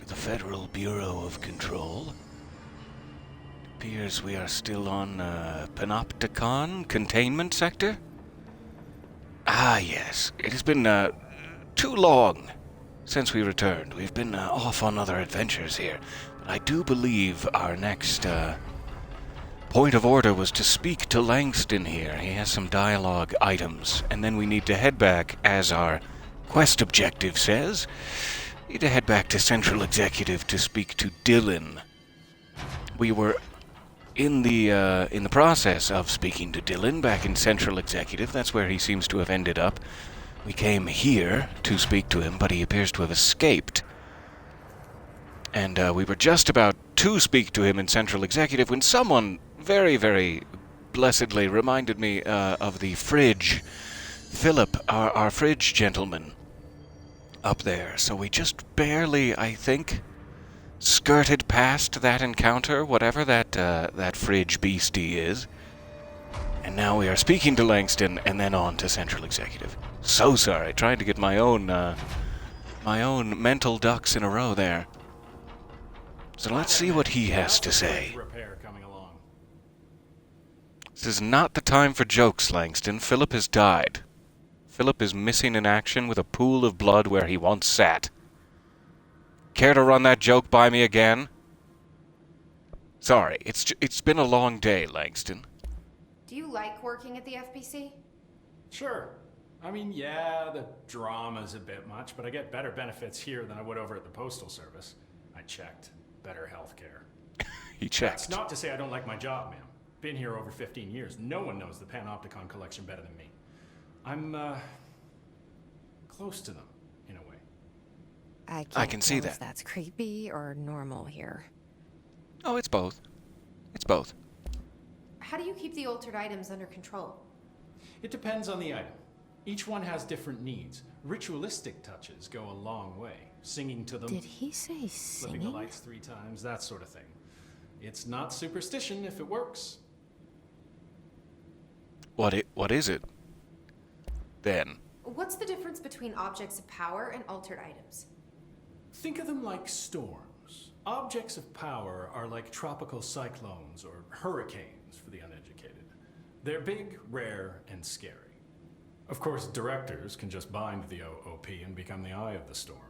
the Federal Bureau of Control. It appears we are still on Panopticon Containment Sector. Ah, yes. It has been too long since we returned. We've been off on other adventures here. But I do believe our next point of order was to speak to Langston here. He has some dialogue items, and then we need to head back, as our quest objective says. We need to head back to Central Executive to speak to Dylan. We were in the process of speaking to Dylan back in Central Executive. That's where he seems to have ended up. We came here to speak to him, but he appears to have escaped. And we were just about to speak to him in Central Executive when someone very, very blessedly reminded me of the fridge. Philip, our fridge gentleman, up there. So we just barely, I think, skirted past that encounter, whatever that fridge beastie is. And now we are speaking to Langston and then on to Central Executive. So sorry, trying to get my own mental ducks in a row there. So let's see what he has to say. This is not the time for jokes, Langston. Philip has died. Philip is missing in action with a pool of blood where he once sat. Care to run that joke by me again? Sorry, it's been a long day, Langston. Do you like working at the FBC? Sure. I mean, yeah, the drama's a bit much, but I get better benefits here than I would over at the Postal Service. I checked. Better healthcare. He checked. That's not to say I don't like my job, ma'am. Been here over 15 years. No one knows the Panopticon collection better than me. I'm, close to them, in a way. I can see that. If that's creepy or normal here. Oh, it's both. It's both. How do you keep the altered items under control? It depends on the item. Each one has different needs. Ritualistic touches go a long way. Singing to them. Did he say flipping the singing? lights 3 times, that sort of thing. It's not superstition if it works. What is it? Then. What's the difference between objects of power and altered items? Think of them like storms. Objects of power are like tropical cyclones or hurricanes for the uneducated. They're big, rare, and scary. Of course, directors can just bind the OOP and become the eye of the storm.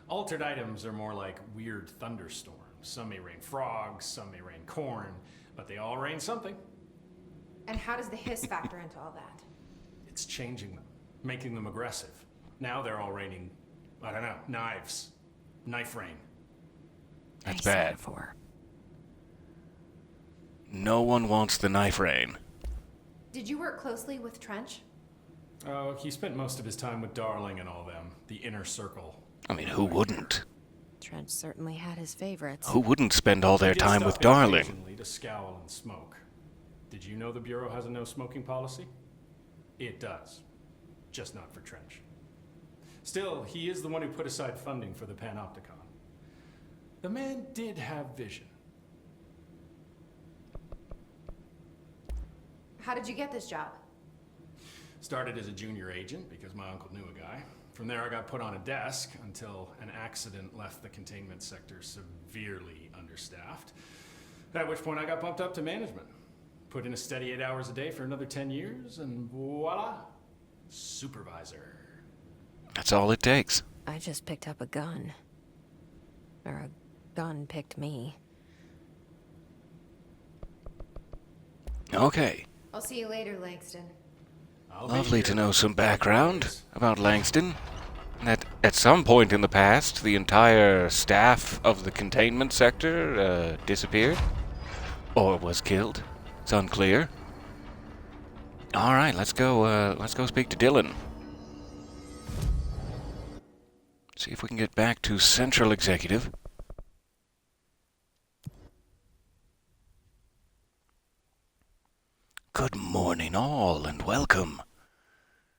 Altered items are more like weird thunderstorms. Some may rain frogs, some may rain corn, but they all rain something. And how does the hiss factor into all that? It's changing them, making them aggressive. Now they're all raining, I don't know, knives. Knife rain. That's Nice bad. metaphor. No one wants the knife rain. Did you work closely with Trench? Oh, he spent most of his time with Darling and all them, the inner circle. I mean, who wouldn't? Trench certainly had his favorites. Who wouldn't spend all their He did time stop with in Darling? occasionally to scowl and smoke. Did you know the Bureau has a no smoking policy? It does. Just not for Trench. Still, he is the one who put aside funding for the Panopticon. The man did have vision. How did you get this job? Started as a junior agent because my uncle knew a guy. From there I got put on a desk until an accident left the containment sector severely understaffed. At which point I got bumped up to management. Put in a steady 8 hours a day for another 10 years and voila, supervisor. That's all it takes. I just picked up a gun. Or a gun picked me. Okay. I'll see you later, Langston. I'll be Lovely here. to know some background about Langston. That at some point in the past, the entire staff of the containment sector disappeared. Or was killed. It's unclear. Alright, let's go speak to Dylan. See if we can get back to Central Executive. Good morning all, and welcome.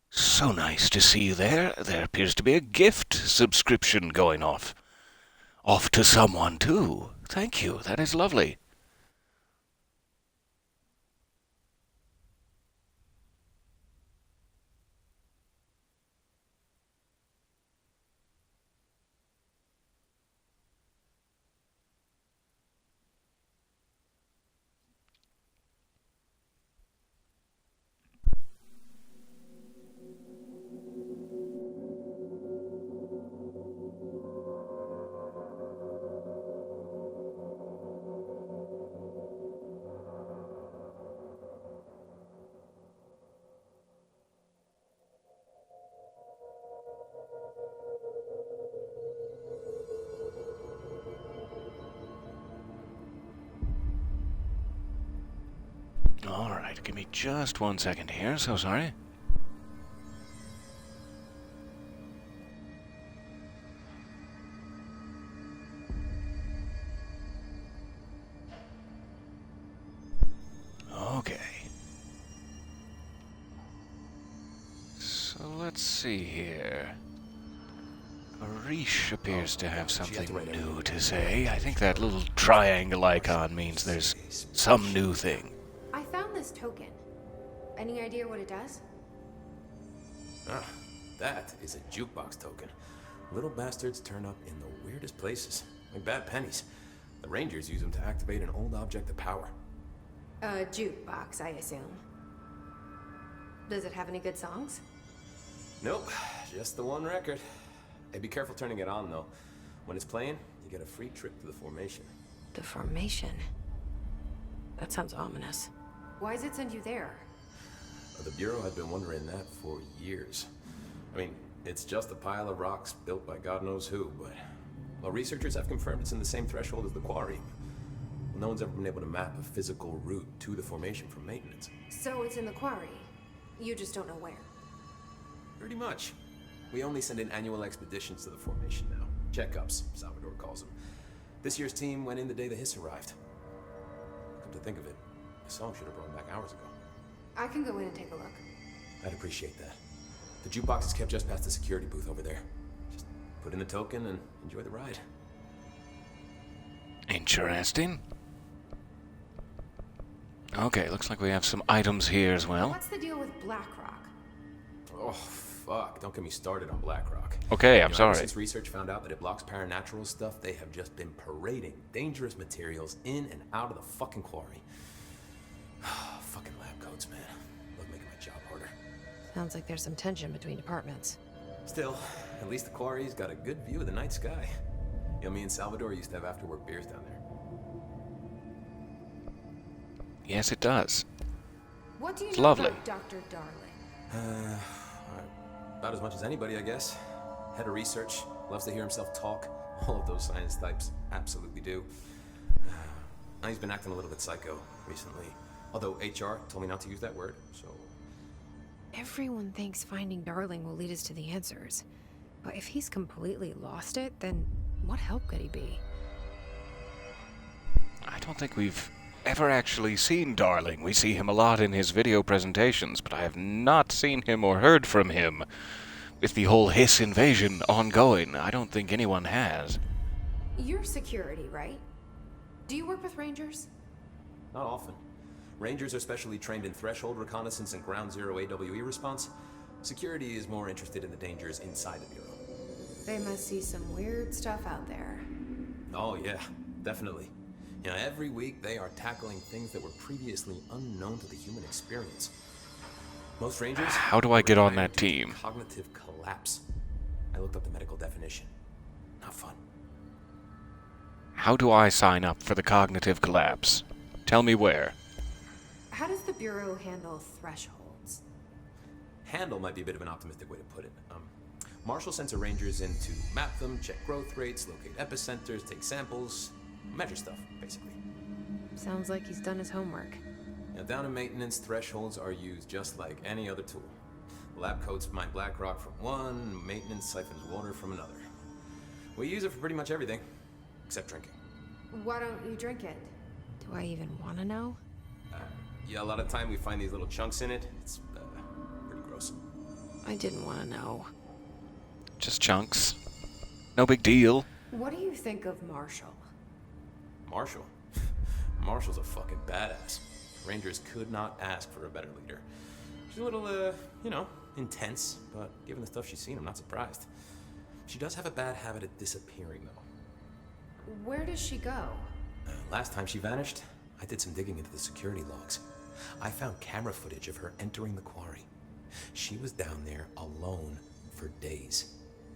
So nice to see you there. There appears to be a gift subscription going off. Off to someone, too. Thank you, that is lovely. Alright, give me just 1 second here, so sorry. Okay. So let's see here. Arish appears to have something new to say. I think that little triangle icon means there's some new thing. I found this token. Any idea what it does? Ah, that is a jukebox token. Little bastards turn up in the weirdest places, like bad pennies. The Rangers use them to activate an old object of power. A jukebox, I assume. Does it have any good songs? Nope, just the one record. Hey, be careful turning it on, though. When it's playing, you get a free trip to the formation. The formation? That sounds ominous. Why does it send you there? The Bureau had been wondering that for years. I mean, it's just a pile of rocks built by God knows who, but... Well, researchers have confirmed it's in the same threshold as the quarry. No one's ever been able to map a physical route to the formation from maintenance. So it's in the quarry. You just don't know where. Pretty much. We only send in annual expeditions to the formation now. Checkups, Salvador calls them. This year's team went in the day the hiss arrived. Come to think of it, the song should have brought him back hours ago. I can go in and take a look. I'd appreciate that. The jukebox is kept just past the security booth over there. Just put in the token and enjoy the ride. Interesting. Okay, looks like we have some items here as well. What's the deal with BlackRock? Oh, fuck. Don't get me started on BlackRock. Okay, I'm sorry. Ever since research found out that it blocks paranatural stuff, they have just been parading dangerous materials in and out of the fucking quarry. Fucking lab coats, man. Love making my job harder. Sounds like there's some tension between departments. Still, at least the quarry's got a good view of the night sky. You know, me and Salvador used to have after-work beers down there. Yes, it does. What do you It's know lovely. about Dr. Darling? About as much as anybody, I guess. Head of research, loves to hear himself talk. All of those science types absolutely do. He's been acting a little bit psycho recently. Although HR told me not to use that word, so... Everyone thinks finding Darling will lead us to the answers. But if he's completely lost it, then what help could he be? I don't think we've ever actually seen Darling. We see him a lot in his video presentations, but I have not seen him or heard from him. With the whole Hiss invasion ongoing, I don't think anyone has. You're security, right? Do you work with Rangers? Not often. Rangers are specially trained in threshold reconnaissance and ground zero AWE response. Security is more interested in the dangers inside the Bureau. They must see some weird stuff out there. Oh yeah, definitely. You know, every week they are tackling things that were previously unknown to the human experience. Most Rangers... How do I get on retired that due to team? Cognitive collapse. I looked up the medical definition. Not fun. How do I sign up for the cognitive collapse? Tell me where. How does the Bureau handle thresholds? Handle might be a bit of an optimistic way to put it. Marshall sends her Rangers in to map them, check growth rates, locate epicenters, take samples, measure stuff, basically. Sounds like he's done his homework. Now, down in maintenance, thresholds are used just like any other tool. Lab coats mine black rock from one, maintenance siphons water from another. We use it for pretty much everything, except drinking. Why don't you drink it? Do I even want to know? Yeah, a lot of time we find these little chunks in it. It's pretty gross. I didn't want to know. Just chunks. No big deal. What do you think of Marshall? Marshall? Marshall's a fucking badass. Rangers could not ask for a better leader. She's a little, intense, but given the stuff she's seen, I'm not surprised. She does have a bad habit of disappearing, though. Where does she go? Last time she vanished, I did some digging into the security logs. I found camera footage of her entering the quarry. She was down there alone for days.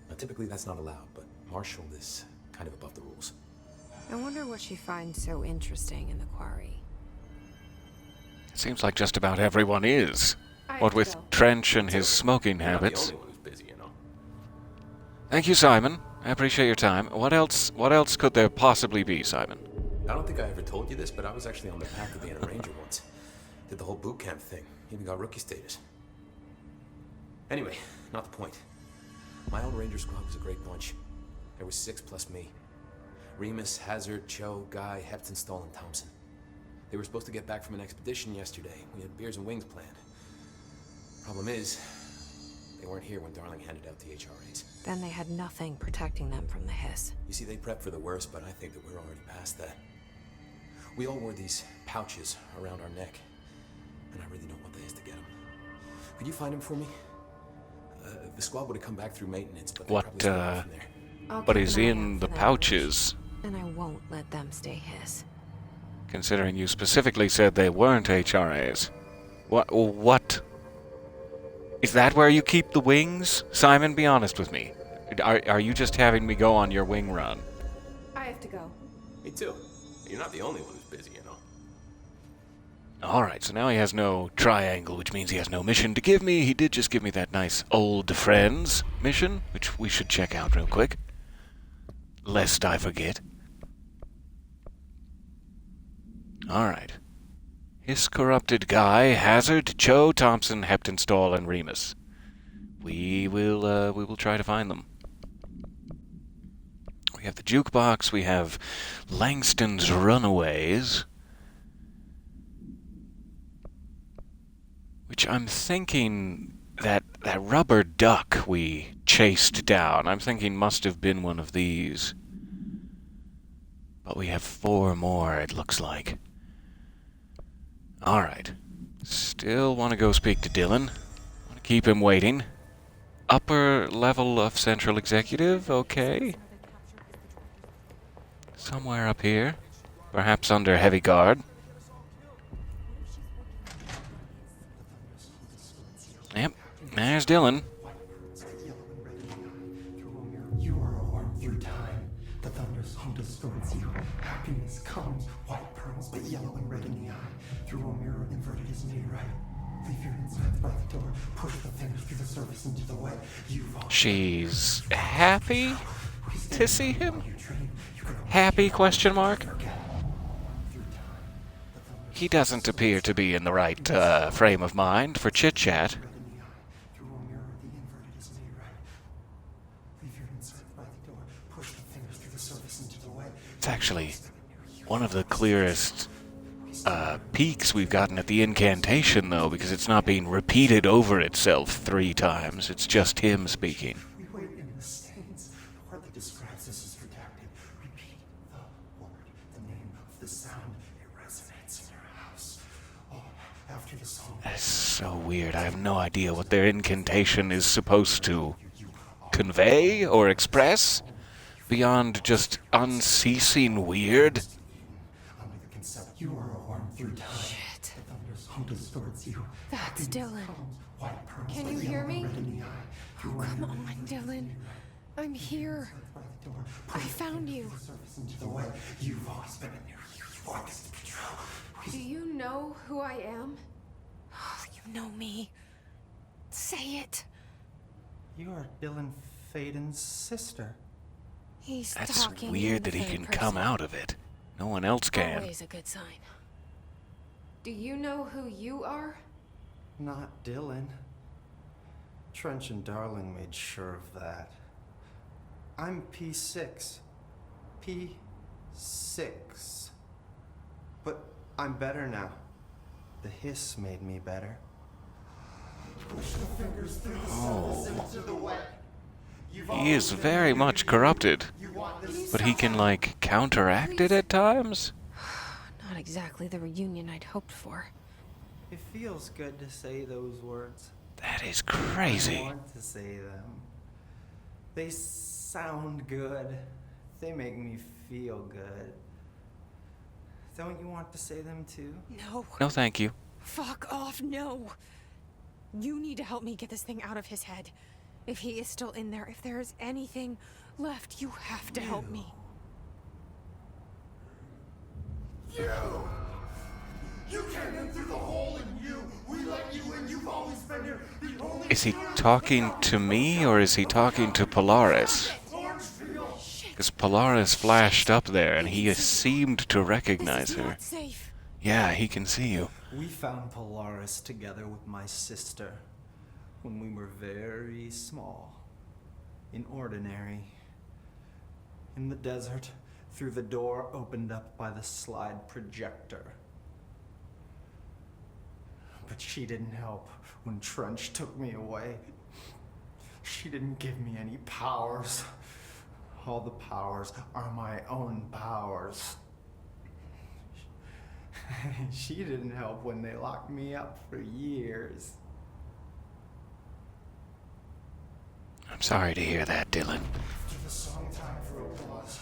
Now, typically that's not allowed, but Marshall is kind of above the rules. I wonder what she finds so interesting in the quarry. It seems like just about everyone is. I What have with to go. Trench and his smoking You're not habits. the only one who's busy, you know. Thank you, Simon. I appreciate your time. What else could there possibly be, Simon? I don't think I ever told you this, but I was actually on the path to being a ranger once. Did the whole boot camp thing. Even got rookie status. Anyway, not the point. My old Ranger squad was a great bunch. There was 6 plus me. Remus, Hazard, Cho, Guy, Hepton, Stoll, and Thompson. They were supposed to get back from an expedition yesterday. We had beers and wings planned. Problem is, they weren't here when Darling handed out the HRAs. Then they had nothing protecting them from the hiss. You see, they prepped for the worst, but I think that we're already past that. We all wore these pouches around our neck, and I really don't want the hiss to get them. Could you find them for me? The squad would have come back through maintenance, but they probably split off from there. What is in the pouches? And I won't let them stay hiss. Considering you specifically said they weren't HRAs. What? Is that where you keep the wings? Simon, be honest with me. Are you just having me go on your wing run? I have to go. Me too. You're not the only one who's busy, you know. Alright, so now he has no triangle, which means he has no mission to give me. He did just give me that nice old friends mission, which we should check out real quick. Lest I forget. Alright. His corrupted Guy, Hazard, Cho, Thompson, Hepton, Stoll, and Remus. We will try to find them. We have the jukebox, we have Langston's Runaways, which I'm thinking that rubber duck we chased down, I'm thinking must have been one of these. But we have 4 more, it looks like. Alright. Still want to go speak to Dylan. Want to keep him waiting. Upper level of Central Executive, okay. Somewhere up here. Perhaps under heavy guard. Yep, there's Dylan. You are a worm through time. The thunder's home distorts you. Happiness comes, white pearls, but yellow and red in the eye. Through a mirror inverted is made right. Leave your insides by the door. Push the fingers through the surface into the wet. She's happy to see him? Happy, question mark? He doesn't appear to be in the right frame of mind for chit-chat. It's actually one of the clearest peaks we've gotten at the incantation, though, because it's not being repeated over itself 3 times. It's just him speaking. We wait in the stains. The word that describes this is redacted. Repeat the word, the name of the sound. It resonates in your house. Oh, after the song. That's so weird. I have no idea what their incantation is supposed to convey or express beyond just unceasing weird. Under the concept you are a worm through time. Shit. The thunder's home distorts you. That's Dylan. White pearls, Can but you yellow hear and me? red in the eye. Oh, come on, Dylan. I'm here. By the door. I found you. The surface into the wet. You've always been in there. You want this to be true. Do you know who I am? Oh, you know me. Say it. You are Dylan Faden's sister. He's That's talking weird in that the he third can person. come out of it. No one else can. Always a good sign. Do you know who you are? Not Dylan. Trench and Darling made sure of that. I'm P6. P6. But I'm better now. The hiss made me better. Push the fingers through the surface into the wet. He is very much corrupted, but he can, like, counteract it at times? Not exactly the reunion I'd hoped for. It feels good to say those words. That is I crazy. want to say them. They sound good. They make me feel good. Don't you want to say them too? No. No, thank you. Fuck off, no. You need to help me get this thing out of his head. If he is still in there, if there is anything left, you have to help me. You came in through the hole in you. We let you in. You've always been here. The only Is he talking to me, or is he talking to Polaris? Because Polaris flashed up there, and he seemed to recognize This is her. not safe. Yeah, he can see you. We found Polaris together with my sister when we were very small, in Ordinary, in the desert, through the door opened up by the slide projector. But she didn't help when Trench took me away. She didn't give me any powers. All the powers are my own powers. She didn't help when they locked me up for years. I'm sorry to hear that, Dylan. After the song time for applause,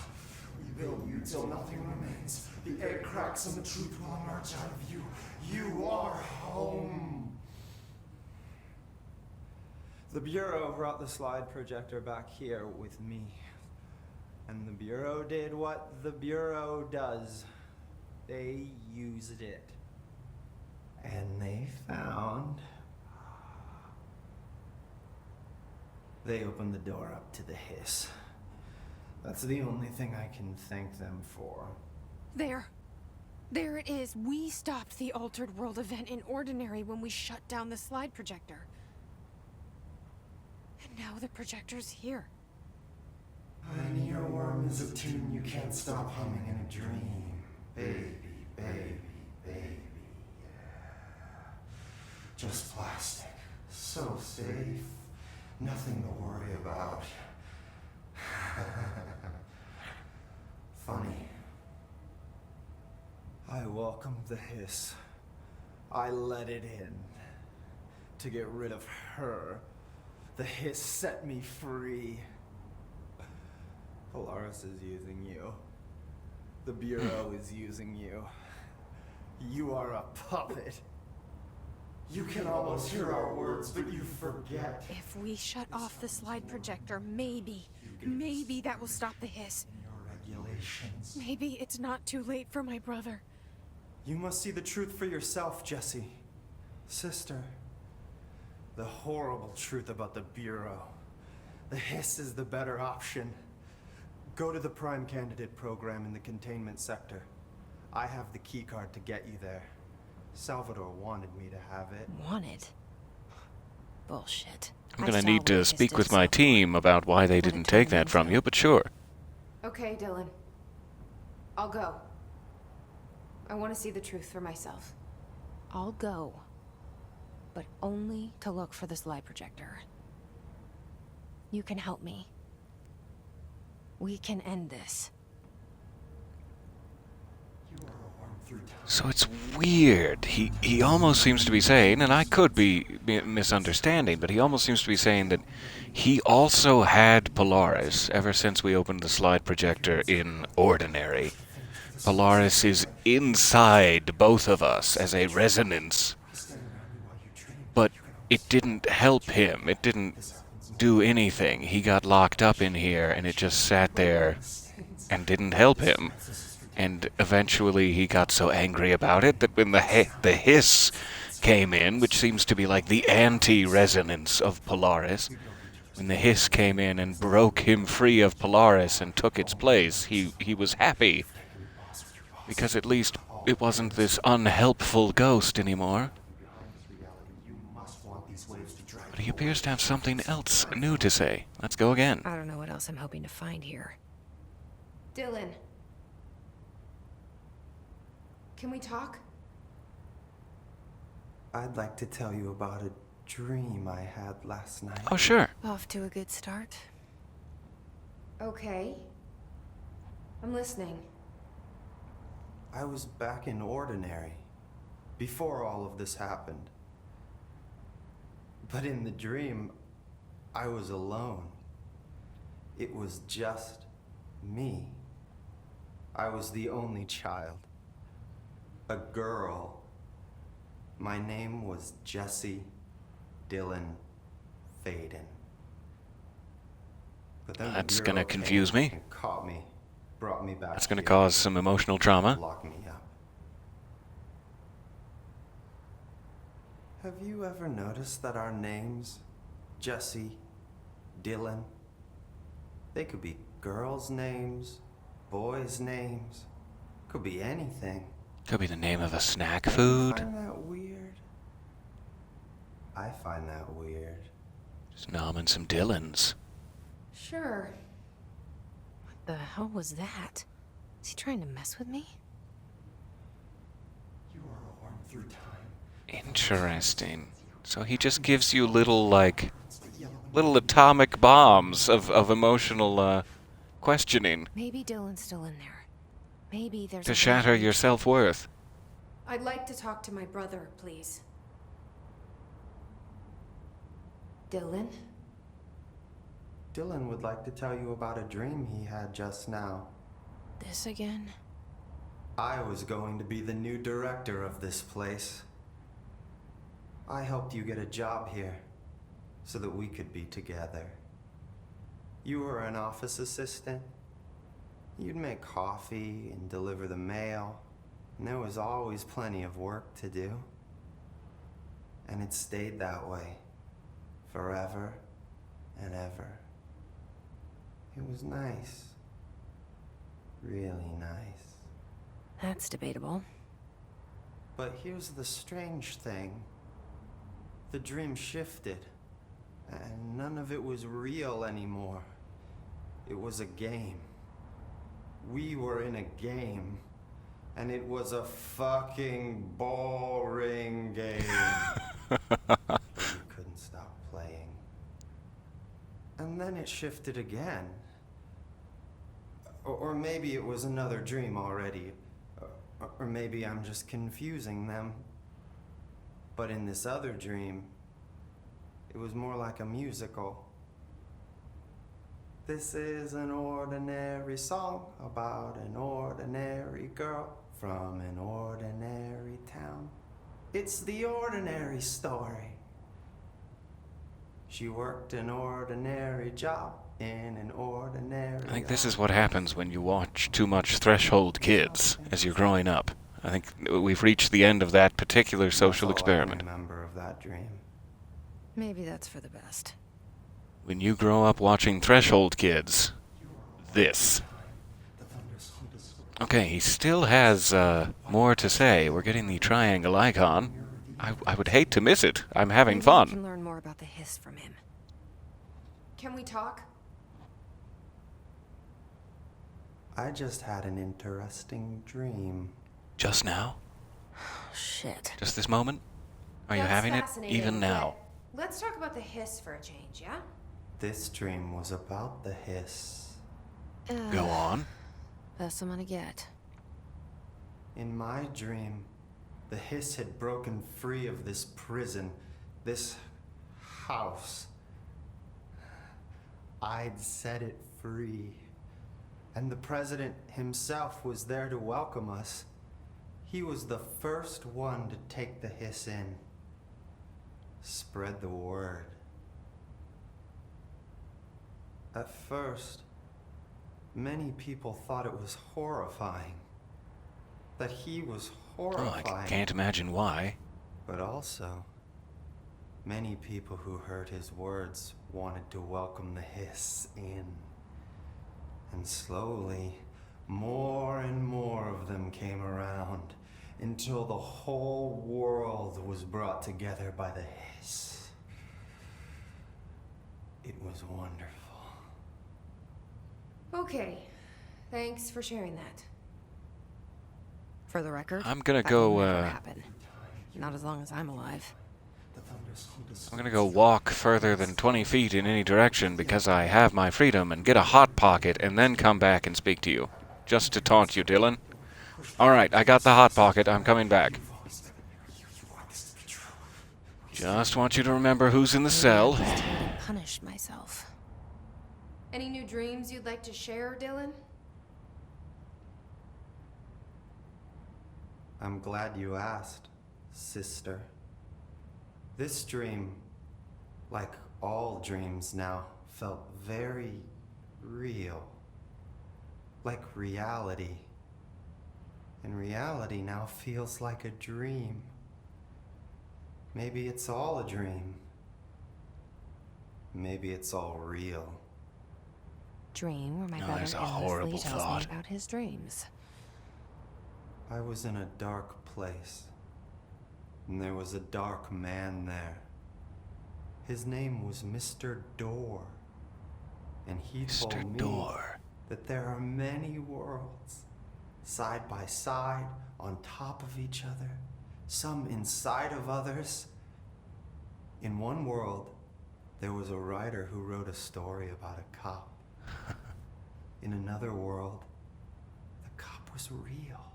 we build you till nothing remains. The egg cracks and the truth will emerge out of you. You are home. The Bureau brought the slide projector back here with me. And the Bureau did what the Bureau does. They used it. And they found... They opened the door up to the hiss. That's the only thing I can thank them for. There. There it is. We stopped the Altered World event in Ordinary when we shut down the slide projector. And now the projector's here. An earworm is a tune you can't stop humming in a dream. Baby, baby, baby, yeah. Just plastic. So safe. Nothing to worry about. Funny. I welcomed the hiss. I let it in. To get rid of her. The hiss set me free. Polaris is using you. The Bureau is using you. You are a puppet. You can almost hear our words, but you forget. If we shut off the slide projector, maybe that will stop the hiss. Your regulations. Maybe it's not too late for my brother. You must see the truth for yourself, Jessie. Sister. The horrible truth about the Bureau. The hiss is the better option. Go to the Prime Candidate program in the containment sector. I have the keycard to get you there. Salvador wanted me to have it. Wanted? Bullshit. I'm gonna need to speak with my team about why they didn't take that from you, but sure. Okay, Dylan. I'll go. I want to see the truth for myself. I'll go. But only to look for the slide projector. You can help me. We can end this. So it's weird. He almost seems to be saying, and I could be misunderstanding, but he almost seems to be saying that he also had Polaris ever since we opened the slide projector in Ordinary. Polaris is inside both of us as a resonance. But it didn't help him. It didn't do anything. He got locked up in here, and it just sat there and didn't help him. And eventually he got so angry about it that when the hiss came in, which seems to be like the anti-resonance of Polaris, when the hiss came in and broke him free of Polaris and took its place, he was happy. Because at least it wasn't this unhelpful ghost anymore. But he appears to have something else new to say. Let's go again. I don't know what else I'm hoping to find here. Dylan. Can we talk? I'd like to tell you about a dream I had last night. Oh, sure. Off to a good start. Okay. I'm listening. I was back in Ordinary, before all of this happened. But in the dream, I was alone. It was just me. I was the only child. A girl. My name was Jesse Dylan Faden. But then That's the gonna Bureau confuse came me. and caught me, brought me back. That's going to here, cause some emotional trauma. locked me up. Have you ever noticed that our names, Jesse, Dylan, they could be girls' names, boys' names, could be anything. Could be the name of a snack Don't you food. find that weird? I find that weird. Just nomming some Dylans. Sure. What the hell was that? Is he trying to mess with me? You are worn through time. Interesting. So he just gives you little, like, little atomic bombs of emotional, questioning Maybe Dylan's still in there. Maybe there's to a shatter your self-worth. I'd like to talk to my brother, please. Dylan? Dylan would like to tell you about a dream he had just now. This again? I was going to be the new director of this place. I helped you get a job here so that we could be together. You were an office assistant. You'd make coffee and deliver the mail, and there was always plenty of work to do. And it stayed that way forever and ever. It was nice. Really nice. That's debatable. But here's the strange thing. The dream shifted, and none of it was real anymore. It was a game. We were in a game, and it was a fucking boring game. But you couldn't stop playing. And then it shifted again. Or maybe it was another dream already. Or maybe I'm just confusing them. But in this other dream, it was more like a musical. This is an ordinary song about an ordinary girl from an ordinary town. It's the ordinary story. She worked an ordinary job in an ordinary... I think this is what happens when you watch too much Threshold Kids as you're growing up. I think we've reached the end of that particular social That's all I experiment. remember of that dream. Maybe that's for the best. When you grow up watching Threshold Kids, this. Okay, he still has more to say. We're getting the triangle icon. I would hate to miss it. I'm having Maybe I can fun. learn more about the hiss from him. Can we talk? I just had an interesting dream. Just now? Shit. Just this moment? Are you That's having it? fascinating, Even now? but let's talk about the hiss for a change, yeah? This dream was about the hiss. Go on. Best I'm gonna get. In my dream, the hiss had broken free of this prison, this house. I'd set it free. And the president himself was there to welcome us. He was the first one to take the hiss in. Spread the word. At first, many people thought it was horrifying. That he was Oh, horrifying. I can't imagine why. But also, many people who heard his words wanted to welcome the hiss in. And slowly, more and more of them came around until the whole world was brought together by the hiss. It was wonderful. Okay. Thanks for sharing that. For the record, I'm gonna that go, will never happen. Not as long as I'm alive. I'm gonna go walk further than 20 feet in any direction because I have my freedom and get a hot pocket and then come back and speak to you. Just to taunt you, Dylan. Alright, I got the hot pocket. I'm coming back. Just want you to remember who's in the cell. I punished myself. Any new dreams you'd like to share, Dylan? I'm glad you asked, sister. This dream, like all dreams now, felt very real. Like reality. And reality now feels like a dream. Maybe it's all a dream. Maybe it's all real. Dream where my No, brother there's a endlessly horrible tells thought. me about his dreams. I was in a dark place, and there was a dark man there. His name was Mr. Door, and he told me that there are many worlds, side by side, on top of each other, some inside of others. In one world, there was a writer who wrote a story about a cop. In another world, the cop was real.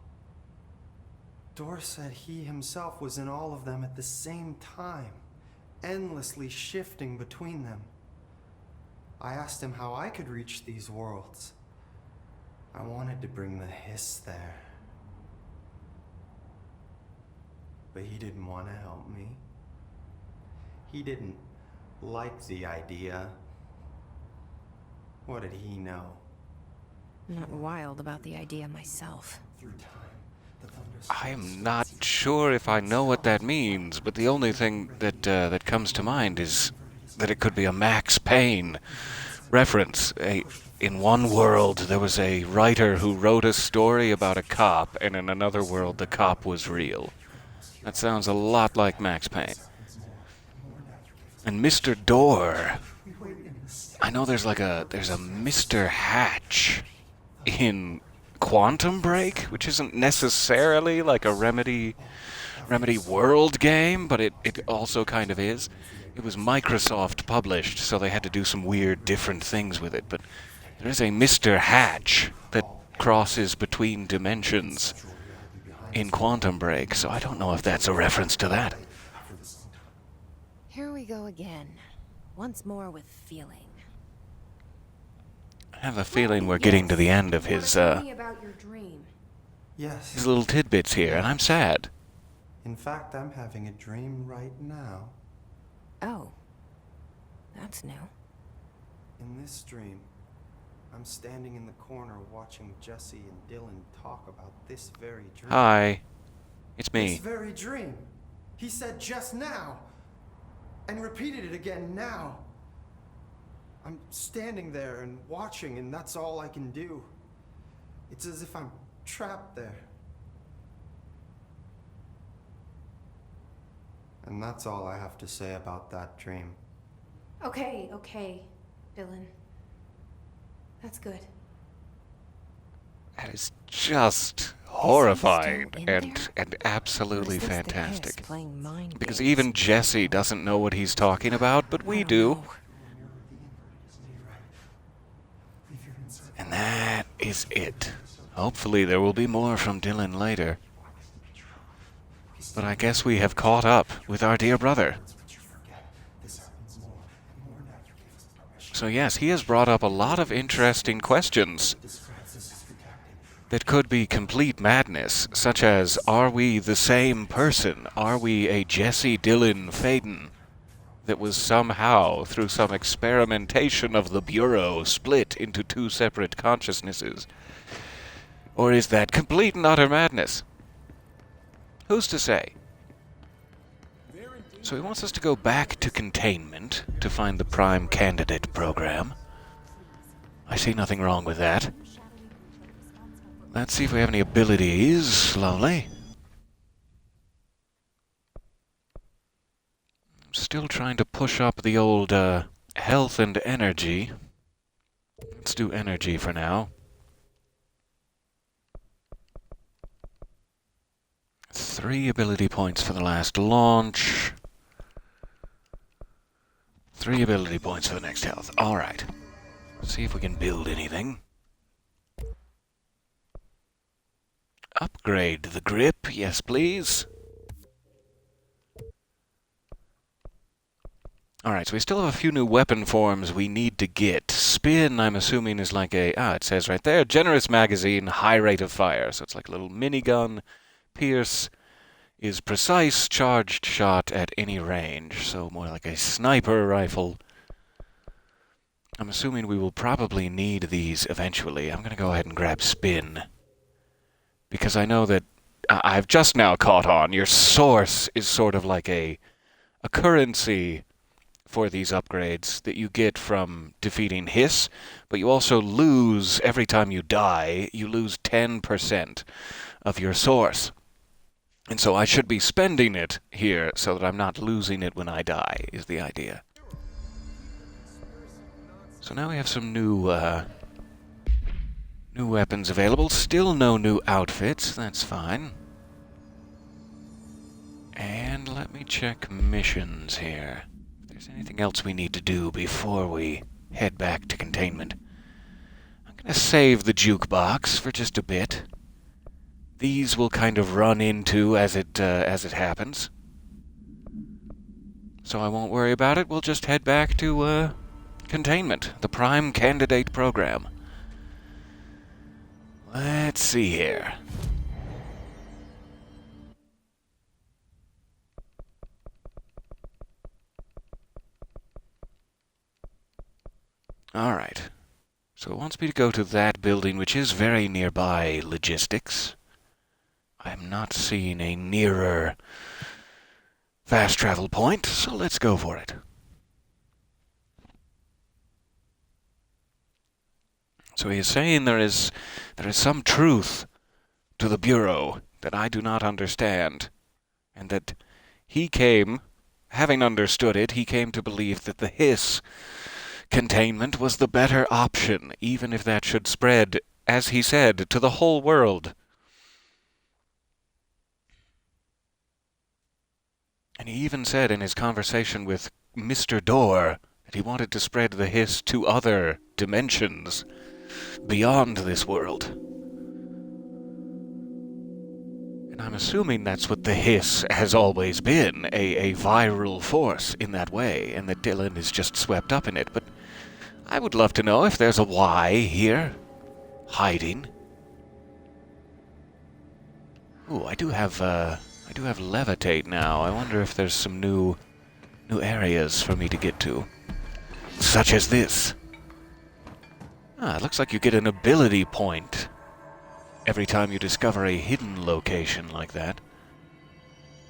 Door said he himself was in all of them at the same time, endlessly shifting between them. I asked him how I could reach these worlds. I wanted to bring the hiss there. But he didn't want to help me. He didn't like the idea. What did he know? I'm not wild about the idea myself. Through time, the thunder I am not sure if I know what that means, but the only thing that comes to mind is that it could be a Max Payne reference. In one world, there was a writer who wrote a story about a cop, and in another world, the cop was real. That sounds a lot like Max Payne. And Mr. Door, I know there's a Mr. Hatch in Quantum Break, which isn't necessarily like a Remedy World game, but it also kind of is. It was Microsoft published, so they had to do some weird different things with it, but there is a Mr. Hatch that crosses between dimensions in Quantum Break, so I don't know if that's a reference to that. Here we go again. Once more with feeling. I have a feeling we're getting to the end of his Tell me about your dream. Yes. his little tidbits here, and I'm sad. In fact, I'm having a dream right now. Oh. That's new. In this dream, I'm standing in the corner watching Jesse and Dylan talk about this very dream. Hi, it's This me. very dream. He said just now. And repeated it again now. I'm standing there and watching, and that's all I can do. It's as if I'm trapped there. And that's all I have to say about that dream. Okay, Dylan. That's good. That is just horrifying still in and absolutely Or is this the fantastic. hiss playing mind Because games? even Jesse doesn't know what he's talking about, but we do. And that is it. Hopefully there will be more from Dylan later. But I guess we have caught up with our dear brother. So yes, he has brought up a lot of interesting questions that could be complete madness, such as, are we the same person? Are we a Jesse Dylan Faden that was somehow, through some experimentation of the Bureau, split into two separate consciousnesses? Or is that complete and utter madness? Who's to say? So he wants us to go back to containment to find the prime candidate program. I see nothing wrong with that. Let's see if we have any abilities, slowly. Still trying to push up the old health and energy. Let's do energy for now. 3 ability points for the last launch. 3 ability points for the next health. Alright. See if we can build anything. Upgrade the grip, yes please. Alright, so we still have a few new weapon forms we need to get. Spin, I'm assuming, is like a... it says right there, generous magazine, high rate of fire. So it's like a little minigun. Pierce is precise charged shot at any range. So more like a sniper rifle. I'm assuming we will probably need these eventually. I'm going to go ahead and grab Spin. Because I know that I've just now caught on. Your source is sort of like a currency for these upgrades that you get from defeating Hiss, but you also lose, every time you die, you lose 10% of your source. And so I should be spending it here so that I'm not losing it when I die, is the idea. So now we have some new weapons available. Still no new outfits, that's fine. And let me check missions here. If there's anything else we need to do before we head back to containment. I'm going to save the jukebox for just a bit. These will kind of run into as it happens. So I won't worry about it. We'll just head back to containment, the prime candidate program. Let's see here. Alright. So it wants me to go to that building, which is very nearby logistics. I'm not seeing a nearer fast travel point, so let's go for it. So he is saying there is some truth to the Bureau that I do not understand, and that he came, having understood it, he came to believe that the Hiss containment was the better option, even if that should spread, as he said, to the whole world. And he even said in his conversation with Mr. Door that he wanted to spread the Hiss to other dimensions beyond this world. And I'm assuming that's what the Hiss has always been, a viral force in that way, and that Dylan is just swept up in it. But I would love to know if there's a why here, hiding. Ooh, I do have levitate now. I wonder if there's some new areas for me to get to, such as this. Ah, it looks like you get an ability point every time you discover a hidden location like that.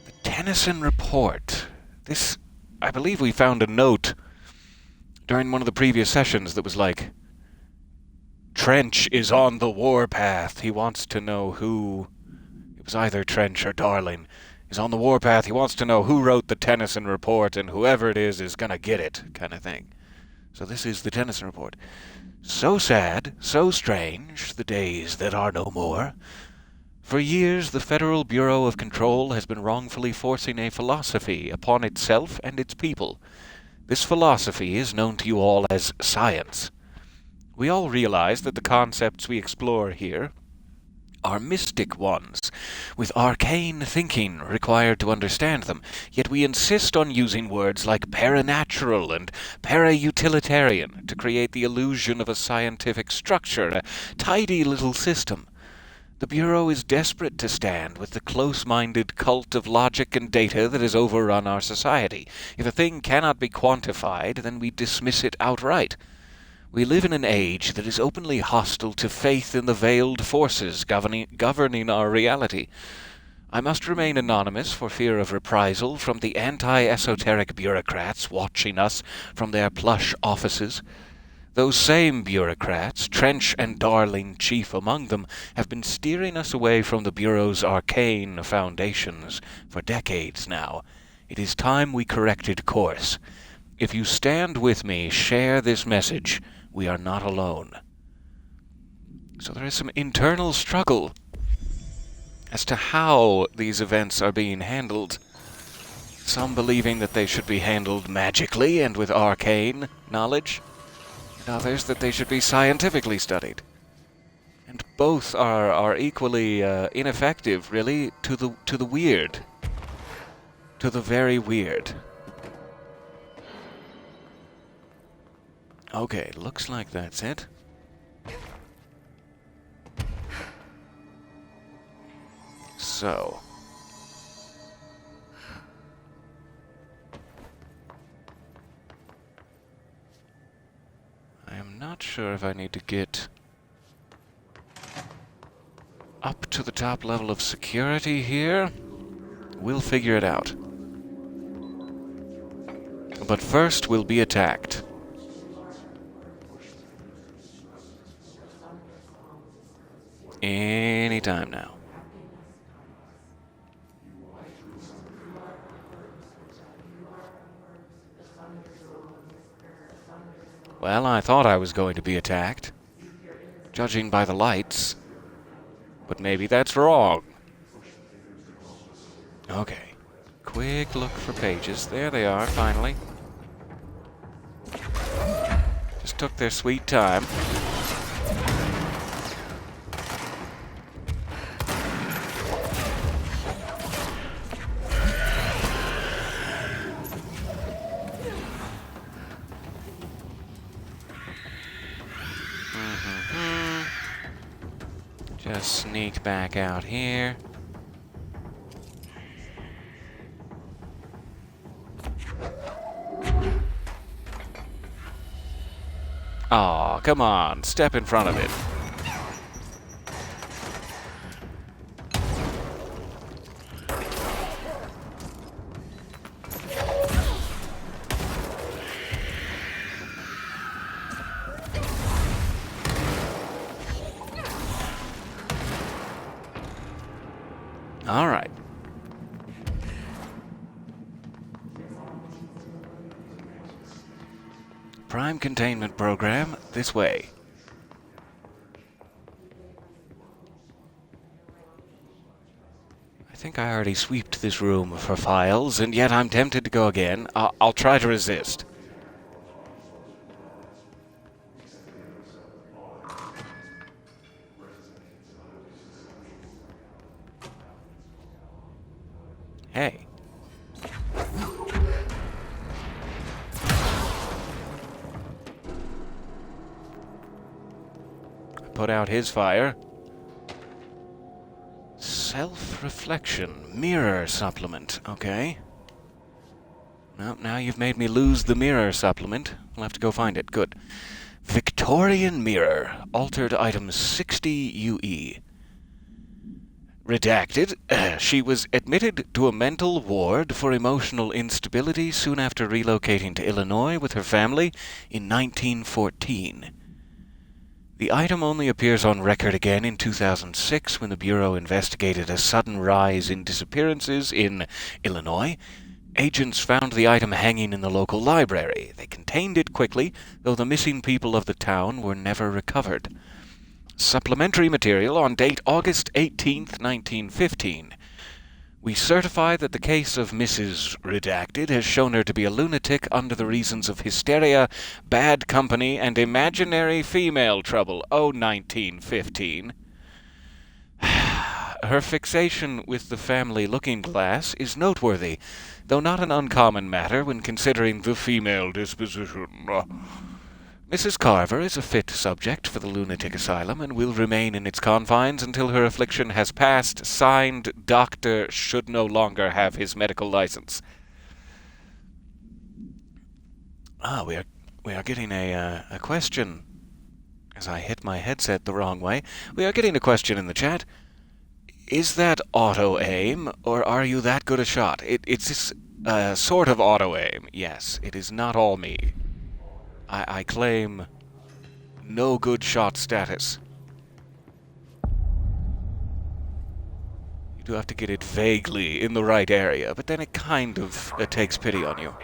The Tennyson Report. This, I believe we found a note during one of the previous sessions that was like, Trench is on the warpath. He wants to know who... It was either Trench or Darling. He's on the warpath. He wants to know who wrote the Tennyson Report, and whoever it is gonna get it, kind of thing. So this is the Tennyson Report. So sad, so strange, the days that are no more. For years, the Federal Bureau of Control has been wrongfully forcing a philosophy upon itself and its people. This philosophy is known to you all as science. We all realize that the concepts we explore here are mystic ones, with arcane thinking required to understand them, yet we insist on using words like paranatural and para-utilitarian to create the illusion of a scientific structure, a tidy little system. The Bureau is desperate to stand with the close-minded cult of logic and data that has overrun our society. If a thing cannot be quantified, then we dismiss it outright. We live in an age that is openly hostile to faith in the veiled forces governing our reality. I must remain anonymous for fear of reprisal from the anti-esoteric bureaucrats watching us from their plush offices. Those same bureaucrats, Trench and Darling chief among them, have been steering us away from the Bureau's arcane foundations for decades now. It is time we corrected course. If you stand with me, share this message. We are not alone. So there is some internal struggle as to how these events are being handled. Some believing that they should be handled magically and with arcane knowledge, and others that they should be scientifically studied. And both are equally ineffective, really, to the weird. To the very weird. Okay, looks like that's it. So... I am not sure if I need to get up to the top level of security here. We'll figure it out. But first, we'll be attacked. Anytime now. Well, I thought I was going to be attacked, judging by the lights, but maybe that's wrong. Okay, quick look for pages. There they are, finally. Just took their sweet time. Just sneak back out here. Aw, come on, step in front of it. All right. Prime containment program, this way. I think I already sweeped this room for files, and yet I'm tempted to go again. I'll try to resist. Hey. Put out his fire. Self-reflection. Mirror supplement. Okay. Well, now you've made me lose the mirror supplement. We'll have to go find it. Good. Victorian mirror. Altered item 60 UE. Redacted. She was admitted to a mental ward for emotional instability soon after relocating to Illinois with her family in 1914. The item only appears on record again in 2006 when the Bureau investigated a sudden rise in disappearances in Illinois. Agents found the item hanging in the local library. They contained it quickly, though the missing people of the town were never recovered. Supplementary material on date August 18th, 1915. We certify that the case of Mrs. Redacted has shown her to be a lunatic under the reasons of hysteria, bad company, and imaginary female trouble. Oh, 1915. Her fixation with the family looking-glass is noteworthy, though not an uncommon matter when considering the female disposition. Mrs. Carver is a fit subject for the lunatic asylum and will remain in its confines until her affliction has passed. Signed, Doctor should no longer have his medical license. We are getting a question. As I hit my headset the wrong way, we are getting a question in the chat. Is that auto-aim, or are you that good a shot? It's sort of auto-aim, yes. It is not all me. I claim no good shot status. You do have to get it vaguely in the right area, but then it kind of takes pity on you.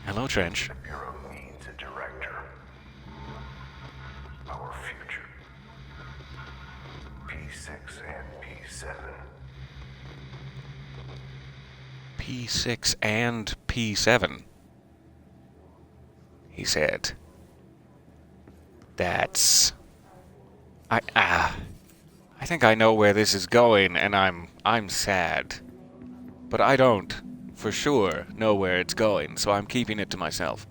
Hello, Trench. The Bureau needs a director. Our future. P6 and P7. P6 and P7. He said. That's... I think I know where this is going, and I'm sad. But I don't, for sure, know where it's going, so I'm keeping it to myself.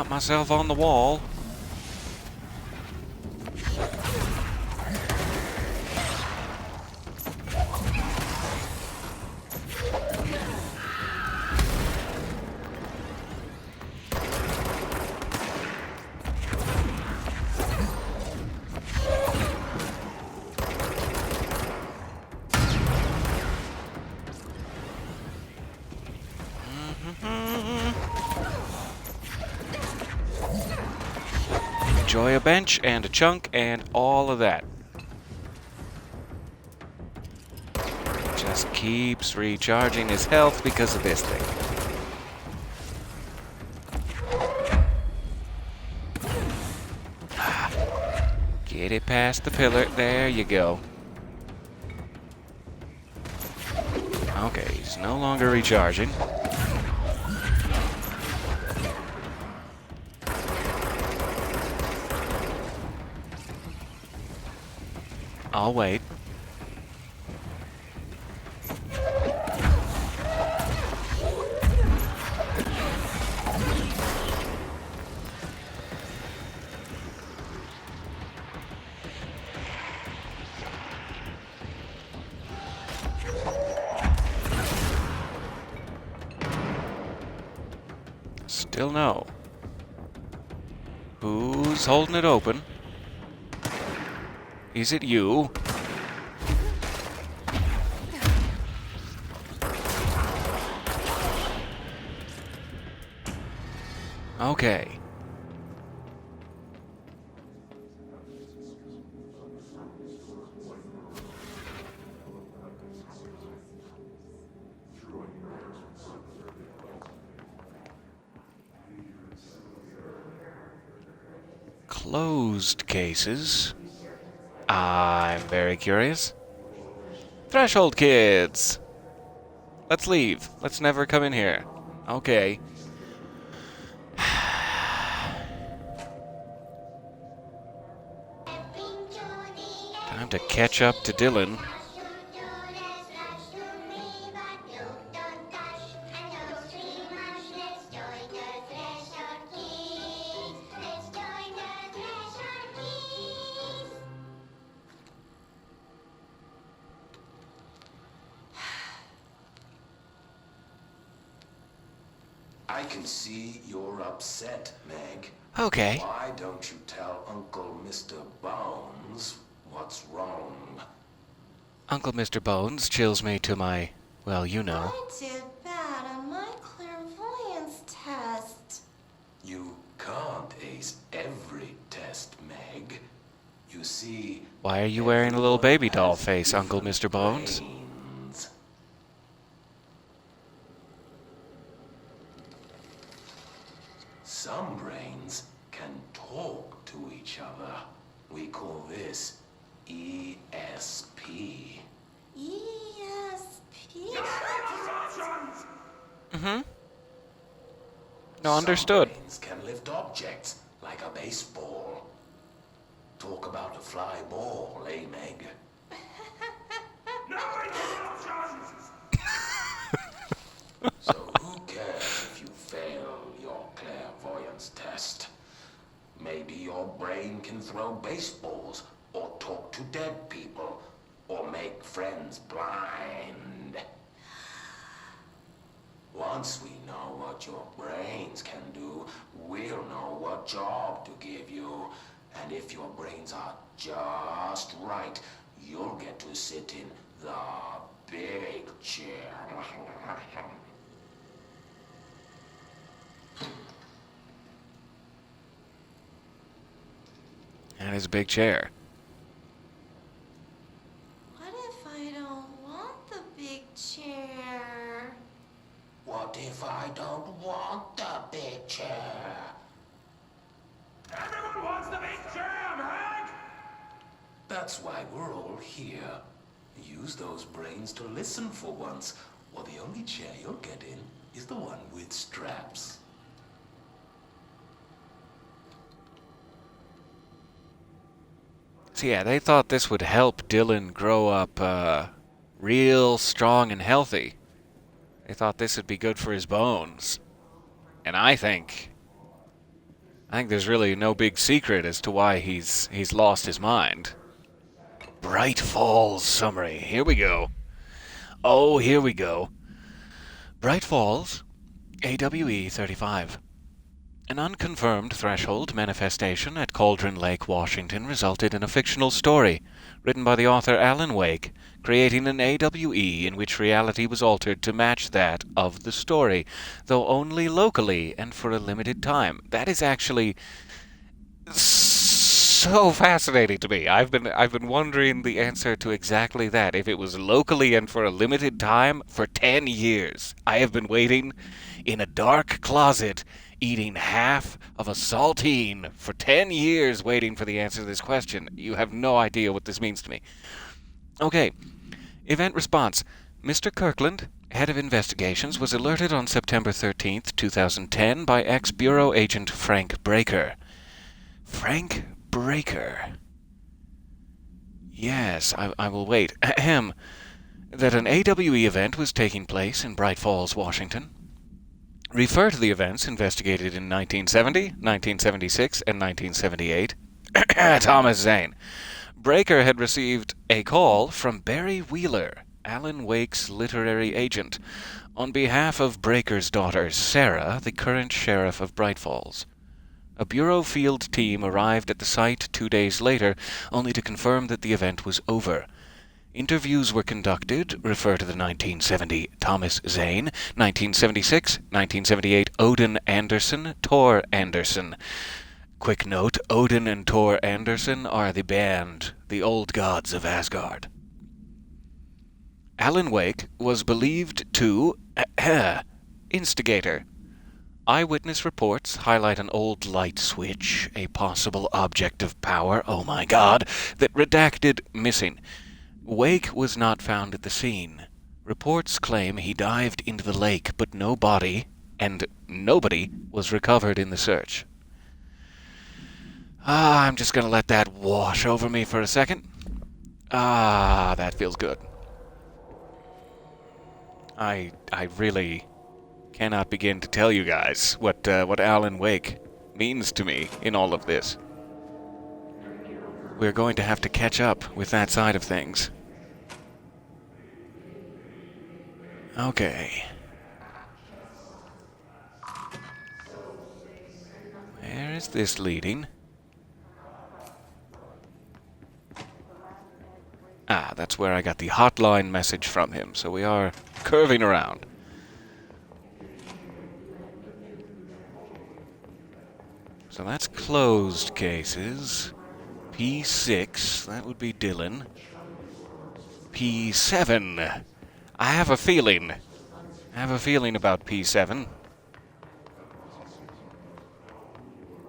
Got myself on the wall. Enjoy a bench and a chunk and all of that. Just keeps recharging his health because of this thing. Get it past the pillar. There you go. Okay, he's no longer recharging. I'll wait. Still no. Who's holding it open? Is it you? Okay. Closed cases. I'm very curious. Threshold kids! Let's leave. Let's never come in here. Okay. Time to catch up to Dylan. I can see you're upset, Meg. Okay. Why don't you tell Uncle Mr. Bones what's wrong? Uncle Mr. Bones chills me to my, well, you know. I did bad on my clairvoyance test. You can't ace every test, Meg. You see... Why are you wearing a little baby doll face, Uncle Mr. Bones? brains. Some brains can talk to each other. We call this ESP. ESP? Mm-hmm. No, understood. Some brains can lift objects like a baseball. Talk about a fly ball, eh, Meg? So who cares if you fail your clairvoyance test? Maybe your brain can throw baseballs, or talk to dead people, or make friends blind. Once we know what your brains can do, we'll know what job to give you. And if your brains are just right, you'll get to sit in the big chair. And his big chair. What if I don't want the big chair? What if I don't want the big chair? Everyone wants the big chair, Meg! That's why we're all here. Use those brains to listen for once, or the only chair you'll get in is the one with straps. So yeah, they thought this would help Dylan grow up real strong and healthy. They thought this would be good for his bones. And I think I think there's really no big secret as to why he's lost his mind. Bright Falls summary. Here we go. Oh, here we go. Bright Falls, AWE 35. An unconfirmed threshold manifestation at Cauldron Lake, Washington resulted in a fictional story written by the author Alan Wake, creating an AWE in which reality was altered to match that of the story, though only locally and for a limited time. That is actually so fascinating to me. I've been wondering the answer to exactly that. If it was locally and for a limited time for 10 years. I have been waiting in a dark closet eating half of a saltine for 10 years waiting for the answer to this question. You have no idea what this means to me. Okay. Event response. Mr. Kirkland, head of investigations, was alerted on September 13th, 2010 by ex-Bureau agent Frank Breaker. Frank Breaker. Yes, I will wait. Ahem. That an AWE event was taking place in Bright Falls, Washington. Refer to the events investigated in 1970, 1976, and 1978. Thomas Zane. Breaker had received a call from Barry Wheeler, Alan Wake's literary agent, on behalf of Breaker's daughter, Sarah, the current sheriff of Bright Falls. A Bureau field team arrived at the site 2 days later, only to confirm that the event was over. Interviews were conducted. Refer to the 1970 Thomas Zane, 1976, 1978 Odin Anderson, Tor Anderson. Quick note, Odin and Tor Anderson are the band, the Old Gods of Asgard. Alan Wake was believed to instigator. Eyewitness reports highlight an old light switch, a possible object of power, oh my god, that redacted missing. Wake was not found at the scene. Reports claim he dived into the lake, but no body, and nobody, was recovered in the search. I'm just going to let that wash over me for a second. That feels good. I really cannot begin to tell you guys what Alan Wake means to me in all of this. We're going to have to catch up with that side of things. Okay. Where is this leading? That's where I got the hotline message from him, so we are curving around. So that's closed cases. P6, that would be Dylan. P7. I have a feeling about P7.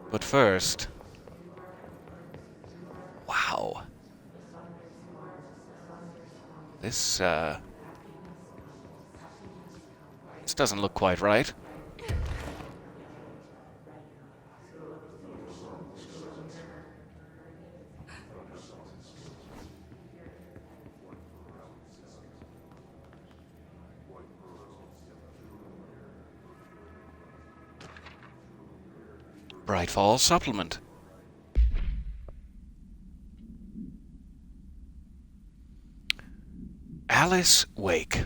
But first... Wow. This doesn't look quite right. Bright Falls Supplement. Alice Wake.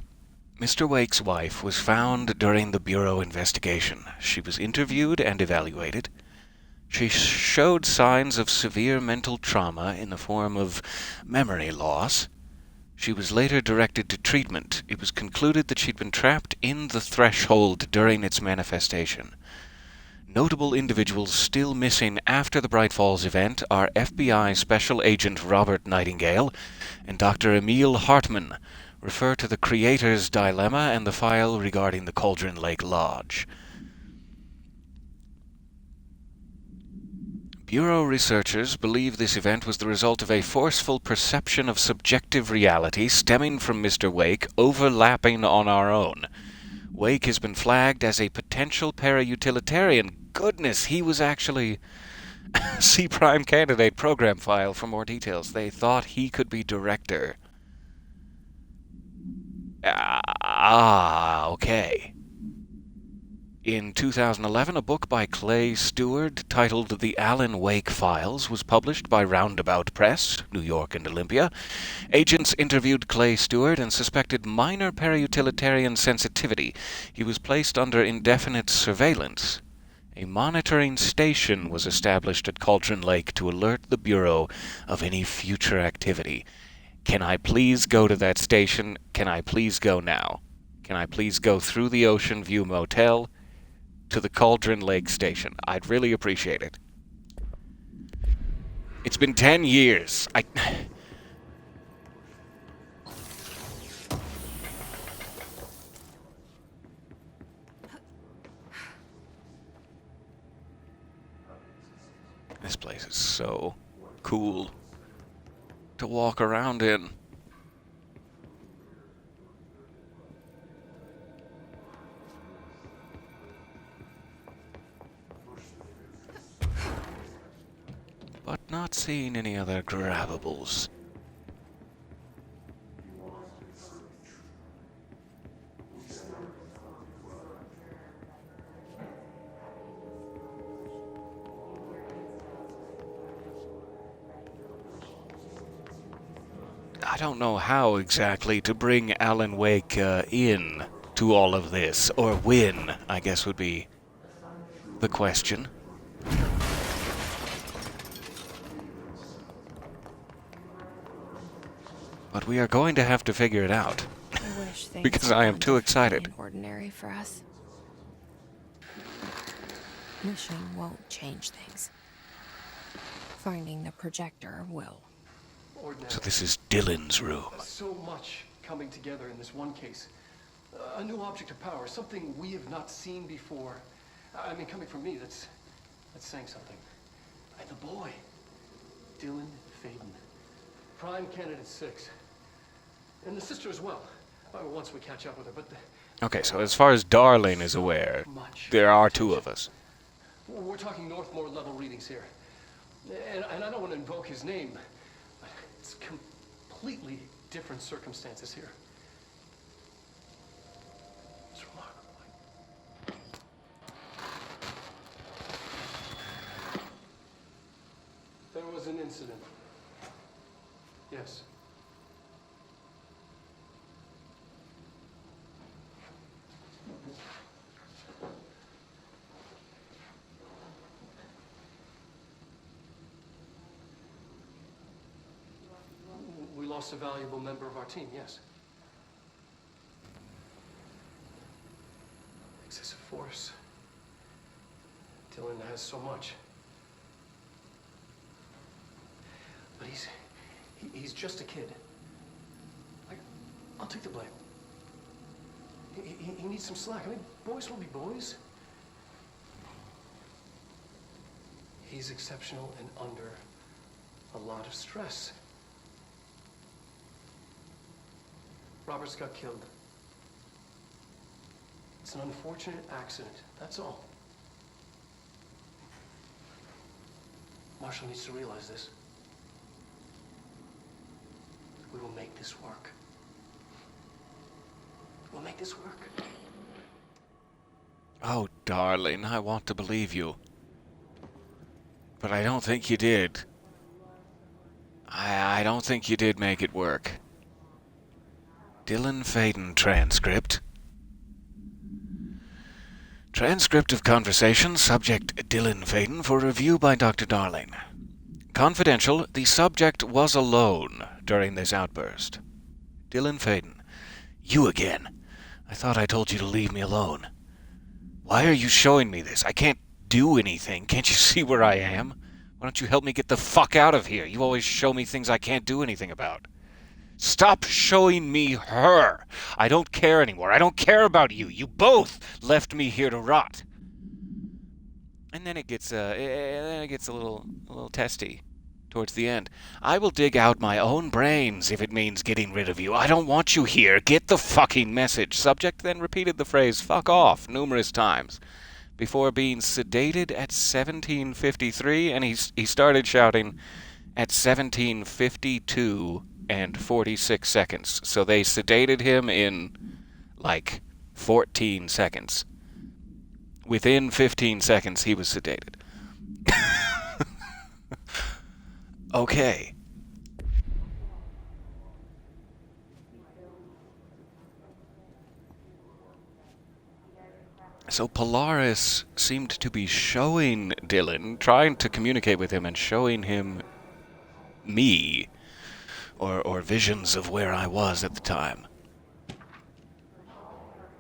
Mr. Wake's wife was found during the Bureau investigation. She was interviewed and evaluated. She showed signs of severe mental trauma in the form of memory loss. She was later directed to treatment. It was concluded that she'd been trapped in the threshold during its manifestation. Notable individuals still missing after the Bright Falls event are FBI Special Agent Robert Nightingale and Dr. Emil Hartman. Refer to the Creator's Dilemma and the file regarding the Cauldron Lake Lodge. Bureau researchers believe this event was the result of a forceful perception of subjective reality stemming from Mr. Wake overlapping on our own. Wake has been flagged as a potential para-utilitarian. Goodness, he was actually C-Prime candidate program file for more details. They thought he could be director. Okay. In 2011, a book by Clay Stewart titled The Alan Wake Files was published by Roundabout Press, New York and Olympia. Agents interviewed Clay Stewart and suspected minor periutilitarian sensitivity. He was placed under indefinite surveillance. A monitoring station was established at Cauldron Lake to alert the Bureau of any future activity. Can I please go to that station? Can I please go now? Can I please go through the Ocean View Motel to the Cauldron Lake Station? I'd really appreciate it. It's been 10 years. This place is so cool to walk around in. But not seeing any other grabbables. I don't know how exactly to bring Alan Wake in to all of this, or when, I guess would be the question. But we are going to have to figure it out. I wish things because I am too excited. and ordinary for us. Wishing won't change things. Finding the projector will. So this is Dylan's room. So much coming together in this one case. A new object of power, something we have not seen before. I mean, coming from me, that's saying something. And the boy, Dylan Faden, prime candidate 6, and the sister as well. Once we catch up with her, but. Okay, so as far as Darlene is aware, there are two of us. We're talking Northmore level readings here, and I don't want to invoke his name. It's completely different circumstances here. It's remarkable. There was an incident. Yes. We lost a valuable member of our team, yes. Excessive force. Dylan has so much. But he's just a kid. I'll take the blame. He needs some slack. I mean, boys will be boys. He's exceptional and under a lot of stress. Roberts got killed. It's an unfortunate accident, that's all. Marshall needs to realize this. We will make this work. We'll make this work. Oh, darling, I want to believe you. But I don't think you did. I don't think you did make it work. Dylan Faden transcript. Transcript of conversation, subject Dylan Faden, for review by Dr. Darling. Confidential, the subject was alone during this outburst. Dylan Faden. You again. I thought I told you to leave me alone. Why are you showing me this? I can't do anything. Can't you see where I am? Why don't you help me get the fuck out of here? You always show me things I can't do anything about. Stop showing me her. I don't care anymore. I don't care about you. You both left me here to rot. And then it gets a little testy towards the end. I will dig out my own brains if it means getting rid of you. I don't want you here. Get the fucking message. Subject then repeated the phrase "fuck off" numerous times before being sedated at 17:53, and he started shouting at 17:52 and 46 seconds. So they sedated him in like 14 seconds. within 15 seconds, he was sedated. Okay. So Polaris seemed to be showing Dylan, trying to communicate with him and showing him me, or visions of where I was at the time.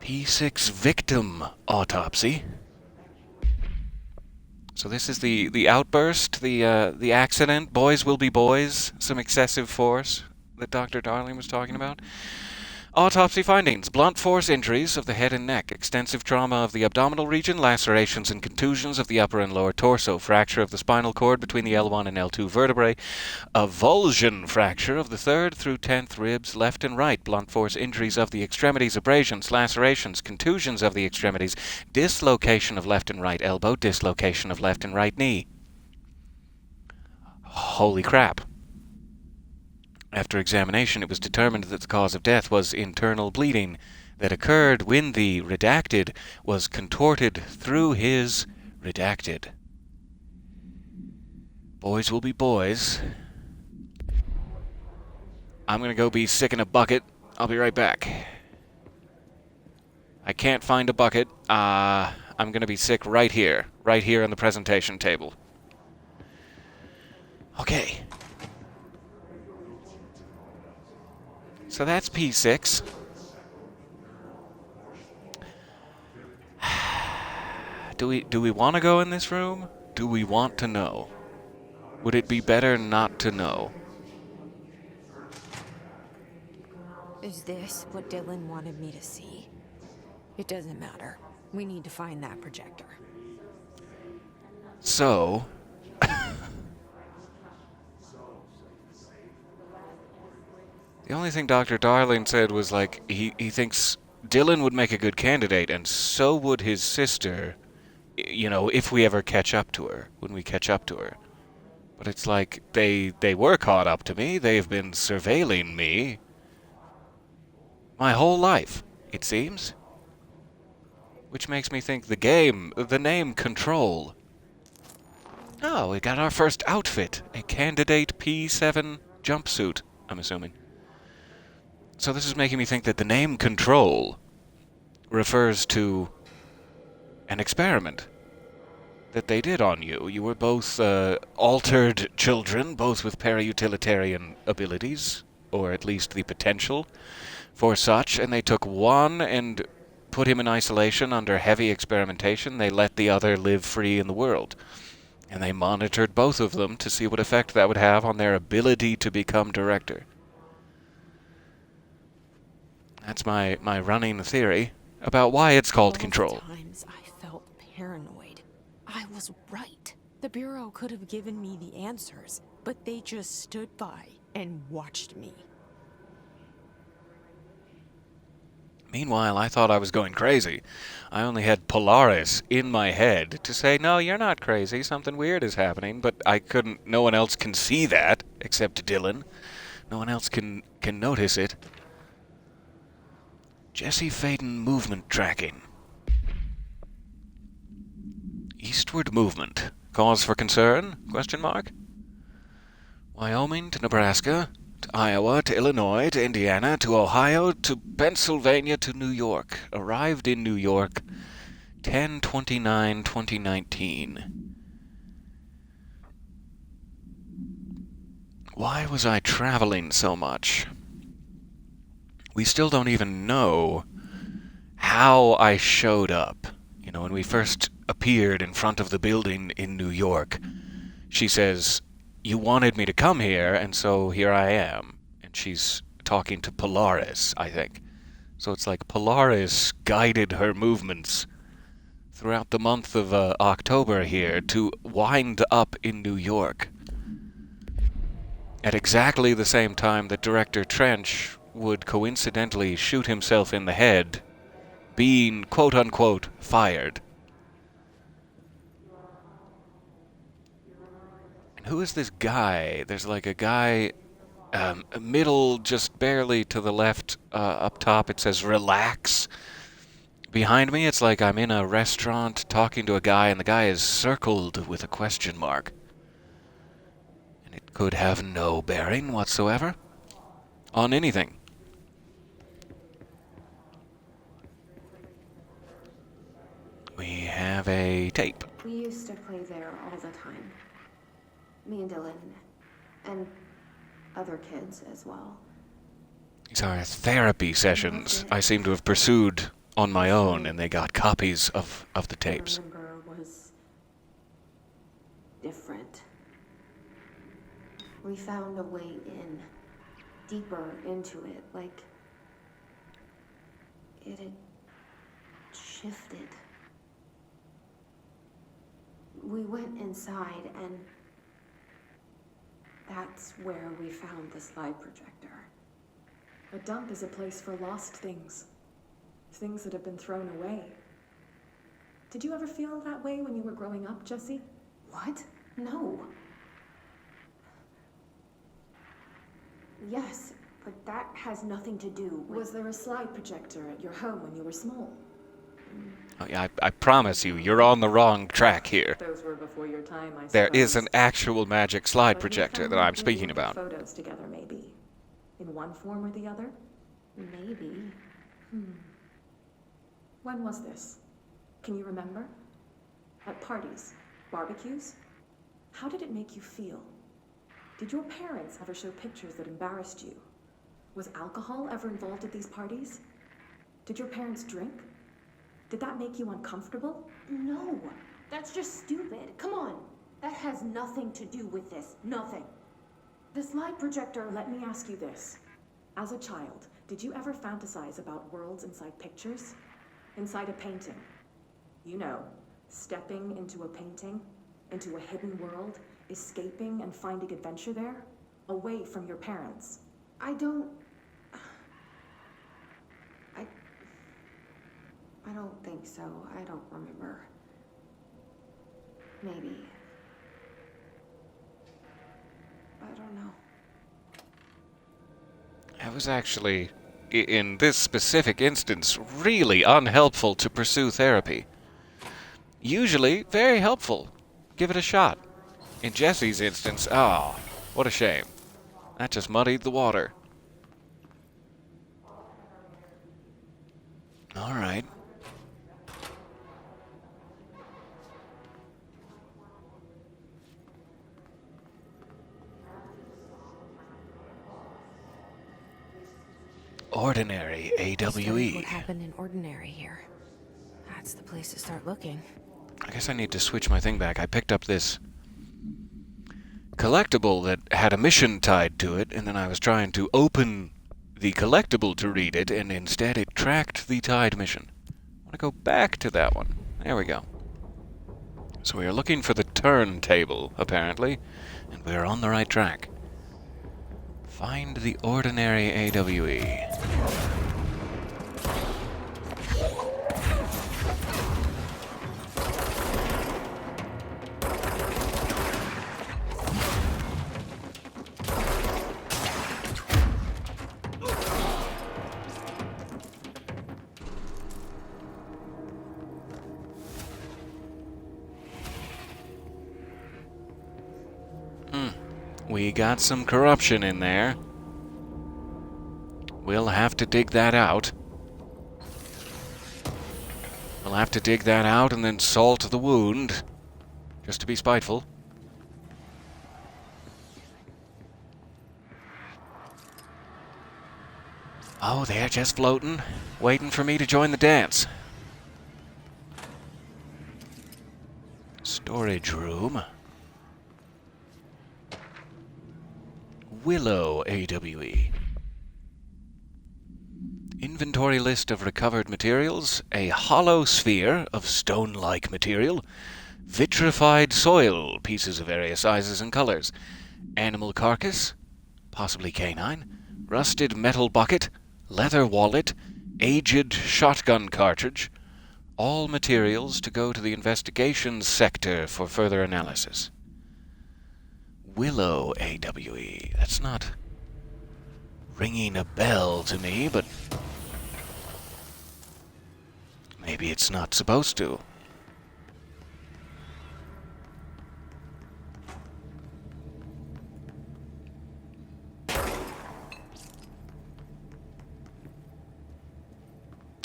P6 victim autopsy. So this is the outburst, the accident, boys will be boys, some excessive force that Dr. Darling was talking about. Autopsy findings: blunt force injuries of the head and neck, extensive trauma of the abdominal region, lacerations and contusions of the upper and lower torso, fracture of the spinal cord between the L1 and L2 vertebrae, avulsion fracture of the 3rd through 10th ribs, left and right, blunt force injuries of the extremities, abrasions, lacerations, contusions of the extremities, dislocation of left and right elbow, dislocation of left and right knee. Holy crap. After examination, it was determined that the cause of death was internal bleeding that occurred when the redacted was contorted through his redacted. Boys will be boys. I'm gonna go be sick in a bucket. I'll be right back. I can't find a bucket. I'm gonna be sick right here on the presentation table. Okay. So that's P6. Do we want to go in this room? Do we want to know? Would it be better not to know? Is this what Dylan wanted me to see? It doesn't matter. We need to find that projector. So... The only thing Dr. Darling said was, like, he thinks Dylan would make a good candidate, and so would his sister, you know, if we ever catch up to her, when we catch up to her. But it's like, they were caught up to me, they've been surveilling me my whole life, it seems. Which makes me think the name Control. Oh, we got our first outfit, a candidate P7 jumpsuit, I'm assuming. So this is making me think that the name Control refers to an experiment that they did on you. You were both altered children, both with para-utilitarian abilities, or at least the potential for such, and they took one and put him in isolation under heavy experimentation. They let the other live free in the world. And they monitored both of them to see what effect that would have on their ability to become director. That's my running theory about why it's called Control. Times I felt paranoid. I was right. The Bureau could have given me the answers, but they just stood by and watched me. Meanwhile, I thought I was going crazy. I only had Polaris in my head to say, no, you're not crazy, something weird is happening, but no one else can see that, except Dylan. No one else can notice it. Jesse Faden movement tracking. Eastward movement. Cause for concern? Question mark. Wyoming to Nebraska, to Iowa, to Illinois, to Indiana, to Ohio, to Pennsylvania, to New York. Arrived in New York 10/29/2019. Why was I traveling so much? We still don't even know how I showed up. You know, when we first appeared in front of the building in New York, she says, you wanted me to come here, and so here I am. And she's talking to Polaris, I think. So it's like Polaris guided her movements throughout the month of October here to wind up in New York. At exactly the same time that Director Trench would coincidentally shoot himself in the head, being quote-unquote fired. And who is this guy? There's like a guy, middle, just barely to the left, up top, it says relax. Behind me, it's like I'm in a restaurant talking to a guy, and the guy is circled with a question mark. And it could have no bearing whatsoever on anything. We have a tape. We used to play there all the time. Me and Dylan, and other kids as well. These are therapy sessions I seem to have pursued on my own, and they got copies of the tapes. I remember was different. We found a way in, deeper into it, like it had shifted. We went inside, and that's where we found the slide projector. A dump is a place for lost things. Things that have been thrown away. Did you ever feel that way when you were growing up, Jesse? What? No. Yes, but that has nothing to do with... Was there a slide projector at your home when you were small? Oh, yeah, I promise you, you're on the wrong track here. Those were before your time, I suppose. There is an actual magic slide But projector your that family I'm speaking can about. look at photos together, maybe. In one form or the other? Maybe. When was this? Can you remember? At parties? Barbecues? How did it make you feel? Did your parents ever show pictures that embarrassed you? Was alcohol ever involved at these parties? Did your parents drink? Did that make you uncomfortable? No, that's just stupid. Come on. That has nothing to do with this. Nothing. The slide projector, let me ask you this. As a child, did you ever fantasize about worlds inside pictures? Inside a painting? You know, stepping into a painting, into a hidden world, escaping and finding adventure there, away from your parents. I don't think so. I don't remember. Maybe. I don't know. It was actually, in this specific instance, really unhelpful to pursue therapy. Usually, very helpful. Give it a shot. In Jesse's instance, what a shame. That just muddied the water. All right. Ordinary AWE. What happened in Ordinary here? That's the place to start looking. I guess I need to switch my thing back. I picked up this collectible that had a mission tied to it, and then I was trying to open the collectible to read it, and instead it tracked the tied mission. I want to go back to that one. There we go. So we are looking for the turntable, apparently, and we are on the right track. Find the Ordinary AWE. We got some corruption in there. We'll have to dig that out. We'll have to dig that out and then salt the wound, just to be spiteful. Oh, they're just floating, waiting for me to join the dance. Storage room. Willow AWE. Inventory list of recovered materials, a hollow sphere of stone-like material, vitrified soil, pieces of various sizes and colors, animal carcass, possibly canine, rusted metal bucket, leather wallet, aged shotgun cartridge, all materials to go to the investigations sector for further analysis. Willow AWE. That's not ringing a bell to me, but maybe it's not supposed to.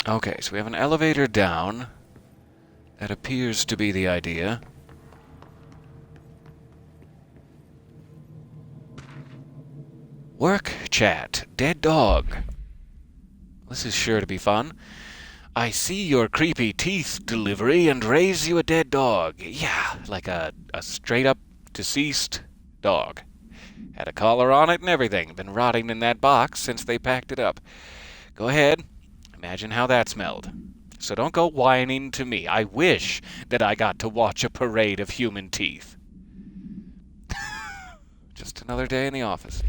Okay, so we have an elevator down. That appears to be the idea. Work chat. Dead dog. This is sure to be fun. I see your creepy teeth delivery and raise you a dead dog. Yeah, like a straight-up deceased dog. Had a collar on it and everything. Been rotting in that box since they packed it up. Go ahead. Imagine how that smelled. So don't go whining to me. I wish that I got to watch a parade of human teeth. Just another day in the office.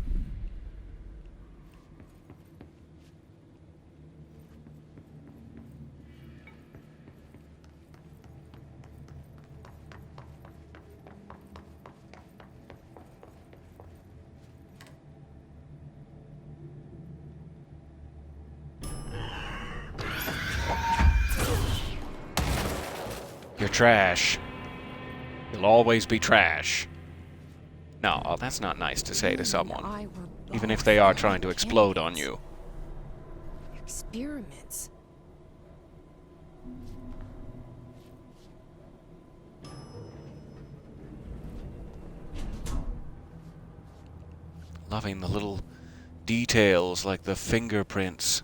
You're trash. You'll always be trash. No, that's not nice to say to someone. Even if they are trying to explode on you. Experiments. Loving the little details like the fingerprints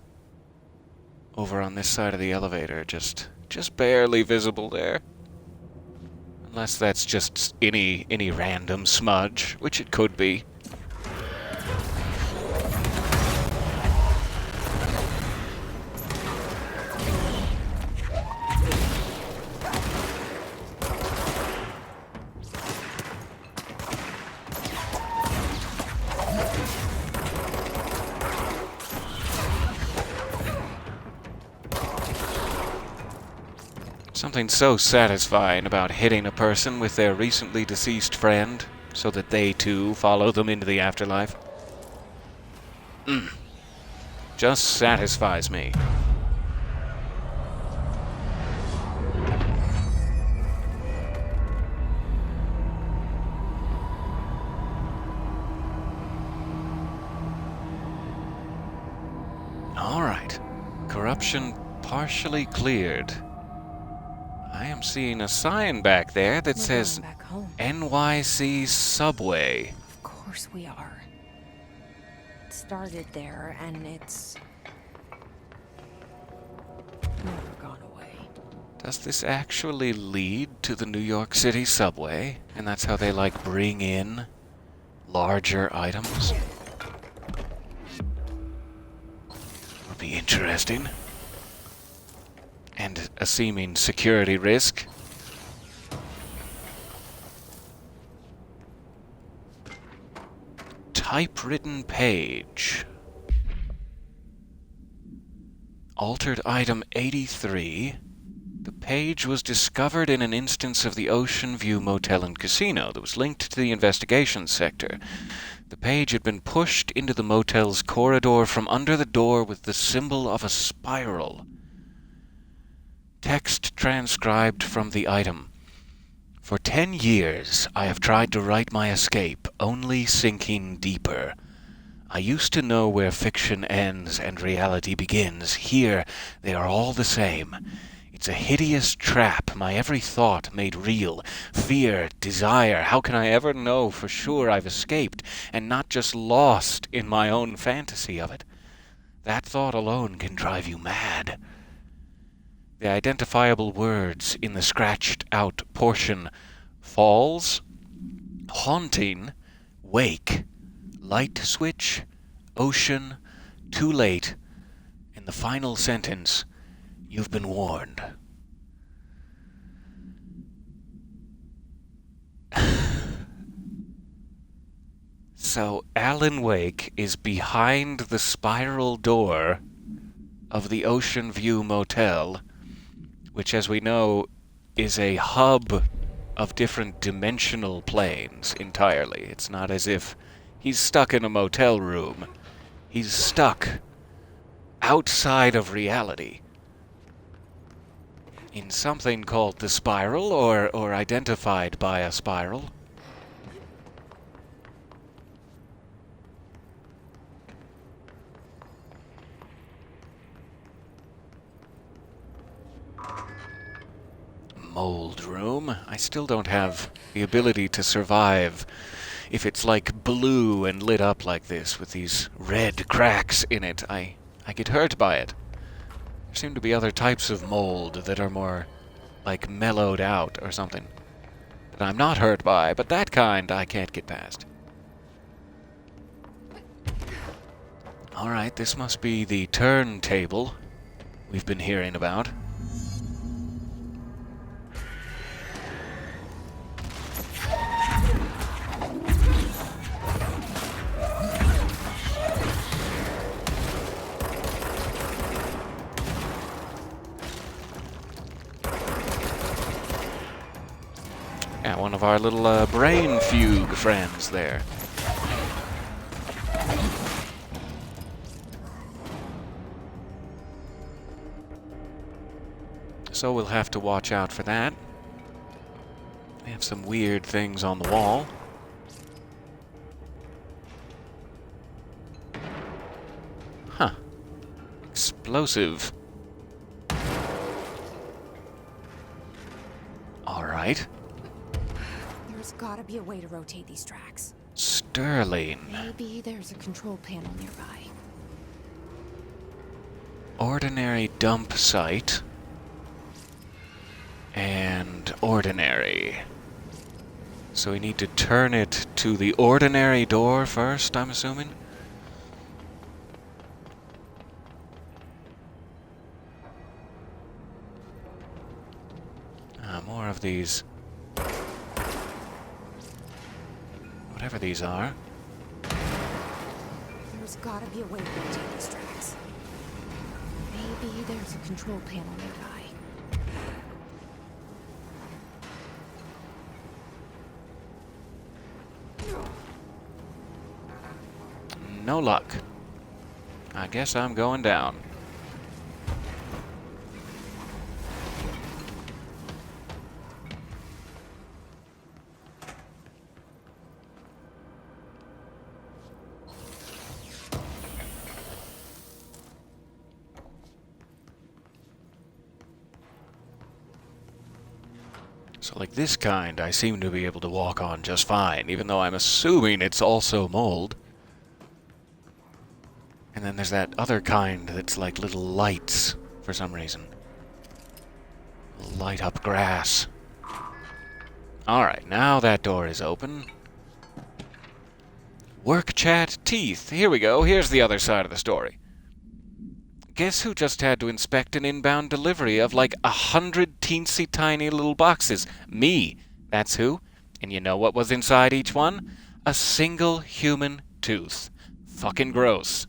over on this side of the elevator. Just barely visible there. Unless that's just any random smudge, which it could be. Something so satisfying about hitting a person with their recently deceased friend, so that they too follow them into the afterlife. Just satisfies me. Alright. Corruption partially cleared. I am seeing a sign back there that says NYC Subway. Of course we are. It started there, and it's never gone away. Does this actually lead to the New York City subway? And that's how they, like, bring in larger items? Would be interesting. And a seeming security risk. Typewritten page. Altered item 83. The page was discovered in an instance of the Ocean View Motel and Casino that was linked to the investigation sector. The page had been pushed into the motel's corridor from under the door with the symbol of a spiral. Text transcribed from the item. For 10 years, I have tried to write my escape, only sinking deeper. I used to know where fiction ends and reality begins. Here, they are all the same. It's a hideous trap, my every thought made real. Fear, desire, how can I ever know for sure I've escaped, and not just lost in my own fantasy of it? That thought alone can drive you mad. The identifiable words in the scratched-out portion: falls, haunting, wake, light switch, ocean, too late, and the final sentence, you've been warned. So Alan Wake is behind the spiral door of the Ocean View Motel, which, as we know, is a hub of different dimensional planes entirely. It's not as if he's stuck in a motel room. He's stuck outside of reality. in something called the spiral, or identified by a spiral. Mold room. I still don't have the ability to survive if it's like blue and lit up like this with these red cracks in it. I get hurt by it. There seem to be other types of mold that are more like mellowed out or something that I'm not hurt by, but that kind I can't get past. Alright, this must be the turntable we've been hearing about. Yeah, one of our little brain fugue friends there. So we'll have to watch out for that. They have some weird things on the wall. Huh. Explosive. Alright. There's gotta be a way to rotate these tracks. Sterling. Maybe there's a control panel nearby. Ordinary dump site. And ordinary. So we need to turn it to the ordinary door first, I'm assuming? More of these. Whatever these are. There's gotta be a way to rotate these tracks. Maybe there's a control panel nearby. No luck. I guess I'm going down. So like this kind, I seem to be able to walk on just fine, even though I'm assuming it's also mold. And then there's that other kind that's like little lights for some reason. Light up grass. Alright, now that door is open. Work chat teeth. Here we go. Here's the other side of the story. Guess who just had to inspect an inbound delivery of like 100 teensy tiny little boxes? Me. That's who. And you know what was inside each one? A single human tooth. Fucking gross.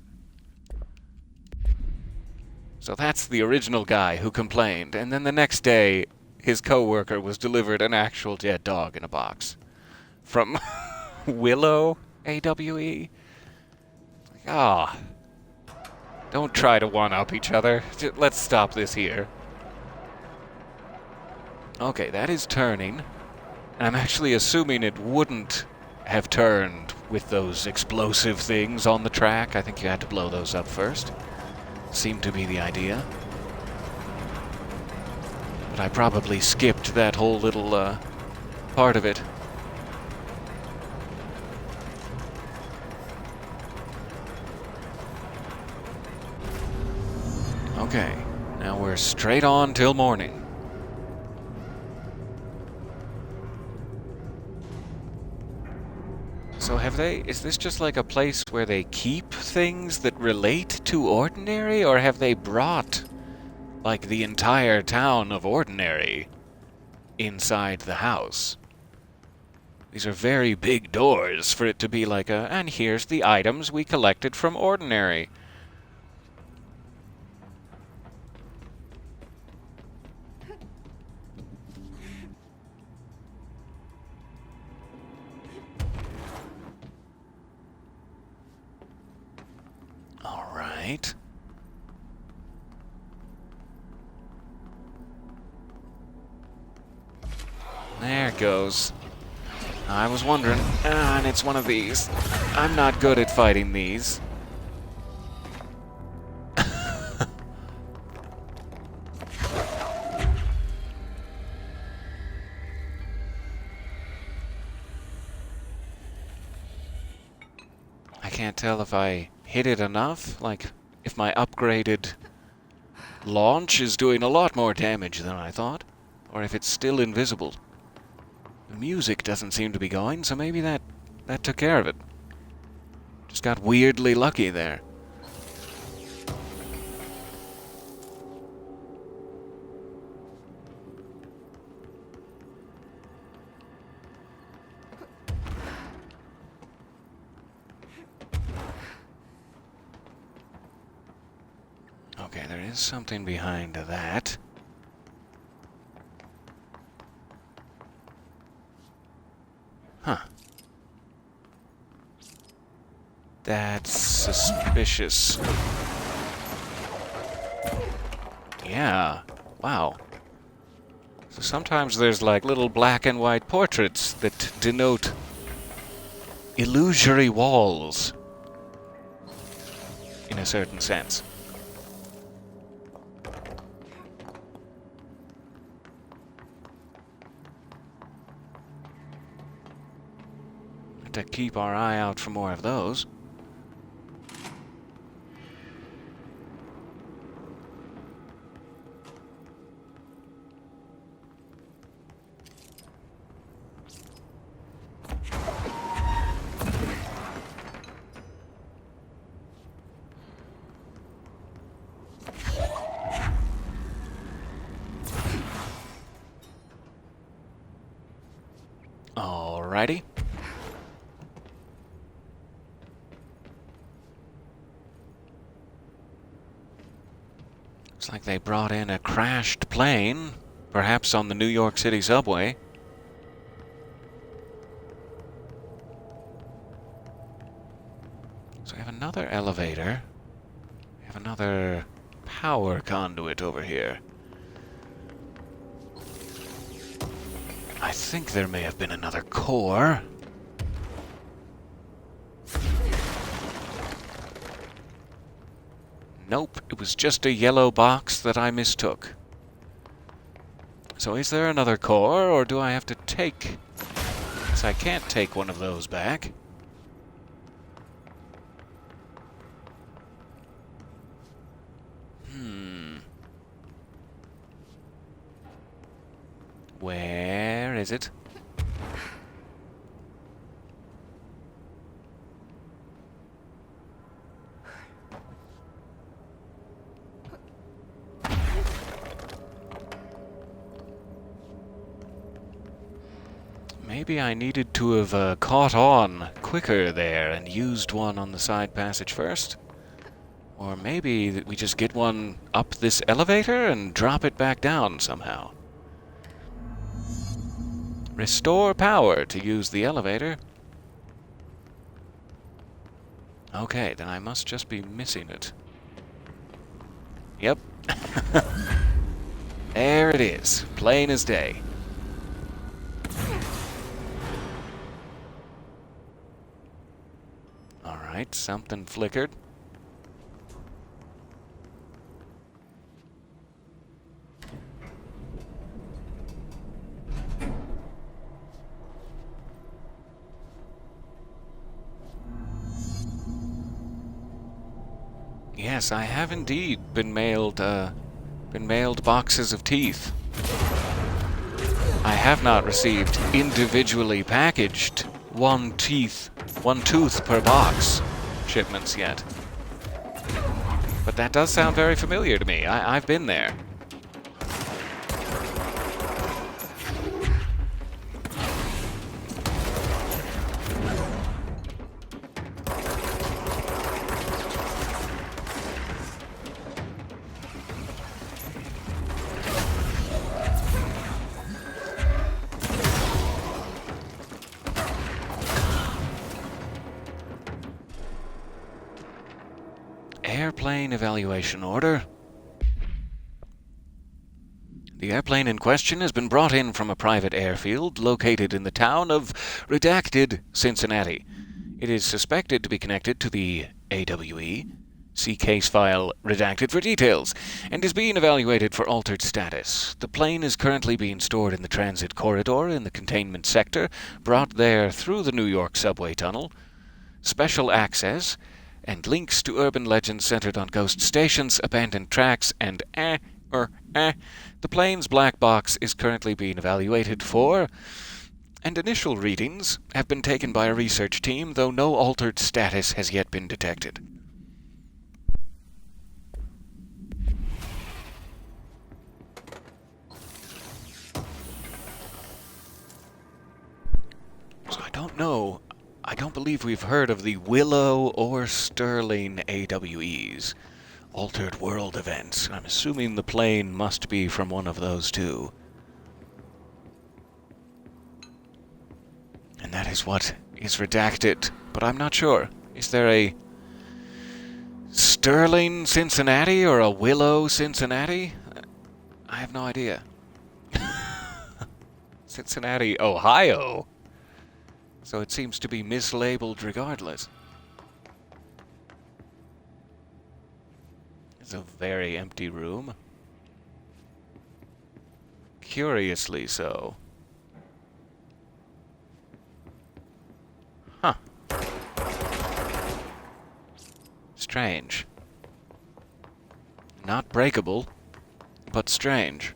So that's the original guy who complained, and then the next day, his co-worker was delivered an actual dead dog in a box. From Willow, AWE? Ah. Don't try to one-up each other. Let's stop this here. Okay, that is turning. And I'm actually assuming it wouldn't have turned with those explosive things on the track. I think you had to blow those up first. Seemed to be the idea. But I probably skipped that whole little part of it. Okay, now we're straight on till morning. So is this just like a place where they keep things that relate to Ordinary, or have they brought, like, the entire town of Ordinary inside the house? These are very big doors for it to be like and here's the items we collected from Ordinary. Right. it goes. I was wondering. And it's one of these. I'm not good at fighting these. I can't tell if I hit it enough. Like, if my upgraded launch is doing a lot more damage than I thought. Or if it's still invisible. The music doesn't seem to be going, so maybe that took care of it. Just got weirdly lucky there. Okay, there is something behind that. Huh. That's suspicious. Yeah. Wow. So sometimes there's like little black and white portraits that denote illusory walls. In a certain sense. To keep our eye out for more of those. Alrighty. Looks like they brought in a crashed plane, perhaps on the New York City subway. So we have another elevator. We have another power conduit over here. I think there may have been another core. Nope, it was just a yellow box that I mistook. So is there another core, or do I have to take... Because I can't take one of those back. Where is it? Maybe I needed to have caught on quicker there and used one on the side passage first. Or maybe we just get one up this elevator and drop it back down somehow. Restore power to use the elevator. Okay, then I must just be missing it. Yep. There it is, plain as day. Alright, something flickered. Yes, I have indeed been mailed boxes of teeth. I have not received individually packaged one tooth per box shipments yet. But that does sound very familiar to me. I've been there. Airplane evaluation order. The airplane in question has been brought in from a private airfield located in the town of Redacted, Cincinnati. It is suspected to be connected to the AWE. See case file redacted for details, and is being evaluated for altered status. The plane is currently being stored in the transit corridor in the containment sector, brought there through the New York subway tunnel. Special access, and links to urban legends centered on ghost stations, abandoned tracks, and The plane's black box is currently being evaluated for, and initial readings have been taken by a research team, though no altered status has yet been detected. So I don't know. I don't believe we've heard of the Willow or Sterling AWEs. Altered World events. I'm assuming the plane must be from one of those two. And that is what is redacted, but I'm not sure. Is there a Sterling Cincinnati or a Willow Cincinnati? I have no idea. Cincinnati, Ohio. So it seems to be mislabeled regardless. It's a very empty room. Curiously so. Huh. Strange. Not breakable, but strange.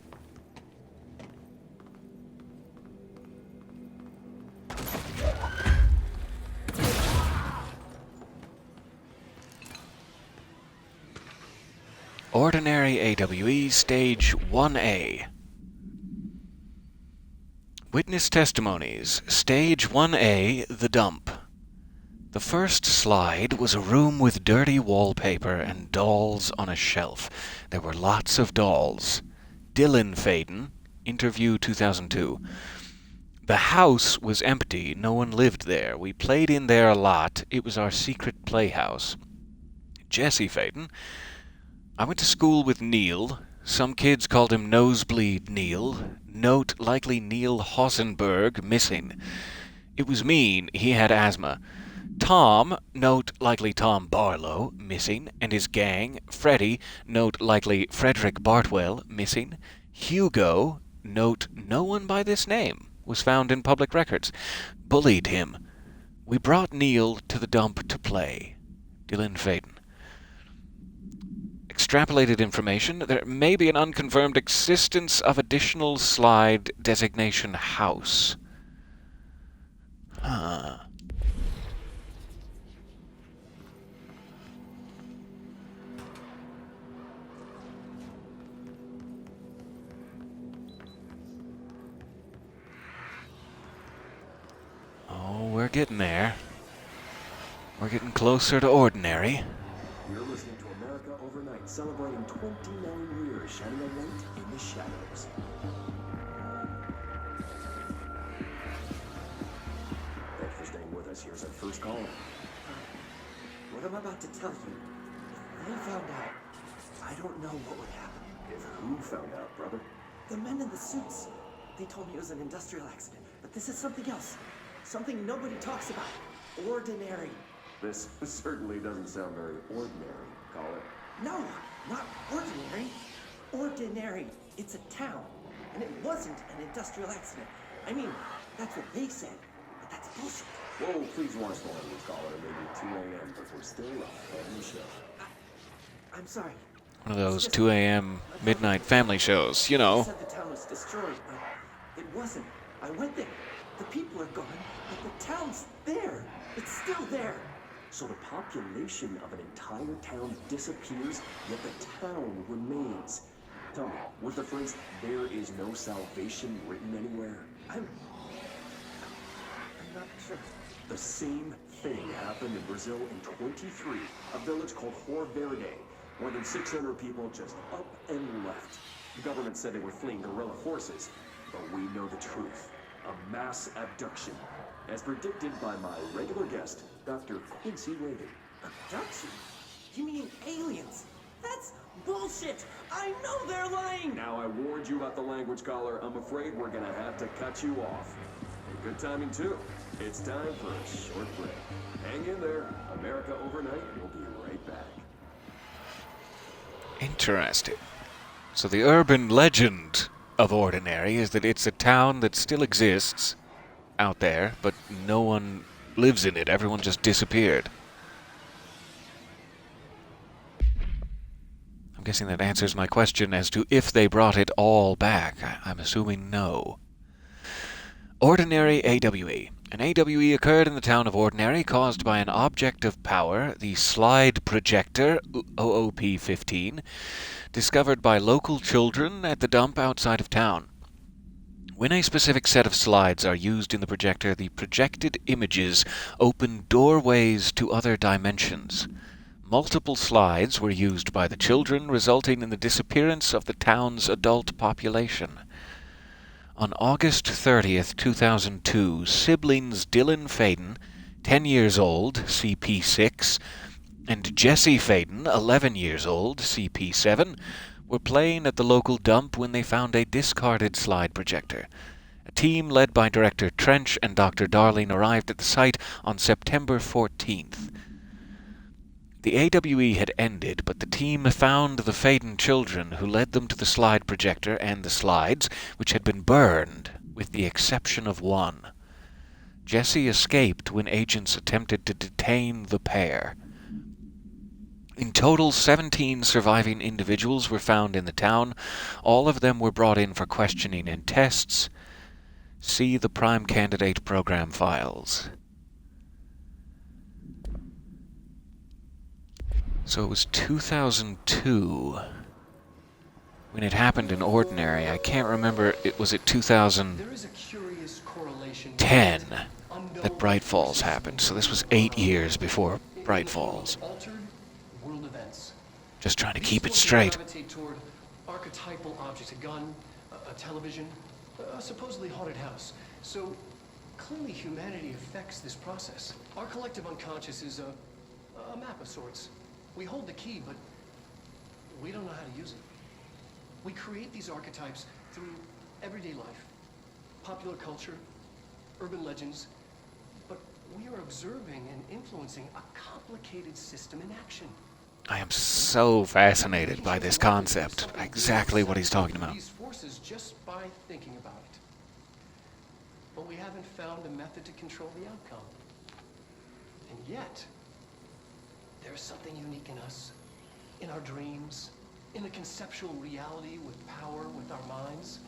Ordinary AWE Stage 1A. Witness testimonies. Stage 1A, The Dump. The first slide was a room with dirty wallpaper and dolls on a shelf. There were lots of dolls. Dylan Faden, interview 2002. The house was empty. No one lived there. We played in there a lot. It was our secret playhouse. Jesse Faden. I went to school with Neil. Some kids called him Nosebleed Neil. Note, likely Neil Hossenberg, missing. It was mean. He had asthma. Tom, note, likely Tom Barlow, missing, and his gang. Freddie, note, likely Frederick Bartwell, missing. Hugo, note, no one by this name, was found in public records. Bullied him. We brought Neil to the dump to play. Dylan Faden. Extrapolated information, there may be an unconfirmed existence of additional slide designation house. Huh. Oh, we're getting there. We're getting closer to ordinary. You're listening to America Overnight, celebrating 29 years, shining a light in the shadows. Thanks for staying with us. Here's our first call. What I'm about to tell you, if they found out, I don't know what would happen. If who found out, brother? The men in the suits. They told me it was an industrial accident, but this is something else. Something nobody talks about. Ordinary. This certainly doesn't sound very ordinary, call it. No, not ordinary. Ordinary. It's a town. And it wasn't an industrial accident. I mean, that's what they said. But that's bullshit. Whoa, please watch the language, caller. It may be 2 a.m., but we're still live on the show. I'm sorry. One of those 2 a.m. midnight family shows, you know. They said the town was destroyed, but it wasn't. I went there. The people are gone, but the town's there. It's still there. So the population of an entire town disappears, yet the town remains. Tell me, with the phrase, there is no salvation written anywhere? I'm not sure. The same thing happened in Brazil in 23, a village called Hor Verde. More than 600 people just up and left. The government said they were fleeing guerrilla forces, but we know the truth. A mass abduction, as predicted by my regular guest, Dr. Quincy Raven. Abduction? You mean aliens? That's bullshit! I know they're lying! Now I warned you about the language collar. I'm afraid we're gonna have to cut you off. And good timing, too. It's time for a short break. Hang in there. America Overnight will be right back. Interesting. So the urban legend of Ordinary is that it's a town that still exists out there, but no one lives in it. Everyone just disappeared. I'm guessing that answers my question as to if they brought it all back. I'm assuming no. Ordinary AWE. An AWE occurred in the town of Ordinary caused by an object of power, the slide projector, OOP-15, discovered by local children at the dump outside of town. When a specific set of slides are used in the projector, the projected images open doorways to other dimensions. Multiple slides were used by the children, resulting in the disappearance of the town's adult population. On August 30th, 2002, siblings Dylan Faden, 10 years old, CP6, and Jesse Faden, 11 years old, CP7, were playing at the local dump when they found a discarded slide projector. A team led by Director Trench and Dr. Darling arrived at the site on September 14th. The AWE had ended, but the team found the Faden children, who led them to the slide projector and the slides, which had been burned, with the exception of one. Jesse escaped when agents attempted to detain the pair. In total, 17 surviving individuals were found in the town. All of them were brought in for questioning and tests. See the Prime Candidate Program files. So it was 2002 when it happened in Ordinary. I can't remember, was it 2010 that Bright Falls happened. So this was 8 years before Bright Falls. Just trying to keep it straight. Toward archetypal objects, a gun, a television, a supposedly haunted house. So clearly humanity affects this process. Our collective unconscious is a map of sorts. We hold the key, but we don't know how to use it. We create these archetypes through everyday life, popular culture, urban legends, but we are observing and influencing a complicated system in action. I am so fascinated by this concept. Exactly what he's talking about. These forces just by thinking about it. But we haven't found a method to control the outcome. And yet, there's something unique in us, in our dreams, in a conceptual reality with power, with our minds.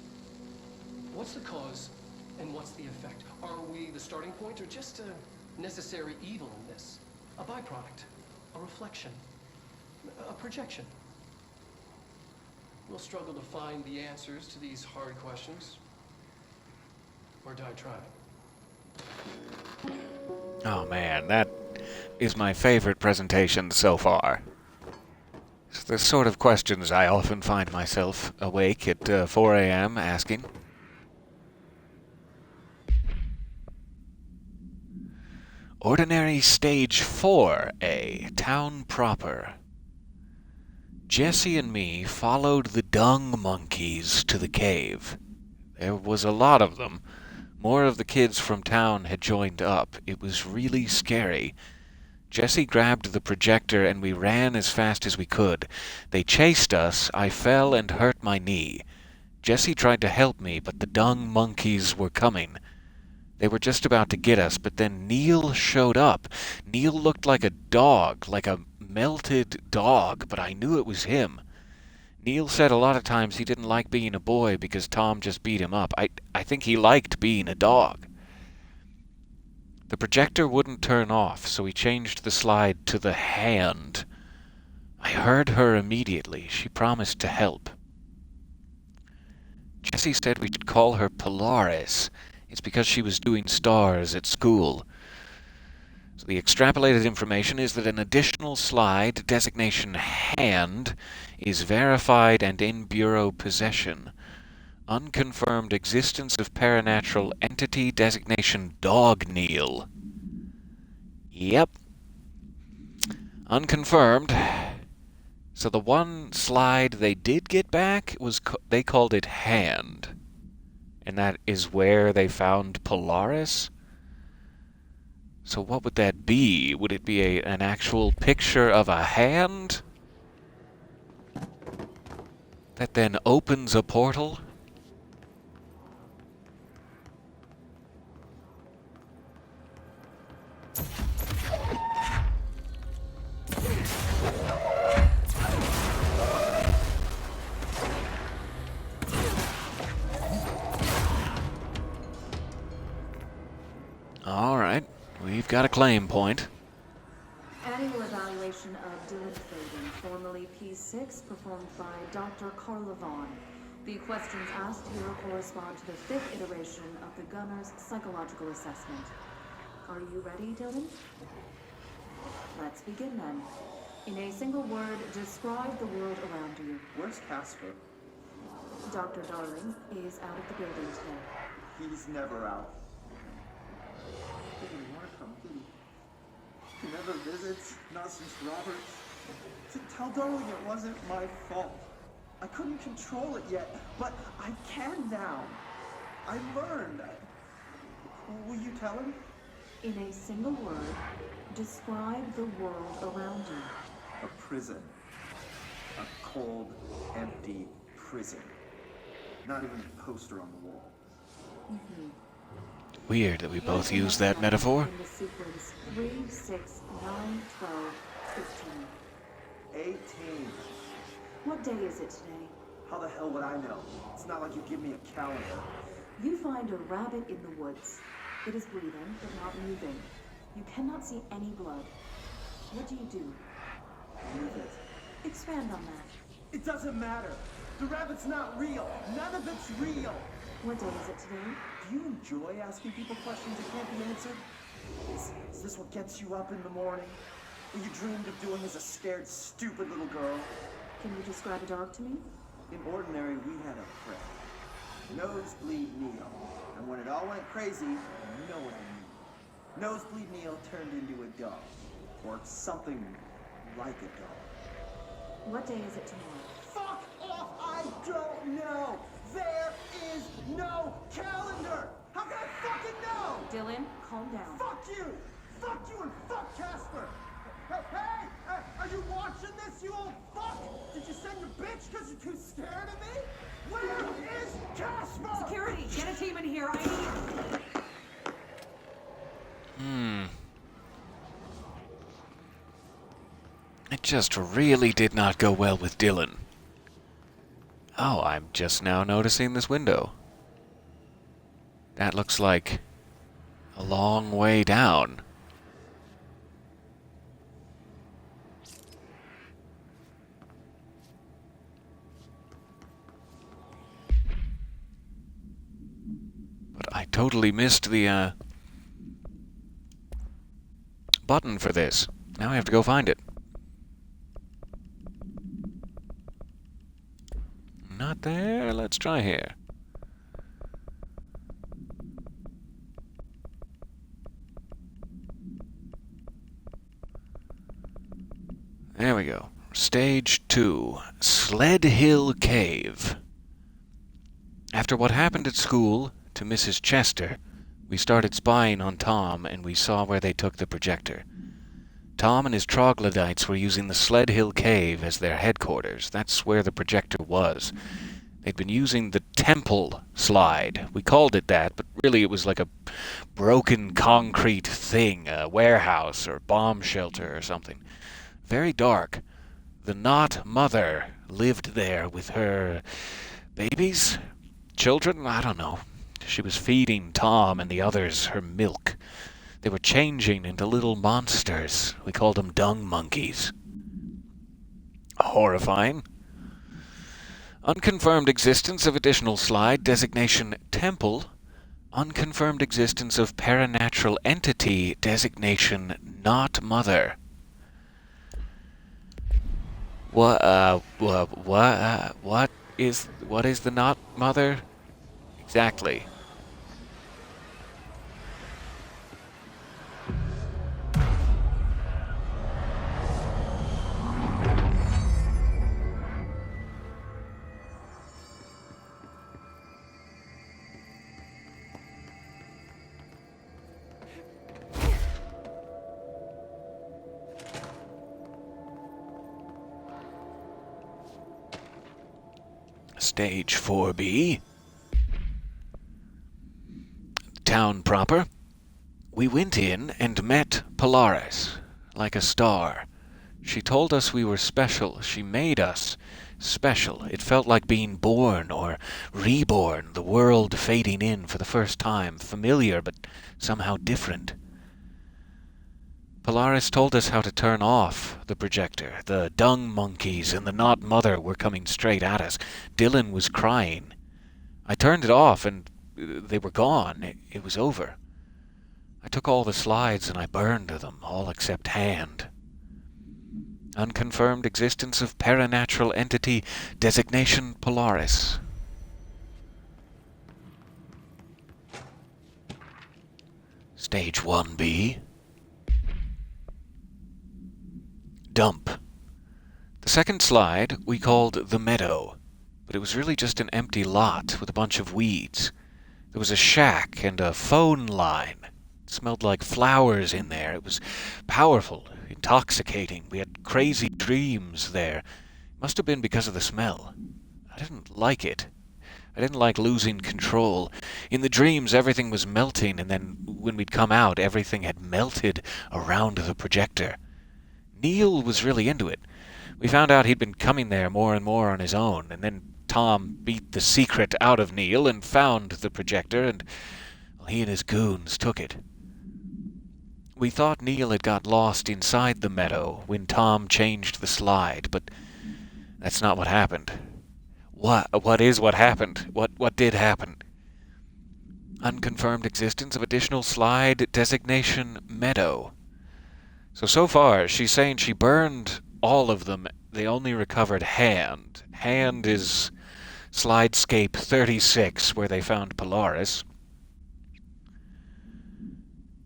What's the cause and what's the effect? Are we the starting point or just a necessary evil in this? A byproduct, a reflection, a projection? We'll struggle to find the answers to these hard questions, or die trying. Oh man, that is my favorite presentation so far. It's the sort of questions I often find myself awake at 4 a.m. asking. Ordinary Stage 4A, Town Proper. Jesse and me followed the dung monkeys to the cave. There was a lot of them. More of the kids from town had joined up. It was really scary. Jesse grabbed the projector and we ran as fast as we could. They chased us. I fell and hurt my knee. Jesse tried to help me, but the dung monkeys were coming. They were just about to get us, but then Neil showed up. Neil looked like a dog, like a melted dog, but I knew it was him. Neil said a lot of times he didn't like being a boy because Tom just beat him up. I think he liked being a dog. The projector wouldn't turn off, so we changed the slide to the hand. I heard her immediately. She promised to help. Jesse said we should call her Polaris. It's because she was doing stars at school. So the extrapolated information is that an additional slide, designation hand, is verified and in Bureau possession. Unconfirmed existence of paranatural entity, designation Dog Neil. Yep. Unconfirmed. So the one slide they did get back was they called it Hand. And that is where they found Polaris? So what would that be? Would it be an actual picture of a hand? That then opens a portal? Alright, we've got a claim point. Annual evaluation of Dylan Faden, formerly P6, performed by Dr. Carla Vaughn. The questions asked here correspond to the 5th iteration of the Gunner's psychological assessment. Are you ready, Dylan? Let's begin then. In a single word, describe the world around you. Where's Casper? Dr. Darling is out of the building today. He's never out. He didn't want to come, did he? He never visits, not since Roberts. Tell Darling it wasn't my fault. I couldn't control it yet, but I can now. I learned. Will you tell him? In a single word, describe the world around you. A prison. A cold, empty prison. Not even a poster on the wall. Weird that we both use that metaphor. In the sequence 3, 6, 9, 12, 15. 18. What day is it today? How the hell would I know? It's not like you give me a calendar. You find a rabbit in the woods. It is breathing, but not moving. You cannot see any blood. What do you do? Move it. Expand on that. It doesn't matter. The rabbit's not real. None of it's real. What day is it today? Do you enjoy asking people questions that can't be answered? Is this what gets you up in the morning? What you dreamed of doing as a scared, stupid little girl? Can you describe a dog to me? In ordinary, we had a friend. Nosebleed Neil. And when it all went crazy, you know what I mean. Nosebleed Neil turned into a dog. Or something like a dog. What day is it tomorrow? Fuck off! I don't know! There is no calendar! How can I fucking know? Dylan, calm down. Fuck you! Fuck you and fuck Casper! Hey! Are you watching this, you old fuck? Did you send your bitch because you're too scared of me? Where is Casper? Security, get a team in here. I need... It just really did not go well with Dylan. Oh, I'm just now noticing this window. That looks like a long way down. But I totally missed the button for this. Now I have to go find it. Not there. Let's try here. There we go. Stage 2. Sled Hill Cave. After what happened at school to Mrs. Chester, we started spying on Tom, and we saw where they took the projector. Tom and his troglodytes were using the Sled Hill Cave as their headquarters. That's where the projector was. They'd been using the temple slide. We called it that, but really it was like a broken concrete thing, a warehouse or bomb shelter or something. Very dark. The Not Mother lived there with her babies? Children? I don't know. She was feeding Tom and the others her milk. They were changing into little monsters. We called them dung monkeys. Horrifying. Unconfirmed existence of additional slide, designation temple. Unconfirmed existence of paranatural entity, designation not mother. What is the not mother? Exactly. Stage 4B. Town proper. We went in and met Polaris, like a star. She told us we were special. She made us special. It felt like being born or reborn, the world fading in for the first time, familiar but somehow different. Polaris told us how to turn off the projector. The dung monkeys and the Not Mother were coming straight at us. Dylan was crying. I turned it off and they were gone. It was over. I took all the slides and I burned them, all except Hand. Unconfirmed existence of paranatural entity, designation Polaris. Stage 1B. Dump. The second slide we called the Meadow, but it was really just an empty lot with a bunch of weeds. There was a shack and a phone line. It smelled like flowers in there. It was powerful, intoxicating. We had crazy dreams there. It must have been because of the smell. I didn't like it. I didn't like losing control. In the dreams, everything was melting, and then when we'd come out, everything had melted around the projector. Neil was really into it. We found out he'd been coming there more and more on his own, and then Tom beat the secret out of Neil and found the projector, and well, he and his goons took it. We thought Neil had got lost inside the meadow when Tom changed the slide, but that's not what happened. What is what happened? What did happen? Unconfirmed existence of additional slide designation Meadow. So far, she's saying she burned all of them. They only recovered Hand. Hand is Slidescape 36, where they found Polaris.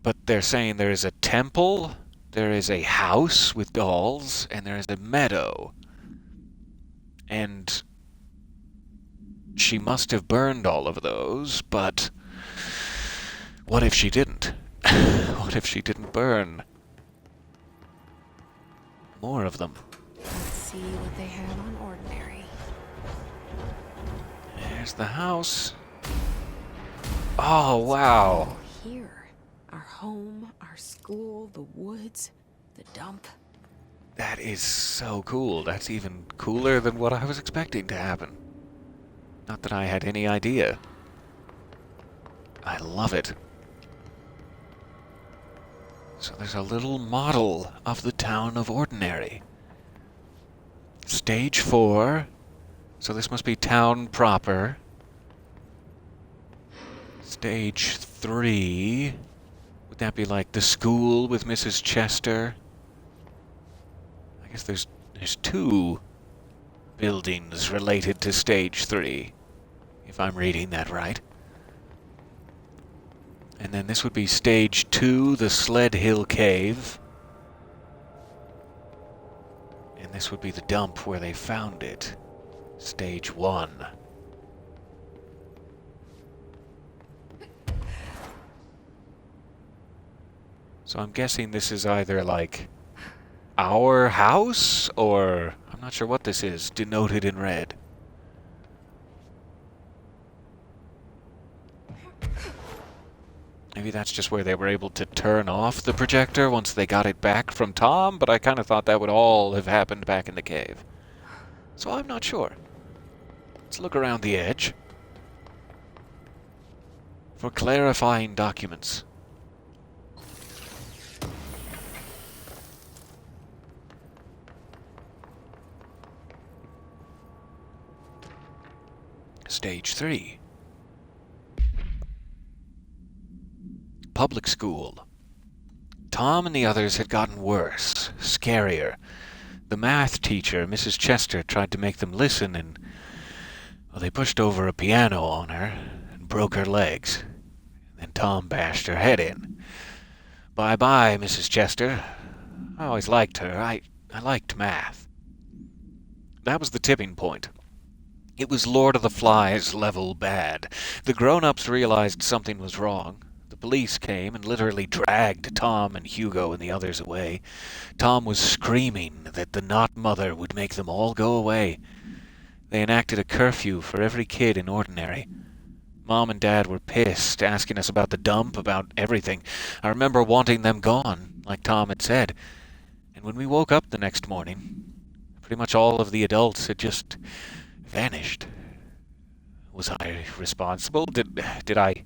But they're saying there is a temple, there is a house with dolls, and there is a meadow. And she must have burned all of those, but what if she didn't? What if she didn't burn more of them? Let's see what they have on Ordinary. There's the house. Oh, wow. Here. Our home, our school, the woods, the dump. That is so cool. That's even cooler than what I was expecting to happen. Not that I had any idea. I love it. So there's a little model of the town of Ordinary. Stage 4. So this must be town proper. Stage 3. Would that be like the school with Mrs. Chester? I guess there's 2 buildings related to Stage 3, if I'm reading that right. And then this would be Stage 2, the Sled Hill Cave. And this would be the dump where they found it. Stage 1. So I'm guessing this is either like our house, or I'm not sure what this is, denoted in red. Maybe that's just where they were able to turn off the projector once they got it back from Tom, but I kind of thought that would all have happened back in the cave. So I'm not sure. Let's look around the edge for clarifying documents. Stage 3. Public school. Tom and the others had gotten worse, scarier. The math teacher, Mrs. Chester, tried to make them listen, and well, they pushed over a piano on her and broke her legs. Then Tom bashed her head in. Bye-bye, Mrs. Chester. I always liked her. I liked math. That was the tipping point. It was Lord of the Flies level bad. The grown-ups realized something was wrong. The police came and literally dragged Tom and Hugo and the others away. Tom was screaming that the Not Mother would make them all go away. They enacted a curfew for every kid in Ordinary. Mom and Dad were pissed, asking us about the dump, about everything. I remember wanting them gone, like Tom had said. And when we woke up the next morning, pretty much all of the adults had just vanished. Was I responsible? Did I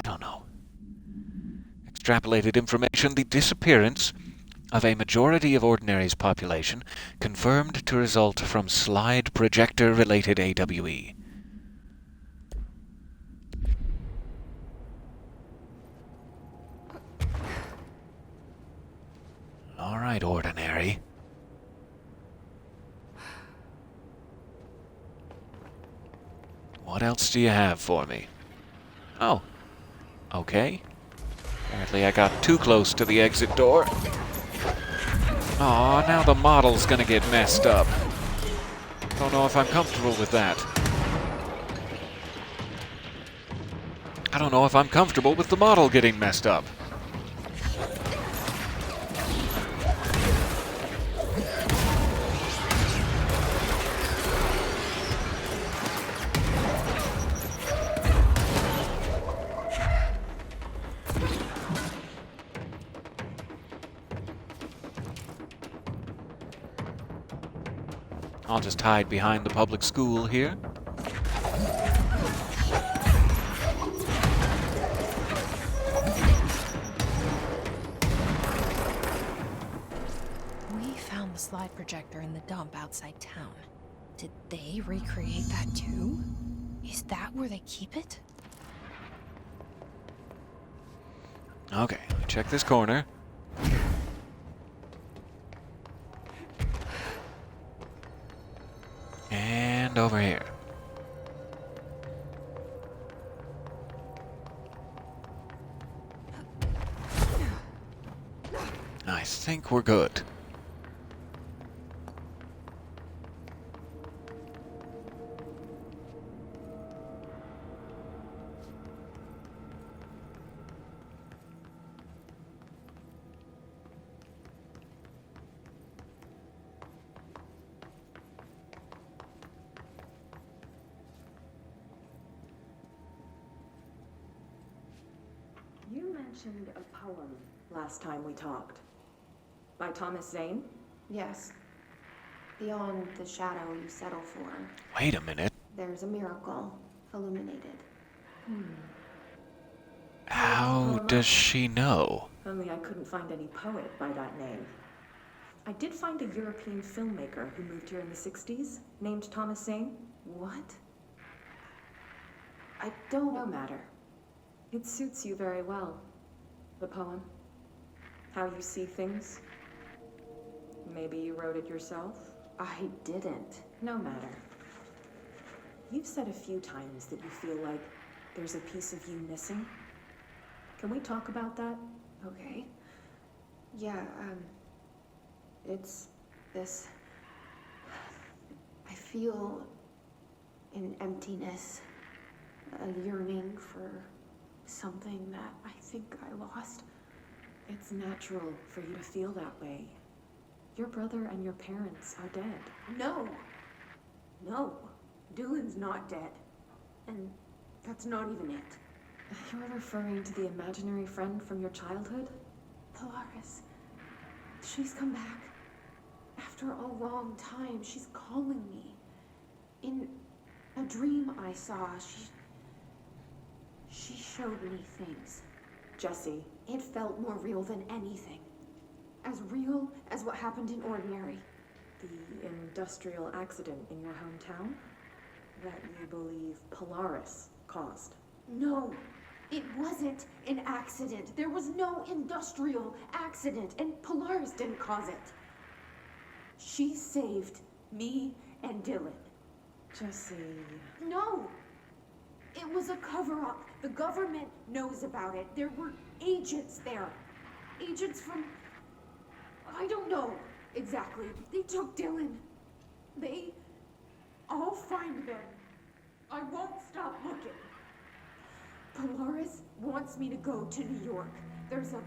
don't know. Extrapolated information, the disappearance of a majority of Ordinary's population confirmed to result from slide projector-related AWE. All right, Ordinary. What else do you have for me? Oh, okay. Apparently I got too close to the exit door. Aw, now the model's gonna get messed up. Don't know if I'm comfortable with that. I don't know if I'm comfortable with the model getting messed up. I'll just hide behind the public school here. We found the slide projector in the dump outside town. Did they recreate that too? Is that where they keep it? Okay, let me check this corner. And over here. I think we're good. You mentioned a poem last time we talked. By Thomas Zane? Yes. Beyond the shadow you settle for, Wait a minute. there's a miracle illuminated. How does she know? Only I couldn't find any poet by that name. I did find a European filmmaker who moved here in the 60s, named Thomas Zane. What? I don't No matter. It suits you very well. The poem. How you see things. Maybe you wrote it yourself? I didn't. No matter. You've said a few times that you feel like there's a piece of you missing. Can we talk about that? Okay. Yeah, it's this. I feel an emptiness, a yearning for something that I think I lost. It's natural for you to feel that way. Your brother and your parents are dead. No! No. Dylan's not dead. And that's not even it. You're referring to the imaginary friend from your childhood? Polaris. She's come back. After a long time, she's calling me. In a dream I saw, she showed me things. Jesse. It felt more real than anything. As real as what happened in Ordinary. The industrial accident in your hometown? That you believe Polaris caused? No, it wasn't an accident. There was no industrial accident, and Polaris didn't cause it. She saved me and Dylan. Jesse... No! It was a cover-up. The government knows about it. There were agents there. Agents from... I don't know exactly. They took Dylan. I'll find them. I won't stop looking. Polaris wants me to go to New York. There's a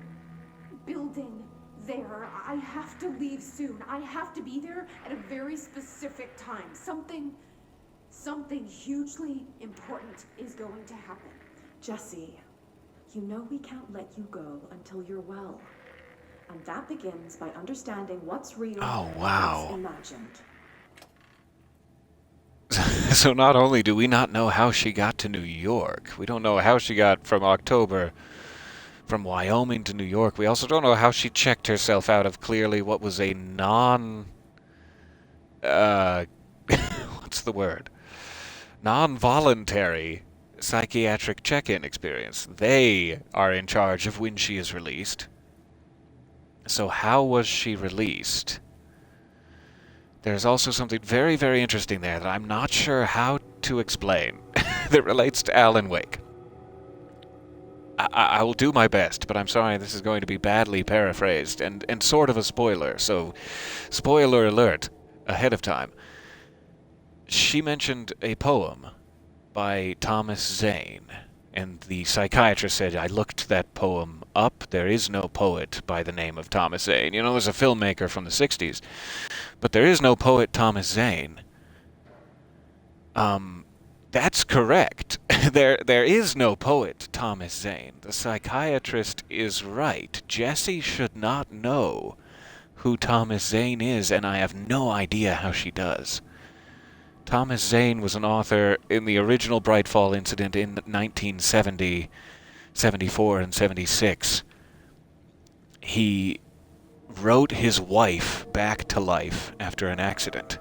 building there. I have to leave soon. I have to be there at a very specific time. Something Something hugely important is going to happen. Jesse, you know we can't let you go until you're well. And that begins by understanding what's real Oh, and wow. what's imagined. So not only do we not know how she got to New York, we don't know how she got from from Wyoming to New York. We also don't know how she checked herself out of clearly what was a what's the word? Non-voluntary psychiatric check-in experience. They are in charge of when she is released. So how was she released? There's also something very, very interesting there that I'm not sure how to explain that relates to Alan Wake. I will do my best, but I'm sorry this is going to be badly paraphrased and sort of a spoiler, so spoiler alert ahead of time. She mentioned a poem by Thomas Zane, and the psychiatrist said, I looked that poem up. There is no poet by the name of Thomas Zane. You know, there's a filmmaker from the 60s, but there is no poet Thomas Zane. That's correct. There is no poet Thomas Zane. The psychiatrist is right. Jessie should not know who Thomas Zane is, and I have no idea how she does. Thomas Zane was an author in the original Brightfall incident in 1970, 74, and 76. He wrote his wife back to life after an accident,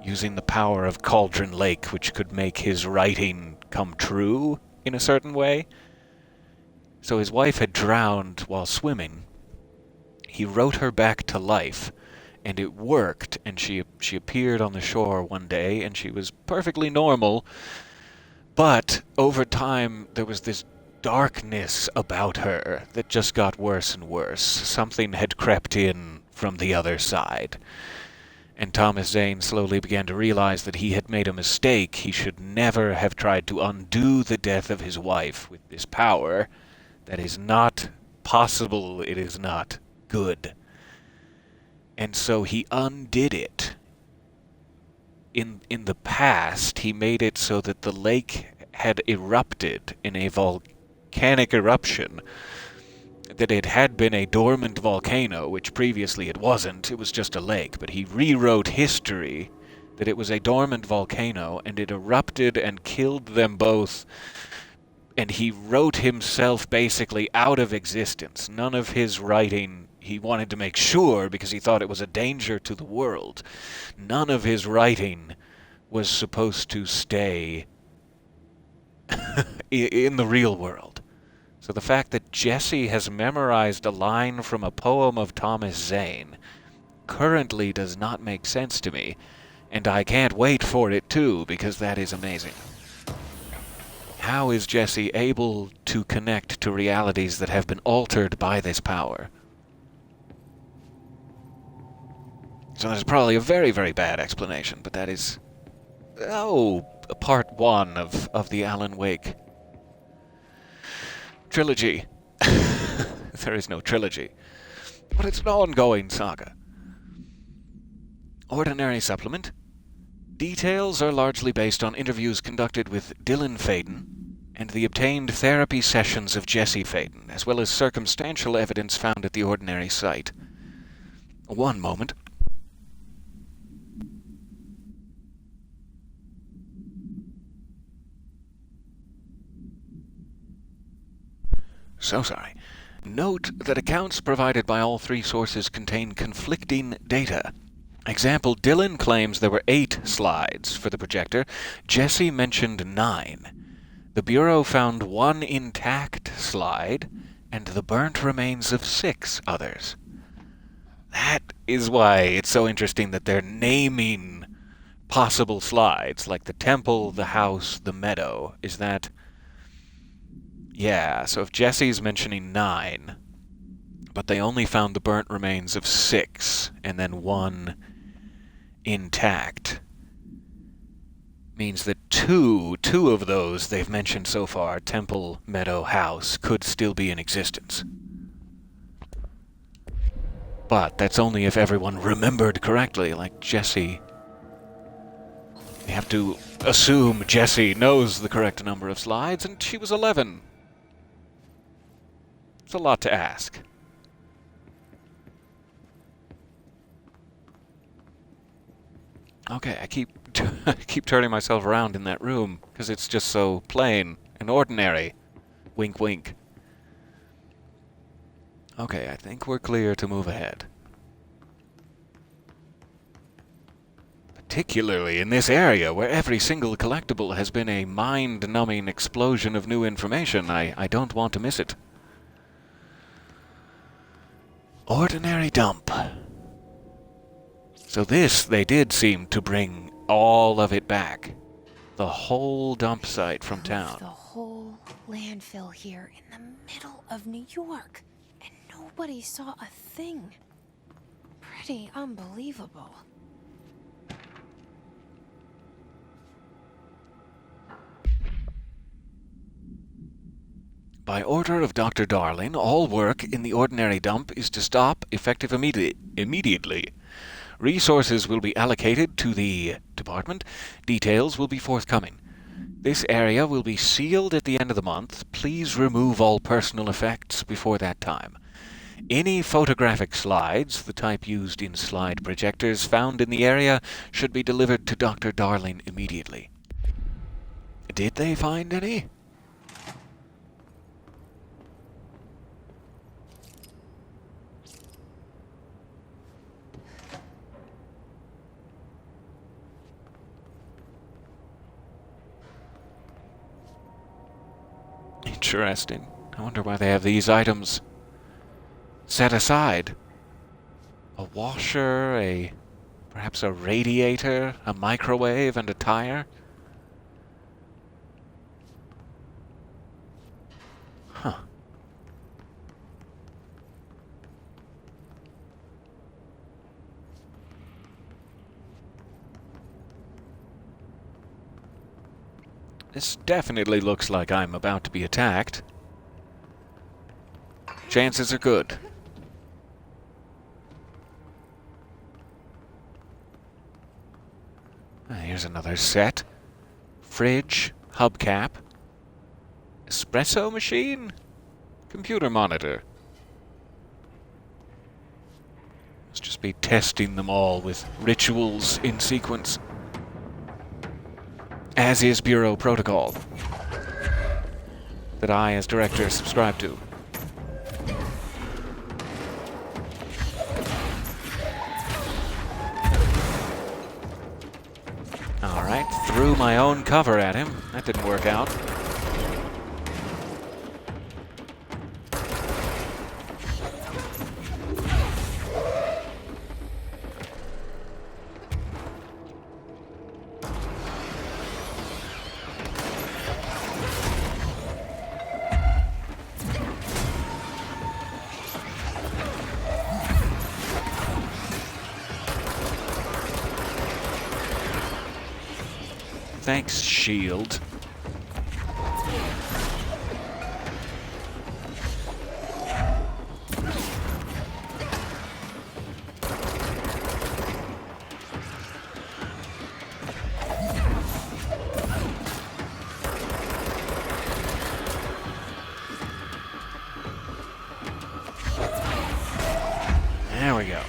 using the power of Cauldron Lake, which could make his writing come true in a certain way. So his wife had drowned while swimming. He wrote her back to life, and it worked, and she appeared on the shore one day, and she was perfectly normal, but over time there was this darkness about her that just got worse and worse. Something had crept in from the other side. And Thomas Zane slowly began to realize that he had made a mistake. He should never have tried to undo the death of his wife with this power. That is not possible. It is not good. And so he undid it. In the past, he made it so that the lake had erupted in a volcanic eruption, that it had been a dormant volcano, which previously it wasn't. It was just a lake. But he rewrote history that it was a dormant volcano, and it erupted and killed them both. And he wrote himself basically out of existence. None of his writing, he wanted to make sure, because he thought it was a danger to the world, none of his writing was supposed to stay in the real world. So the fact that Jessie has memorized a line from a poem of Thomas Zane currently does not make sense to me, and I can't wait for it too, because that is amazing. How is Jessie able to connect to realities that have been altered by this power? So there's probably a very, very bad explanation, but that is, part one of the Alan Wake trilogy. There is no trilogy, but it's an ongoing saga. Ordinary supplement. Details are largely based on interviews conducted with Dylan Faden and the obtained therapy sessions of Jesse Faden, as well as circumstantial evidence found at the ordinary site. One moment. So sorry. Note that accounts provided by all three sources contain conflicting data. Example, Dylan claims there were 8 slides for the projector. Jesse mentioned 9. The Bureau found 1 intact slide and the burnt remains of 6 others. That is why it's so interesting that they're naming possible slides, like the temple, the house, the meadow. Is that... Yeah, so if Jesse's mentioning 9, but they only found the burnt remains of 6, and then 1 intact, means that two of those they've mentioned so far, temple, meadow, house, could still be in existence. But that's only if everyone remembered correctly, like Jesse We have to assume Jessie knows the correct number of slides, and she was 11. It's a lot to ask. Okay, I keep turning myself around in that room because it's just so plain and ordinary. Wink, wink. Okay, I think we're clear to move ahead. Particularly in this area where every single collectible has been a mind-numbing explosion of new information, I don't want to miss it. Ordinary dump. So this, they did seem to bring all of it back. The whole dump site from town. The whole landfill here in the middle of New York. And nobody saw a thing. Pretty unbelievable. By order of Dr. Darling, all work in the ordinary dump is to stop effective immediately. Resources will be allocated to the department. Details will be forthcoming. This area will be sealed at the end of the month. Please remove all personal effects before that time. Any photographic slides, the type used in slide projectors, found in the area should be delivered to Dr. Darling immediately. Did they find any? Interesting. I wonder why they have these items set aside. A washer, perhaps a radiator, a microwave, and a tire? Huh. This definitely looks like I'm about to be attacked. Chances are good. Here's another set. Fridge, hubcap, espresso machine, computer monitor. Let's just be testing them all with rituals in sequence. As is Bureau protocol. That I, as director, subscribe to. Alright, threw my own cover at him. That didn't work out. Thanks, shield. There we go.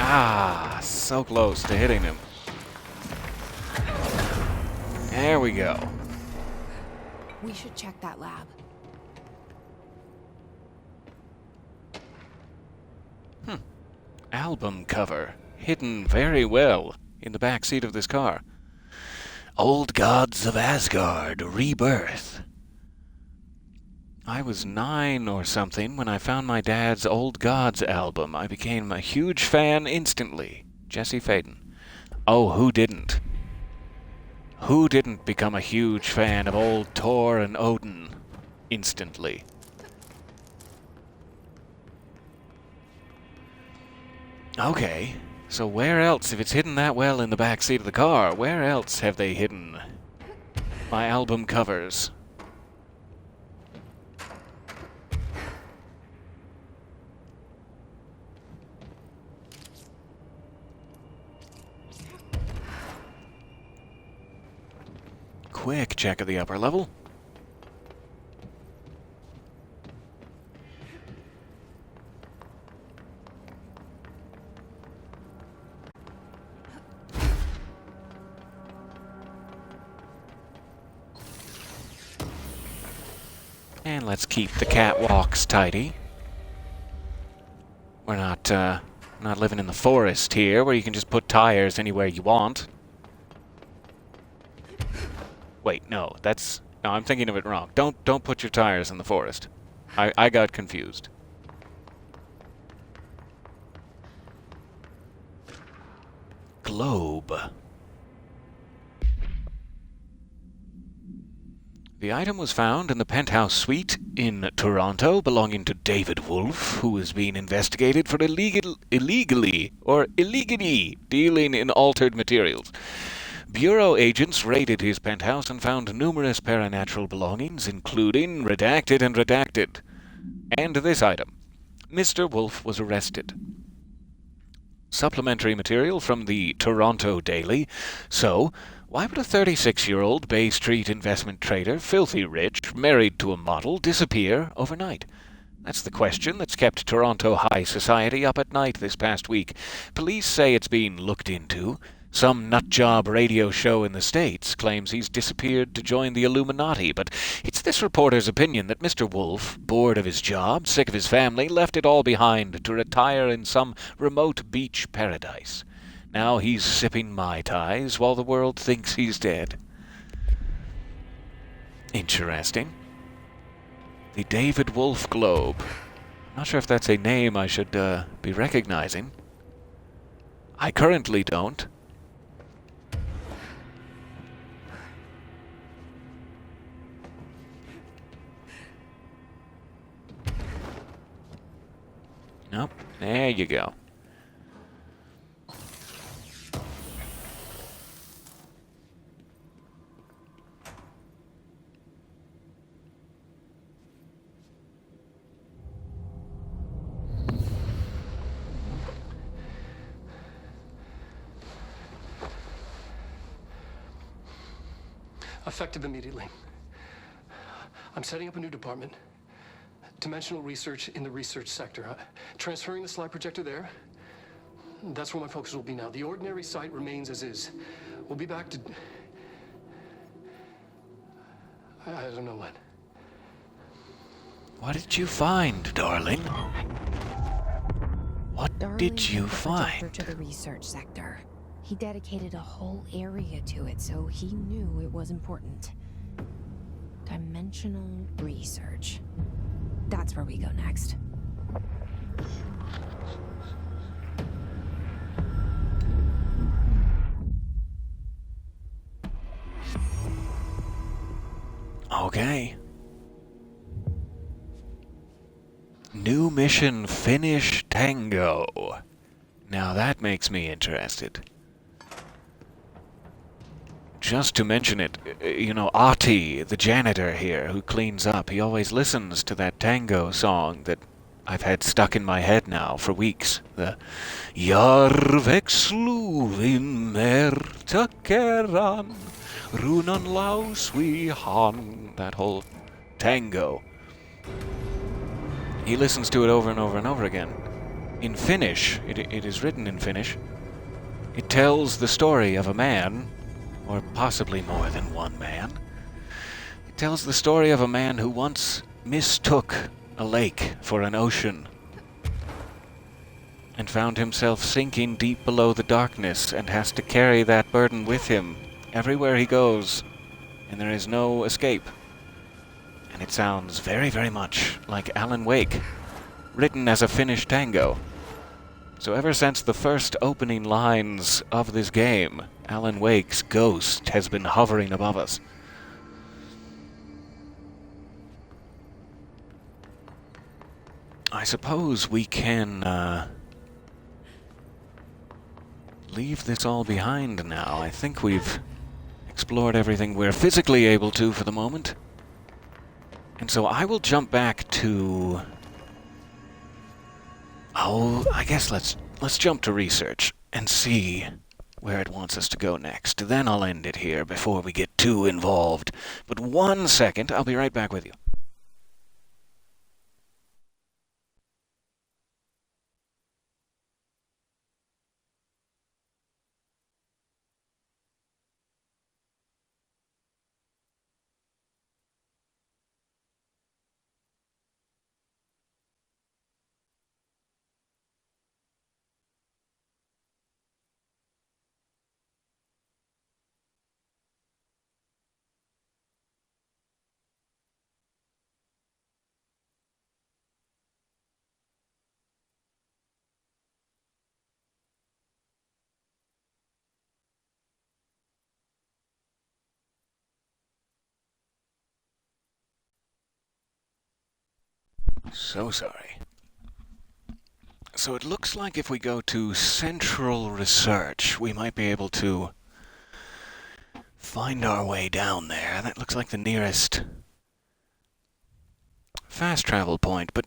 Ah, so close to hitting him. There we go. We should check that lab. Album cover, hidden very well in the back seat of this car. Old Gods of Asgard, Rebirth. I was 9 or something when I found my dad's Old Gods album. I became a huge fan instantly. Jesse Faden. Oh, who didn't? Who didn't become a huge fan of old Thor and Odin instantly? Okay, so where else, if it's hidden that well in the back seat of the car, where else have they hidden my album covers? Quick check of the upper level. And let's keep the catwalks tidy. We're not living in the forest here, where you can just put tires anywhere you want. Wait, no, I'm thinking of it wrong. Don't put your tires in the forest. I got confused. Globe. The item was found in the penthouse suite in Toronto belonging to David Wolf, who is being investigated for illegally dealing in altered materials. Bureau agents raided his penthouse and found numerous paranatural belongings, including redacted and redacted. And this item. Mr. Wolf was arrested. Supplementary material from the Toronto Daily. So, why would a 36-year-old Bay Street investment trader, filthy rich, married to a model, disappear overnight? That's the question that's kept Toronto high society up at night this past week. Police say it's being looked into. Some nutjob radio show in the States claims he's disappeared to join the Illuminati, but it's this reporter's opinion that Mr. Wolf, bored of his job, sick of his family, left it all behind to retire in some remote beach paradise. Now he's sipping Mai Tais while the world thinks he's dead. Interesting. The David Wolf Globe. Not sure if that's a name I should be recognizing. I currently don't. Nope. There you go. Effective immediately. I'm setting up a new department. Dimensional research in the research sector. Transferring the slide projector there. That's where my focus will be now. The ordinary site remains as is. We'll be back to... I don't know when. What did you find, darling? What did you find? To the research sector. He dedicated a whole area to it, so he knew it was important. Dimensional research. That's where we go next. Okay. New mission, finish Tango. Now that makes me interested. Just to mention it, Ati, the janitor here who cleans up, he always listens to that tango song that I've had stuck in my head now for weeks. The Jarvexluvin mer takeran, runan lauswi han, that whole tango. He listens to it over and over and over again. In Finnish, it is written in Finnish. It tells the story of a man, or possibly more than one man. It tells the story of a man who once mistook a lake for an ocean and found himself sinking deep below the darkness and has to carry that burden with him everywhere he goes, and there is no escape. And it sounds very, very much like Alan Wake, written as a Finnish tango. So ever since the first opening lines of this game, Alan Wake's ghost has been hovering above us. I suppose we can leave this all behind now. I think we've explored everything we're physically able to for the moment. And so I will jump back to... Oh, I guess let's jump to research and see where it wants us to go next. Then I'll end it here before we get too involved. But 1 second, I'll be right back with you. So sorry. So it looks like if we go to Central Research, we might be able to find our way down there. That looks like the nearest fast travel point, but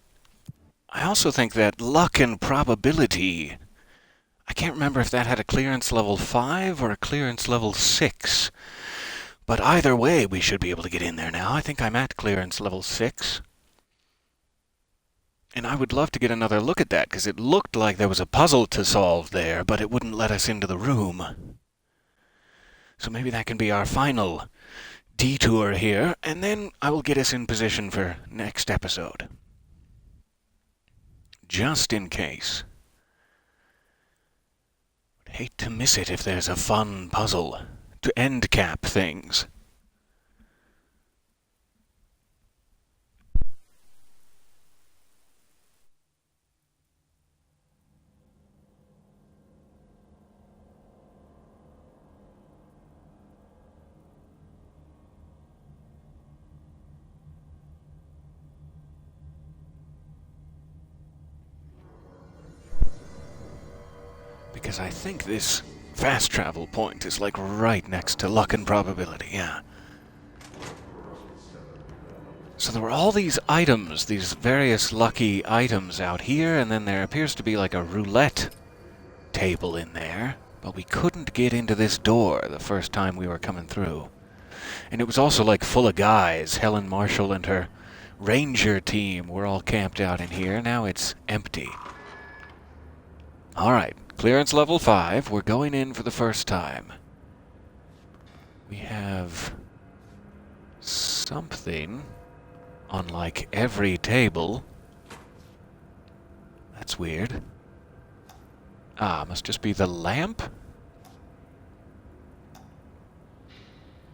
I also think that luck and probability, I can't remember if that had a clearance level 5 or a clearance level 6, but either way we should be able to get in there now. I think I'm at clearance level 6. And I would love to get another look at that, because it looked like there was a puzzle to solve there, but it wouldn't let us into the room. So maybe that can be our final detour here, and then I will get us in position for next episode. Just in case. I'd hate to miss it if there's a fun puzzle to end cap things. Because I think this fast travel point is like right next to luck and probability, yeah. So there were all these items, these various lucky items out here, and then there appears to be like a roulette table in there, but we couldn't get into this door the first time we were coming through. And it was also like full of guys. Helen Marshall and her ranger team were all camped out in here. Now it's empty. Alright. Clearance level 5, we're going in for the first time. We have something on like every table. That's weird. Ah, must just be the lamp?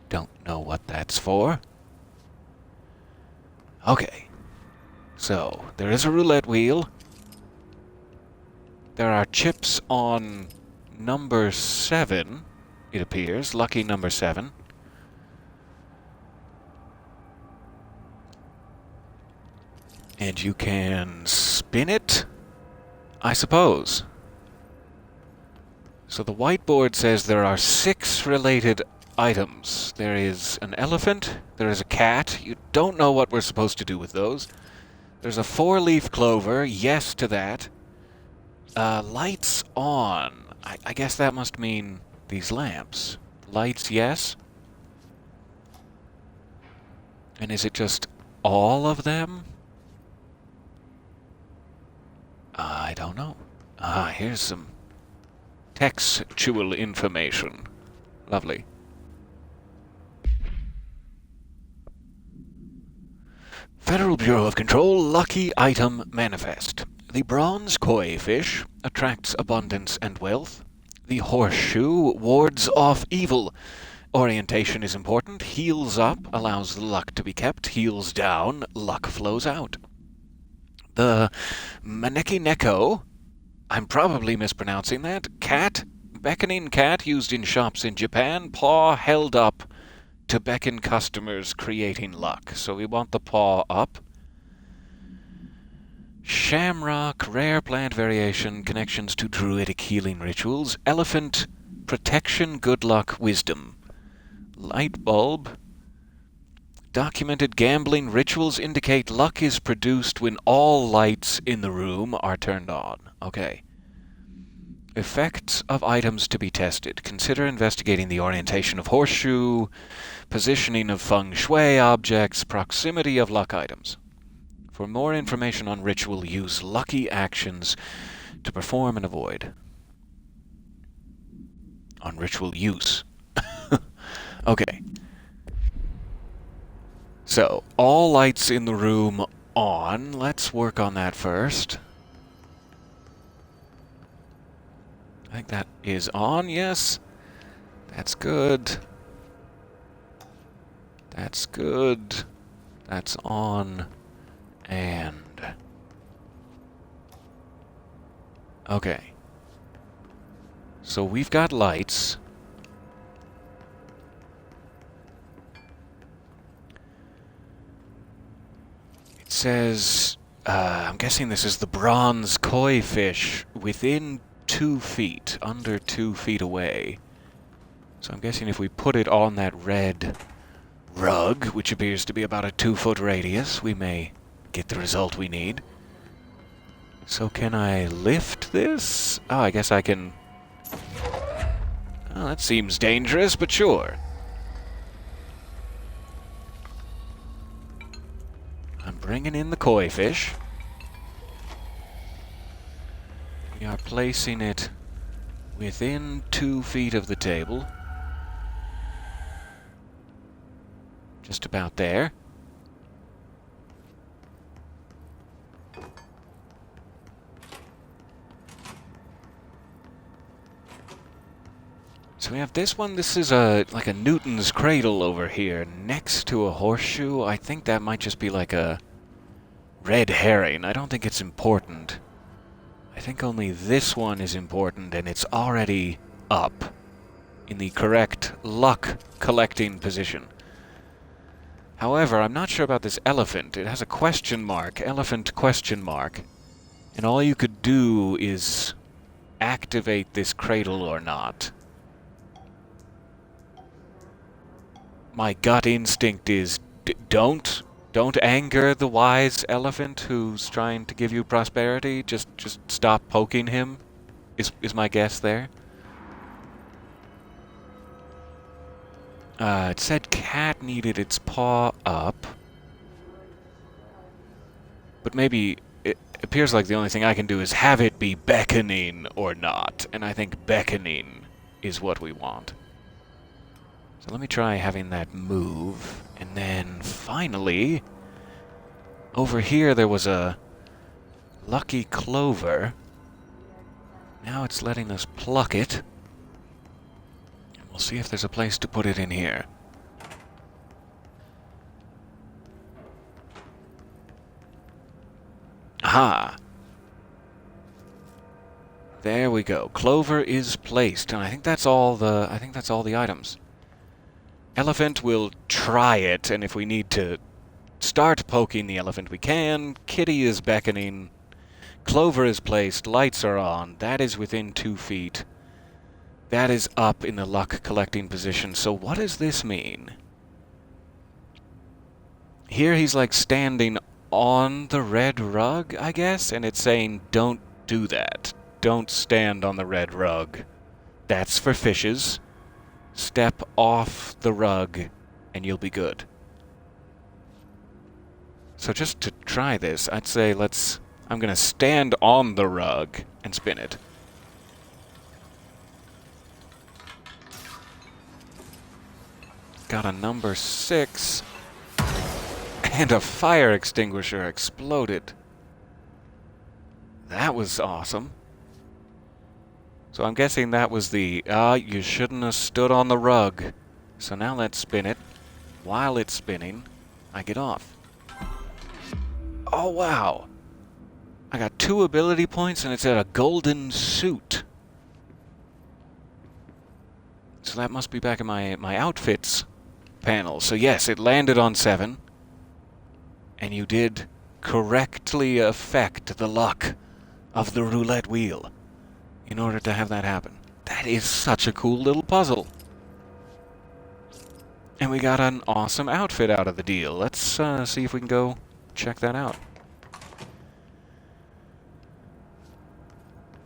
Don't know what that's for. Okay. So, there is a roulette wheel. There are chips on number 7, it appears. Lucky number 7. And you can spin it, I suppose. So the whiteboard says there are 6 related items. There is an elephant, there is a cat. You don't know what we're supposed to do with those. There's a 4-leaf clover, yes to that. Lights on. I guess that must mean these lamps. Lights, yes. And is it just all of them? I don't know. Ah, here's some textual information. Lovely. Federal Bureau of Control Lucky Item Manifest. The bronze koi fish attracts abundance and wealth. The horseshoe wards off evil. Orientation is important. Heels up allows the luck to be kept. Heels down, luck flows out. The maneki neko, I'm probably mispronouncing that, cat beckoning cat used in shops in Japan. Paw held up to beckon customers, creating luck. So we want the paw up. Shamrock, rare plant variation, connections to druidic healing rituals. Elephant, protection, good luck, wisdom. Light bulb. Documented gambling rituals indicate luck is produced when all lights in the room are turned on. Okay. Effects of items to be tested. Consider investigating the orientation of horseshoe, positioning of feng shui objects, proximity of luck items. For more information on ritual, use lucky actions to perform and avoid. On ritual use. Okay. So, all lights in the room on. Let's work on that first. I think that is on, yes. That's good. That's good. That's on. And... okay. So we've got lights. It says... I'm guessing this is the bronze koi fish within 2 feet, under 2 feet away. So I'm guessing if we put it on that red rug, which appears to be about a 2-foot radius, we may get the result we need. So can I lift this? Oh, I guess I can... oh, that seems dangerous, but sure. I'm bringing in the koi fish. We are placing it within 2 feet of the table. Just about there. So we have this one. This is like a Newton's cradle over here next to a horseshoe. I think that might just be like a red herring. I don't think it's important. I think only this one is important, and it's already up in the correct luck collecting position. However, I'm not sure about this elephant. It has a question mark, elephant question mark, and all you could do is activate this cradle or not. My gut instinct is don't anger the wise elephant who's trying to give you prosperity. Just stop poking him, is my guess there. It said cat needed its paw up. But maybe it appears like the only thing I can do is have it be beckoning or not. And I think beckoning is what we want. So let me try having that move. And then finally, over here there was a lucky clover. Now it's letting us pluck it. And we'll see if there's a place to put it in here. Aha! There we go. Clover is placed, and I think that's all the items. Elephant will try it, and if we need to start poking the elephant, we can. Kitty is beckoning. Clover is placed. Lights are on. That is within 2 feet. That is up in the luck collecting position. So what does this mean? Here he's like standing on the red rug, I guess, and it's saying don't do that. Don't stand on the red rug. That's for fishes. Step off the rug and you'll be good. So just to try this, I'd say I'm gonna stand on the rug and spin it. Got a number 6. And a fire extinguisher exploded. That was awesome. So I'm guessing that was the, you shouldn't have stood on the rug. So now let's spin it. While it's spinning, I get off. Oh, wow. I got 2 ability points and it's at a golden suit. So that must be back in my outfits panel. So yes, it landed on 7. And you did correctly affect the luck of the roulette wheel in order to have that happen. That is such a cool little puzzle. And we got an awesome outfit out of the deal. Let's see if we can go check that out.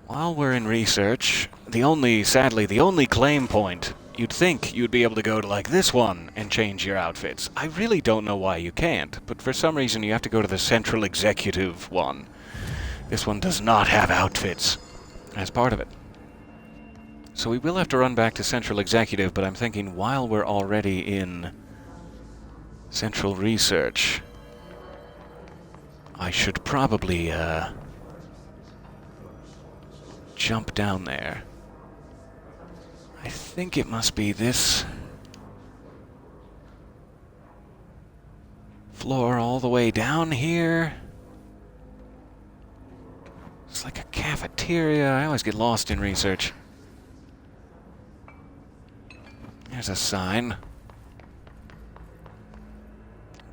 While we're in research, sadly, the only claim point, you'd think you'd be able to go to like this one and change your outfits. I really don't know why you can't, but for some reason you have to go to the Central Executive one. This one does not have outfits as part of it. So we will have to run back to Central Executive, but I'm thinking while we're already in Central Research, I should probably jump down there. I think it must be this floor all the way down here. It's like a cafeteria. I always get lost in research. There's a sign.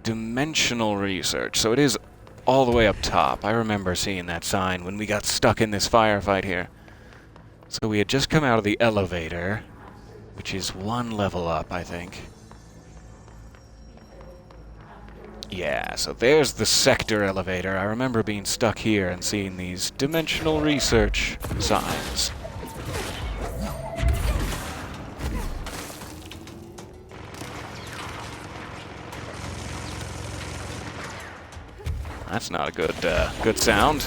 Dimensional research. So it is all the way up top. I remember seeing that sign when we got stuck in this firefight here. So we had just come out of the elevator, which is 1 level up, I think. Yeah, so there's the sector elevator. I remember being stuck here and seeing these dimensional research signs. That's not a good sound.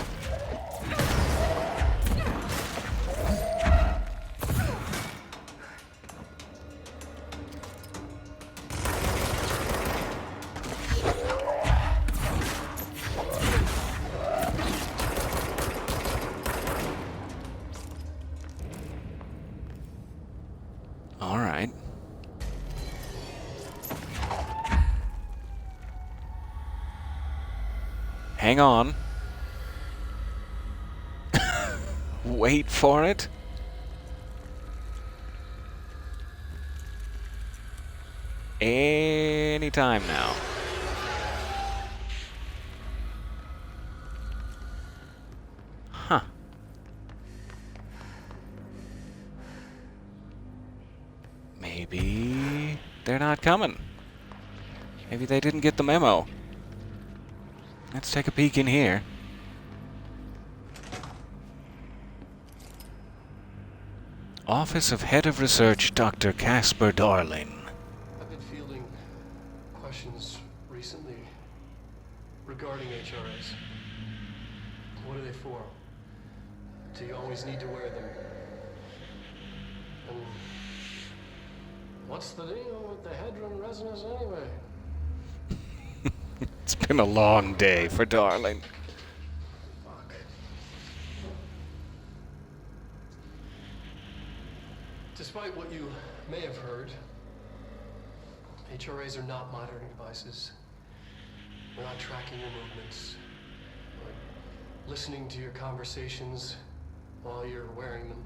All right. Hang on. Wait for it. Anytime now. Huh. Maybe they're not coming. Maybe they didn't get the memo. Let's take a peek in here. Office of Head of Research, Dr. Casper Darling. I've been fielding questions recently regarding HRAs. What are they for? Do you always need to wear them? And what's the deal with the Hedron resonance anyway? It's been a long day for Darling. Fuck. Despite what you may have heard, HRAs are not monitoring devices. We're not tracking your movements. We're listening to your conversations while you're wearing them.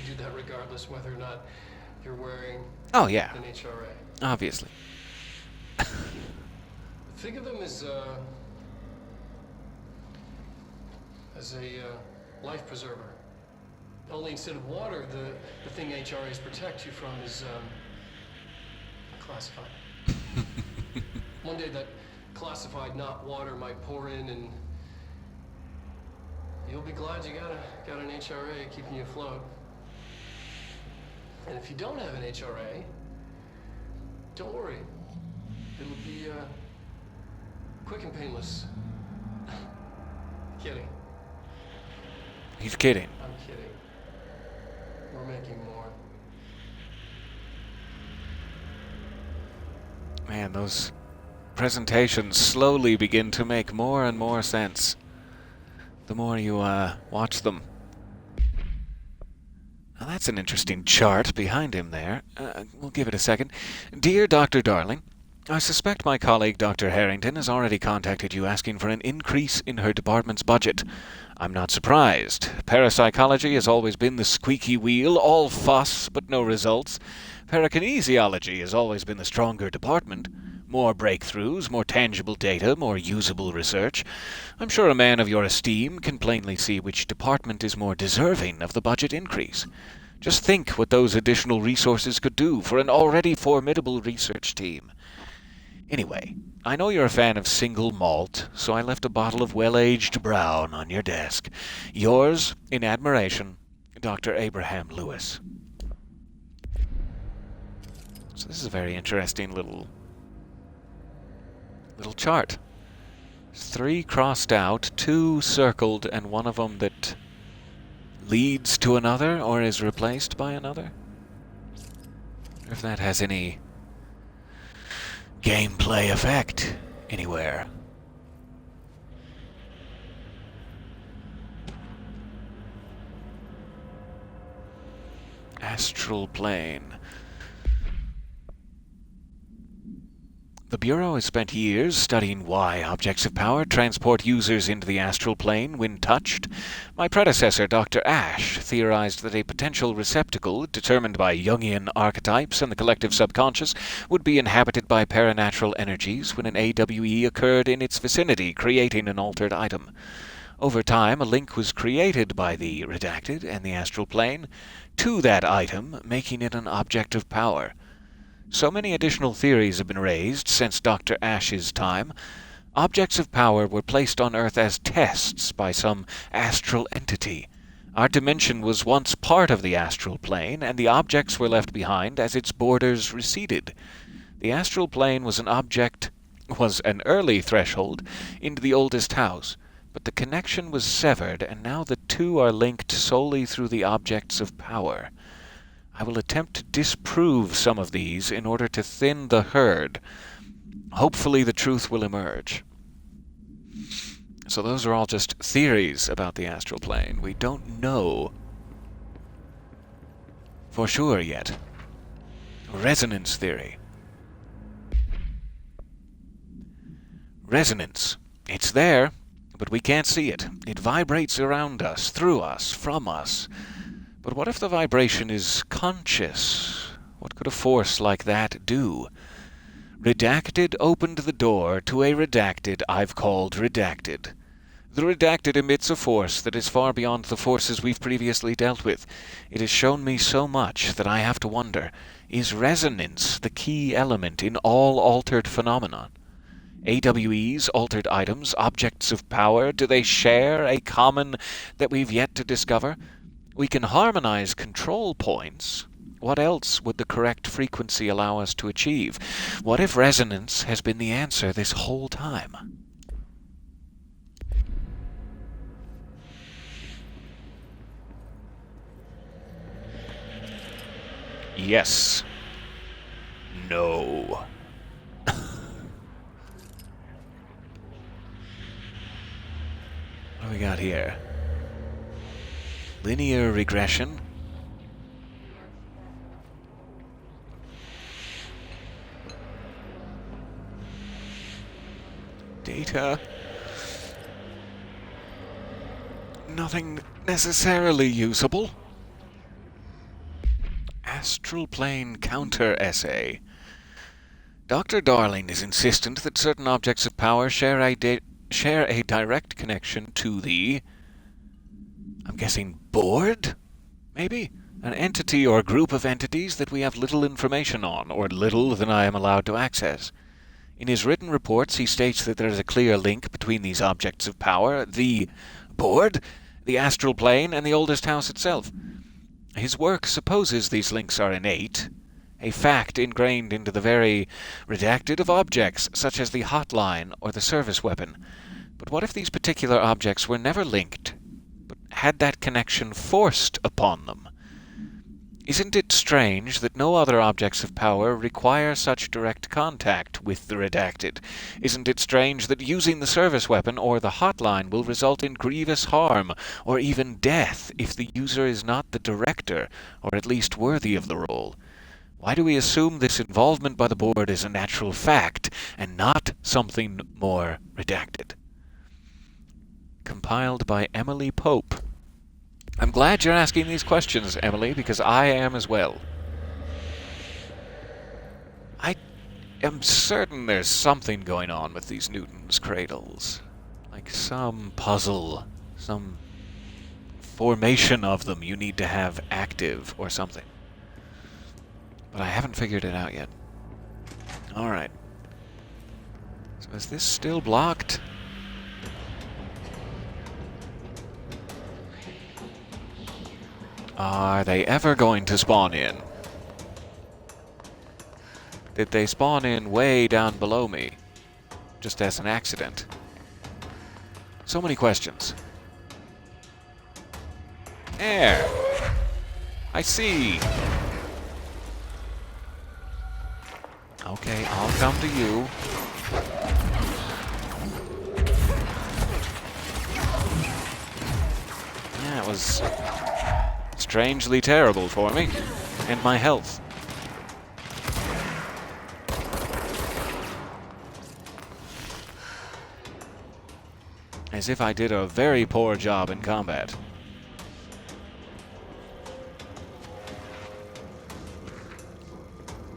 You do that regardless whether or not you're wearing Oh, yeah. an HRA. Obviously. Think of them as a life preserver. Only instead of water, the thing HRAs protect you from is classified. One day that classified, not water, might pour in, and you'll be glad you got an HRA keeping you afloat. And if you don't have an HRA, don't worry. It'll be quick and painless. Kidding. He's kidding. I'm kidding. We're making more. Man, those presentations slowly begin to make more and more sense the more you watch them. Now that's an interesting chart behind him there. We'll give it a second. Dear Dr. Darling, I suspect my colleague Dr. Harrington has already contacted you asking for an increase in her department's budget. I'm not surprised. Parapsychology has always been the squeaky wheel, all fuss but no results. Parakinesiology has always been the stronger department. More breakthroughs, more tangible data, more usable research. I'm sure a man of your esteem can plainly see which department is more deserving of the budget increase. Just think what those additional resources could do for an already formidable research team. Anyway, I know you're a fan of single malt, so I left a bottle of well-aged brown on your desk. Yours, in admiration, Dr. Abraham Lewis. So this is a very interesting little chart. There's 3 crossed out, 2 circled, and one of them that leads to another or is replaced by another. If that has any gameplay effect anywhere. Astral plane. The Bureau has spent years studying why objects of power transport users into the astral plane when touched. My predecessor, Dr. Ash, theorized that a potential receptacle, determined by Jungian archetypes and the collective subconscious, would be inhabited by paranatural energies when an AWE occurred in its vicinity, creating an altered item. Over time, a link was created by the Redacted and the astral plane to that item, making it an object of power. So many additional theories have been raised since Dr. Ash's time. Objects of power were placed on Earth as tests by some astral entity. Our dimension was once part of the astral plane, and the objects were left behind as its borders receded. The astral plane was an early threshold into the oldest house, but the connection was severed, and now the two are linked solely through the objects of power. I will attempt to disprove some of these in order to thin the herd. Hopefully the truth will emerge. So those are all just theories about the astral plane. We don't know for sure yet. Resonance theory. Resonance. It's there, but we can't see it. It vibrates around us, through us, from us. But what if the vibration is conscious? What could a force like that do? Redacted opened the door to a Redacted I've called Redacted. The Redacted emits a force that is far beyond the forces we've previously dealt with. It has shown me so much that I have to wonder, is resonance the key element in all altered phenomena? AWEs, altered items, objects of power, do they share a common that we've yet to discover? We can harmonize control points. What else would the correct frequency allow us to achieve? What if resonance has been the answer this whole time? Yes. No. What do we got here? Linear regression. Data. Nothing necessarily usable. Astral plane counter essay. Dr. Darling is insistent that certain objects of power share a direct connection to the, I'm guessing, board? Maybe? An entity or group of entities that we have little information on, or little than I am allowed to access. In his written reports, he states that there is a clear link between these objects of power, the board, the astral plane, and the oldest house itself. His work supposes these links are innate, a fact ingrained into the very redacted of objects, such as the hotline or the service weapon. But what if these particular objects were never linked, but had that connection forced upon them? Isn't it strange that no other objects of power require such direct contact with the redacted? Isn't it strange that using the service weapon or the hotline will result in grievous harm, or even death, if the user is not the director, or at least worthy of the role? Why do we assume this involvement by the board is a natural fact and not something more redacted? Compiled by Emily Pope. I'm glad you're asking these questions, Emily, because I am as well. I am certain there's something going on with these Newton's cradles. Like some puzzle, some formation of them you need to have active or something. But I haven't figured it out yet. Alright. So is this still blocked? Are they ever going to spawn in? Did they spawn in way down below me? Just as an accident? So many questions. There! I see! Okay, I'll come to you. Yeah, it was strangely terrible for me and my health. As if I did a very poor job in combat.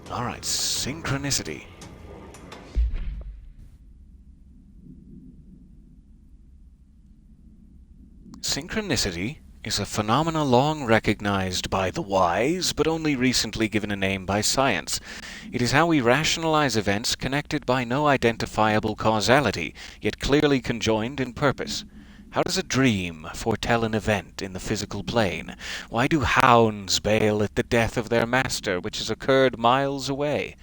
Alright, Synchronicity. Synchronicity is a phenomena long recognized by the wise, but only recently given a name by science. It is how we rationalize events connected by no identifiable causality, yet clearly conjoined in purpose. How does a dream foretell an event in the physical plane? Why do hounds bail at the death of their master, which has occurred miles away?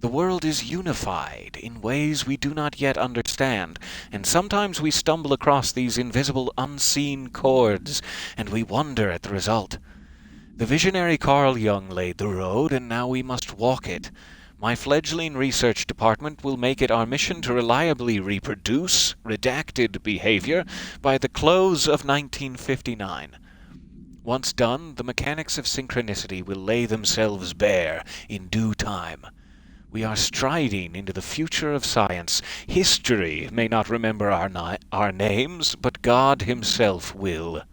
The world is unified in ways we do not yet understand, and sometimes we stumble across these invisible, unseen chords, and we wonder at the result. The visionary Carl Jung laid the road, and now we must walk it. My fledgling research department will make it our mission to reliably reproduce redacted behavior by the close of 1959. Once done, the mechanics of synchronicity will lay themselves bare in due time. We are striding into the future of science. History may not remember our names, but God himself will.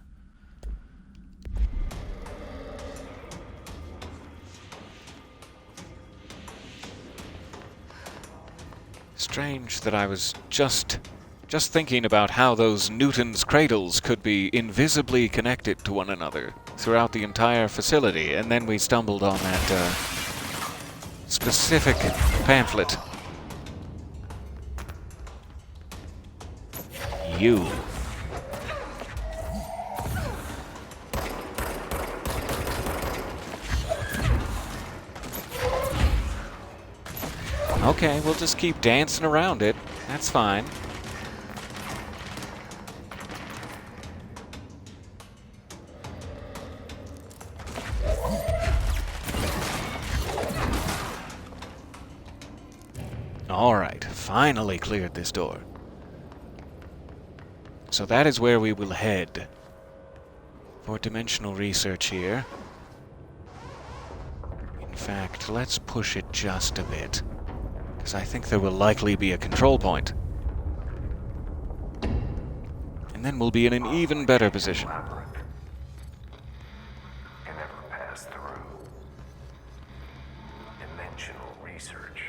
Strange that I was just thinking about how those Newton's cradles could be invisibly connected to one another throughout the entire facility, and then we stumbled on that specific pamphlet. You. Okay, we'll just keep dancing around it. That's fine. Alright, finally cleared this door. So that is where we will head for dimensional research here. In fact, let's push it just a bit, because I think there will likely be a control point. And then we'll be in an even better position. Can never pass through. Dimensional research.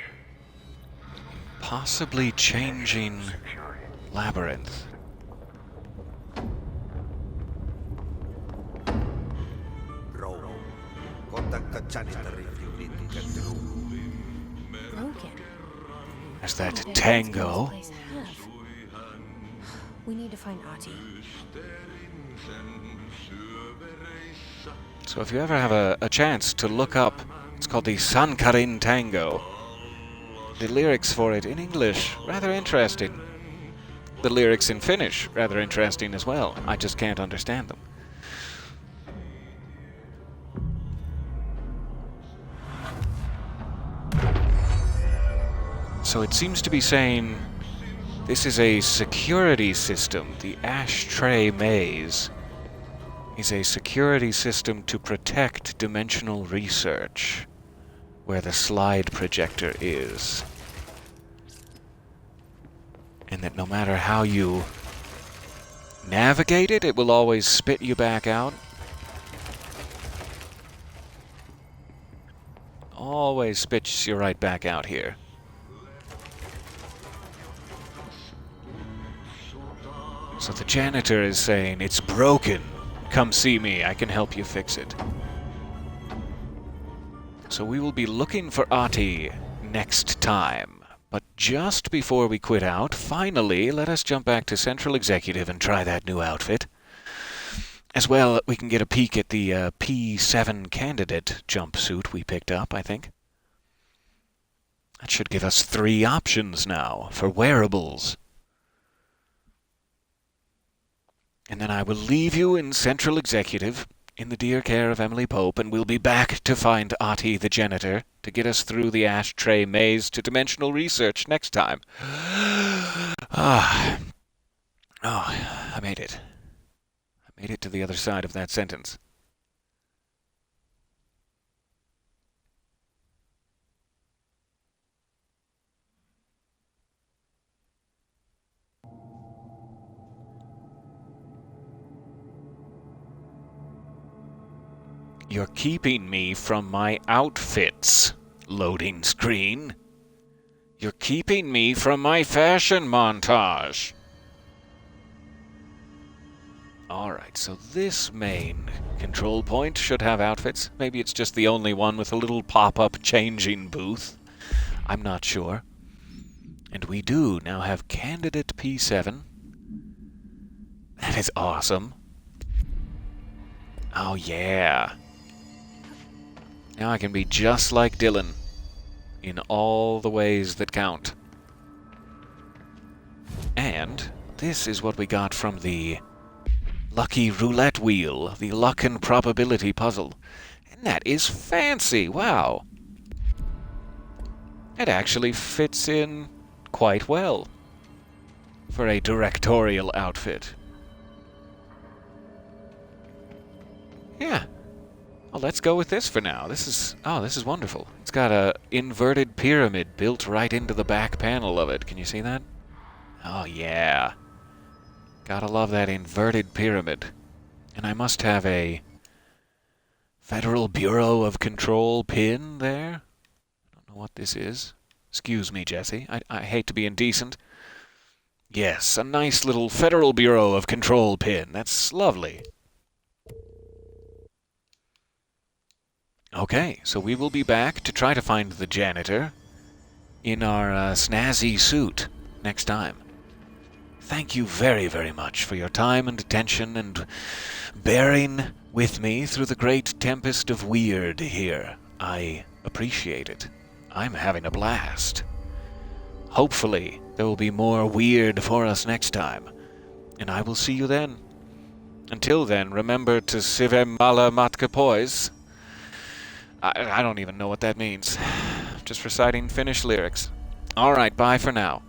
Possibly changing labyrinth. Broken. There's that tango. We need to find Ati. So if you ever have a chance to look up, it's called the Sun Cutting Tango. The lyrics for it in English, rather interesting. The lyrics in Finnish, rather interesting as well. I just can't understand them. So it seems to be saying this is a security system. The Ashtray Maze is a security system to protect dimensional research. where the slide projector is. And that no matter how you navigate it, it will always spit you back out. Always spits you right back out here. So the janitor is saying, it's broken. Come see me, I can help you fix it. So we will be looking for Ahti next time. But just before we quit out, finally, let us jump back to Central Executive and try that new outfit. As well, we can get a peek at the P7 candidate jumpsuit we picked up, I think. That should give us 3 options now for wearables. And then I will leave you in Central Executive, in the dear care of Emily Pope, and we'll be back to find Ahti the janitor to get us through the Ashtray Maze to dimensional research next time. Oh, I made it. I made it to the other side of that sentence. You're keeping me from my outfits, loading screen. You're keeping me from my fashion montage. Alright, so this main control point should have outfits. Maybe it's just the only one with a little pop-up changing booth. I'm not sure. And we do now have Candidate P7. That is awesome. Oh yeah. Now I can be just like Dylan, in all the ways that count. And this is what we got from the Lucky Roulette Wheel, the Luck and Probability Puzzle. And that is fancy, wow. It actually fits in quite well for a directorial outfit. Yeah. Well, let's go with this for now. This is wonderful. It's got a inverted pyramid built right into the back panel of it. Can you see that? Oh, yeah. Gotta love that inverted pyramid. And I must have a Federal Bureau of Control pin there. I don't know what this is. Excuse me, Jesse. I hate to be indecent. Yes, a nice little Federal Bureau of Control pin. That's lovely. Okay, so we will be back to try to find the janitor in our snazzy suit next time. Thank you very, very much for your time and attention and bearing with me through the great tempest of weird here. I appreciate it. I'm having a blast. Hopefully, there will be more weird for us next time, and I will see you then. Until then, remember to sivem mala matka pois. I don't even know what that means. Just reciting Finnish lyrics. Alright, bye for now.